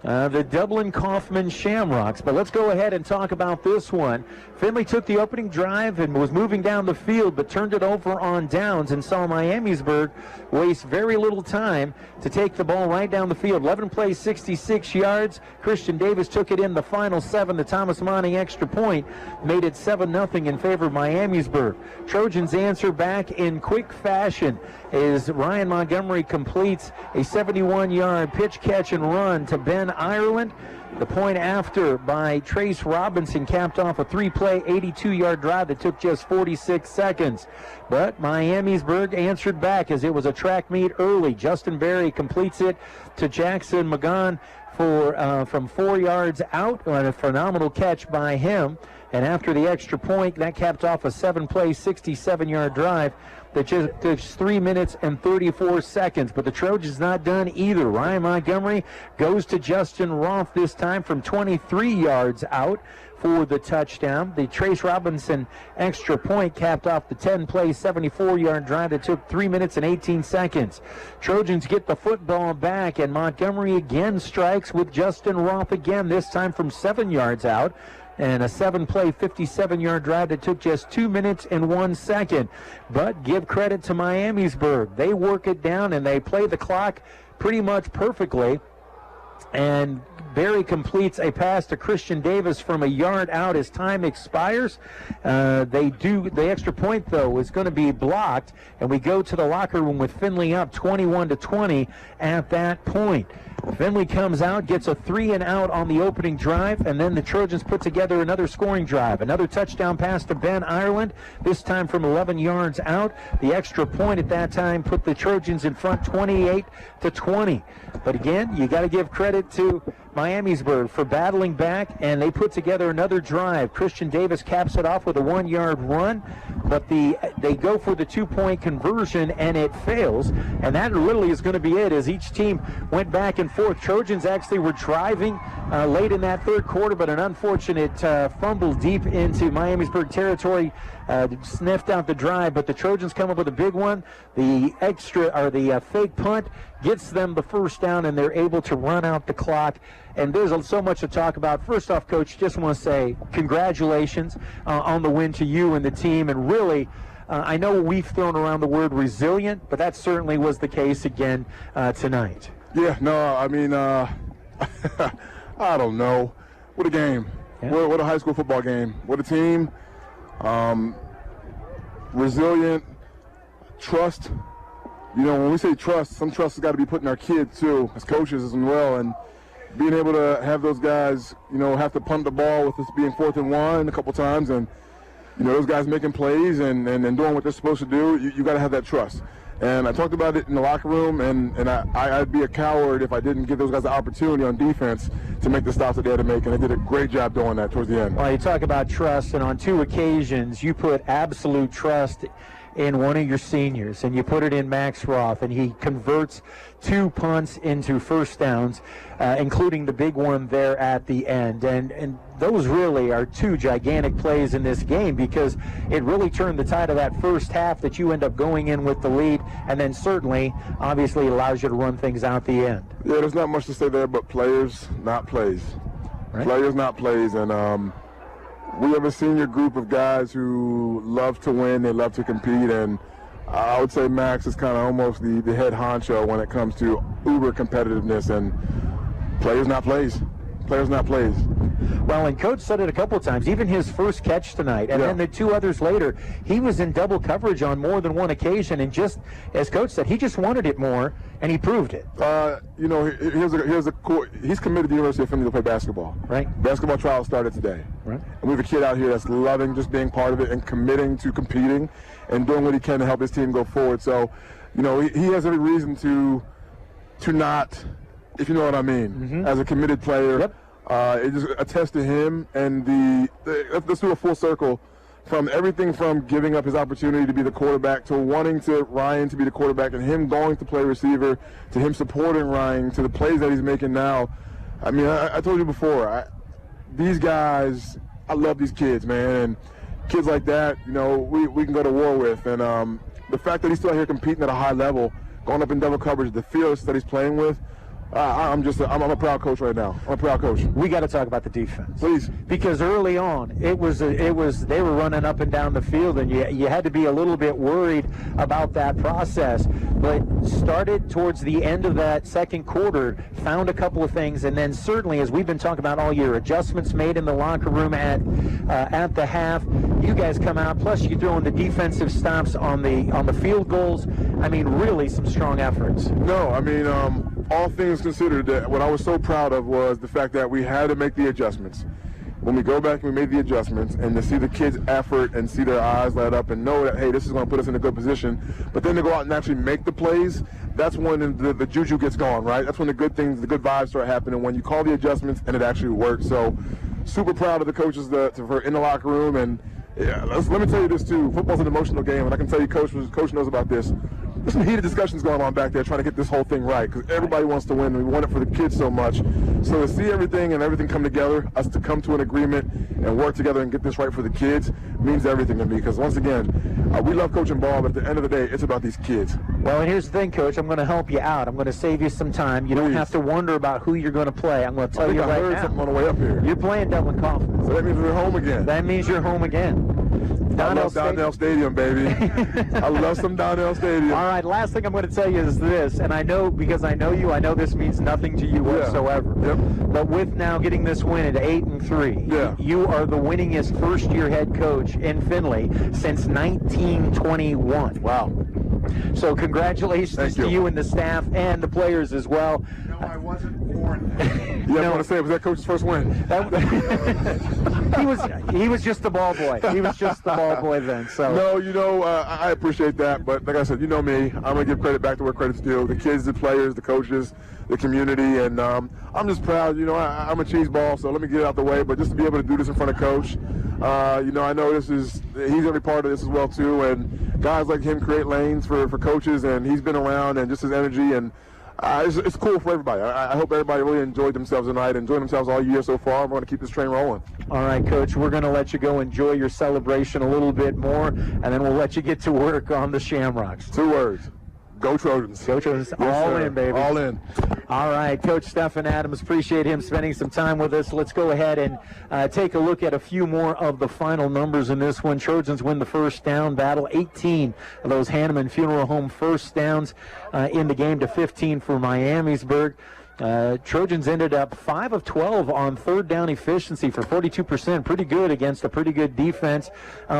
the Dublin Kaufman Shamrocks. But let's go ahead and talk about this one. Findlay took the opening drive and was moving down the field, but turned it over on downs and saw Miamisburg waste very little time to take the ball right down the field. 11 plays, 66 yards. Christian Davis took it in the final 7. The Thomas Monty extra point made it 7-0 in favor of Miamisburg. Trojans answer back in quick fashion as Ryan Montgomery completes a 71-yard pitch, catch, and run to Ben Ireland. The point after by Trace Robinson capped off a 3-play, 82-yard drive that took just 46 seconds. But Miamisburg answered back as it was a track meet early. Justin Berry completes it to Jackson Magan from 4 yards out on a phenomenal catch by him. And after the extra point, that capped off a 7-play, 67-yard drive that just took 3 minutes and 34 seconds. But the Trojans not done either. Ryan Montgomery goes to Justin Roth this time from 23 yards out for the touchdown. The Trace Robinson extra point capped off the 10-play, 74-yard drive that took 3 minutes and 18 seconds. Trojans get the football back, and Montgomery again strikes with Justin Roth again, this time from 7 yards out. And a 7-play, 57-yard drive that took just 2 minutes and 1 second. But give credit to Miamisburg. They work it down, and they play the clock pretty much perfectly. And Barry completes a pass to Christian Davis from a yard out as time expires. The extra point, though, is going to be blocked, and we go to the locker room with Findlay up 21-20 at that point. Findlay comes out, gets a 3-and-out on the opening drive, and then the Trojans put together another scoring drive. Another touchdown pass to Ben Ireland, this time from 11 yards out. The extra point at that time put the Trojans in front 28-20. But again, you got to give credit to Miamisburg for battling back, and they put together another drive. Christian Davis caps it off with a 1-yard run, but they go for the 2-point conversion, and it fails. And that literally is going to be it, as each team went back and forth. Trojans actually were driving late in that third quarter, but an unfortunate fumble deep into Miamisburg territory sniffed out the drive. But the Trojans come up with a big one. The fake punt gets them the first down, and they're able to run out the clock. And there's so much to talk about. First off, Coach, just want to say congratulations on the win to you and the team. And really, I know we've thrown around the word resilient, but that certainly was the case again tonight. Yeah, no, I mean, I don't know. What a game. Yeah. What a high school football game. What a team. Resilient, trust. You know, when we say trust, some trust has got to be put in our kids, too, as coaches as well. And being able to have those guys, you know, have to punt the ball with us being 4th and 1 a couple times, and, you know, those guys making plays and doing what they're supposed to do, you got to have that trust. And I talked about it in the locker room, and I'd be a coward if I didn't give those guys the opportunity on defense to make the stops that they had to make, and they did a great job doing that towards the end. Well, you talk about trust, and on 2 occasions you put absolute trust in one of your seniors, and you put it in Max Roth, and he converts 2 punts into first downs, including the big one there at the end. And those really are 2 gigantic plays in this game, because it really turned the tide of that first half that you end up going in with the lead, and then certainly, obviously, allows you to run things out the end. Yeah, there's not much to say there, but players, not plays. Right. Players, not plays, and we have a senior group of guys who love to win, they love to compete, and I would say Max is kind of almost the head honcho when it comes to uber competitiveness, and players, not plays. Players, not plays. Well, and Coach said it a couple of times, even his first catch tonight, and then the 2 others later, he was in double coverage on more than one occasion, and just, as Coach said, he just wanted it more, and he proved it. You know, here's a cool, he's committed to the University of Findlay to play basketball. Right. Basketball trials started today. Right. And we have a kid out here that's loving just being part of it and committing to competing and doing what he can to help his team go forward. So, you know, he has every reason to not, if you know what I mean, as a committed player. Yep. It just attests to him, and let's do a full circle from everything from giving up his opportunity to be the quarterback to wanting to Ryan to be the quarterback, and him going to play receiver, to him supporting Ryan, to the plays that he's making now. I mean, I told you before, these guys, I love these kids, man, and kids like that, you know, we can go to war with. And the fact that he's still out here competing at a high level, going up in double coverage, the fearless that he's playing with, I'm a proud coach right now. I'm a proud coach. We got to talk about the defense, please, because early on they were running up and down the field, and you had to be a little bit worried about that process. But started towards the end of that second quarter, found a couple of things, and then certainly, as we've been talking about all year, adjustments made in the locker room at the half. You guys come out, plus you throw in the defensive stops on the field goals. I mean, really some strong efforts. No, I mean, all things considered, what I was so proud of was the fact that we had to make the adjustments. when we go back and we made the adjustments, and to see the kids' effort and see their eyes light up and know that, hey, this is going to put us in a good position, but then to go out and actually make the plays, that's when the juju gets going, right? That's when the good things, the good vibes start happening, when you call the adjustments and it actually works. So super proud of the coaches for in the locker room. And yeah, let me tell you this too, football's an emotional game, and I can tell you coach knows about this. There's some heated discussions going on back there trying to get this whole thing right, because everybody wants to win. We want it for the kids so much. So to see everything come together, us to come to an agreement and work together and get this right for the kids means everything to me, because once again, we love coaching ball, but at the end of the day, it's about these kids. Well, and here's the thing, Coach. I'm going to help you out. I'm going to save you some time. You don't have to wonder about who you're going to play. I'm going to tell you right now. I heard something on the way up here. You're playing Dublin Coffin. So that means we're home again. That means you're home again. I love Donnell Stadium, baby. I love some Donnell Stadium. All right, last thing I'm going to tell you is this, and I know because I know you, I know this means nothing to you whatsoever. Yep. But with now getting this win at 8-3, you are the winningest first-year head coach in Findlay since 1921. Wow. So congratulations to you and the staff and the players as well. No, I wasn't born. I want to say, was that coach's first win? He was just the ball boy. He was just the ball boy then. So no, I appreciate that, but like I said, you know me, I'm gonna give credit back to where credit's due. The kids, the players, the coaches, the community, and I'm just proud. You know, I'm a cheese ball, so let me get it out the way. But just to be able to do this in front of Coach, you know, I know he's every part of this as well too, and guys like him create lanes for coaches, and he's been around, and just his energy, and it's cool for everybody. I hope everybody really enjoyed themselves tonight, enjoyed themselves all year so far. We're going to keep this train rolling. All right, Coach, we're going to let you go enjoy your celebration a little bit more, and then we'll let you get to work on the Shamrocks. 2 words. Go Trojans. Go Trojans. Yes, all sir. in, baby. All in. All right, Coach Stephen Adams, appreciate him spending some time with us. Let's go ahead and take a look at a few more of the final numbers in this one. Trojans win the first down battle, 18 of those Hanneman Funeral Home first downs in the game to 15 for Miamisburg. Trojans ended up 5 of 12 on third down efficiency for 42%. Pretty good against a pretty good defense.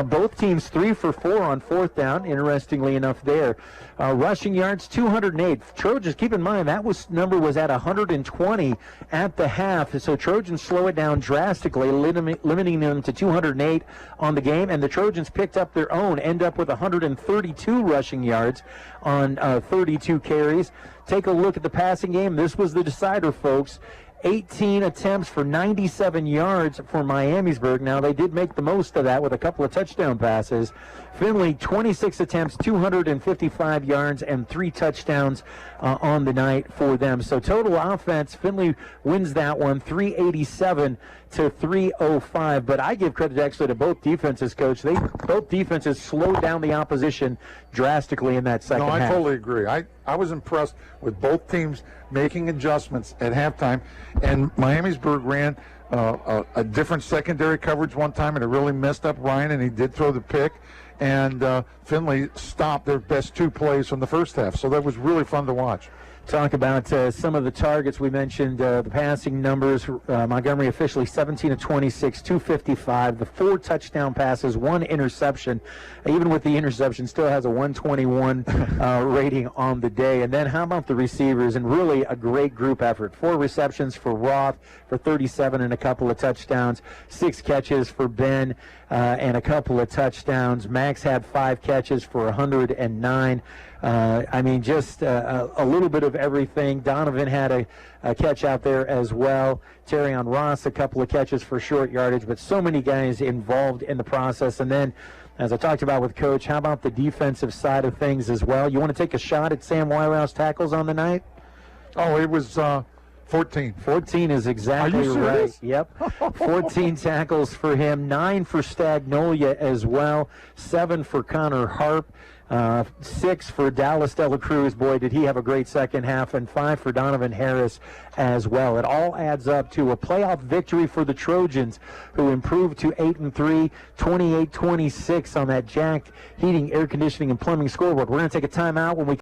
Both teams 3 for 4 on fourth down, interestingly enough there. Rushing yards, 208. Trojans, keep in mind, that number was at 120 at the half. So Trojans slow it down drastically, limiting them to 208 on the game. And the Trojans picked up their own, end up with 132 rushing yards on 32 carries. Take a look at the passing game. This was the decider, folks. 18 attempts for 97 yards for Miamisburg. Now, they did make the most of that with a couple of touchdown passes. Findlay, 26 attempts, 255 yards, and 3 touchdowns on the night for them. So total offense, Findlay wins that one, 387 to 305. But I give credit actually to both defenses, Coach. Both defenses slowed down the opposition drastically in that second half. No, I totally agree. I was impressed with both teams making adjustments at halftime, and Miamisburg ran a different secondary coverage one time, and it really messed up Ryan, and he did throw the pick. And Findlay stopped their best 2 plays from the first half, so that was really fun to watch. Talk about some of the targets. We mentioned the passing numbers. Montgomery officially 17 of 26, 255. The 4 touchdown passes, 1 interception. Even with the interception, still has a 121 rating on the day. And then how about the receivers? And really a great group effort. 4 receptions for Roth for 37 and a couple of touchdowns. 6 catches for Ben and a couple of touchdowns. Max had 5 catches for 109. I mean, just a little bit of everything. Donovan had a catch out there as well. Terrion Ross, a couple of catches for short yardage, but so many guys involved in the process. And then, as I talked about with Coach, how about the defensive side of things as well? You want to take a shot at Sam Wyrough's tackles on the night? Oh, it was 14. 14 is exactly right. Yep. 14 tackles for him, 9 for Stagnolia as well, 7 for Connor Harp. 6 for Dallas Dela Cruz. Boy, did he have a great second half, and 5 for Donovan Harris as well. It all adds up to a playoff victory for the Trojans, who improved to 8-3, 28-26 on that Jack Heating, Air Conditioning, and Plumbing scoreboard. We're going to take a timeout when we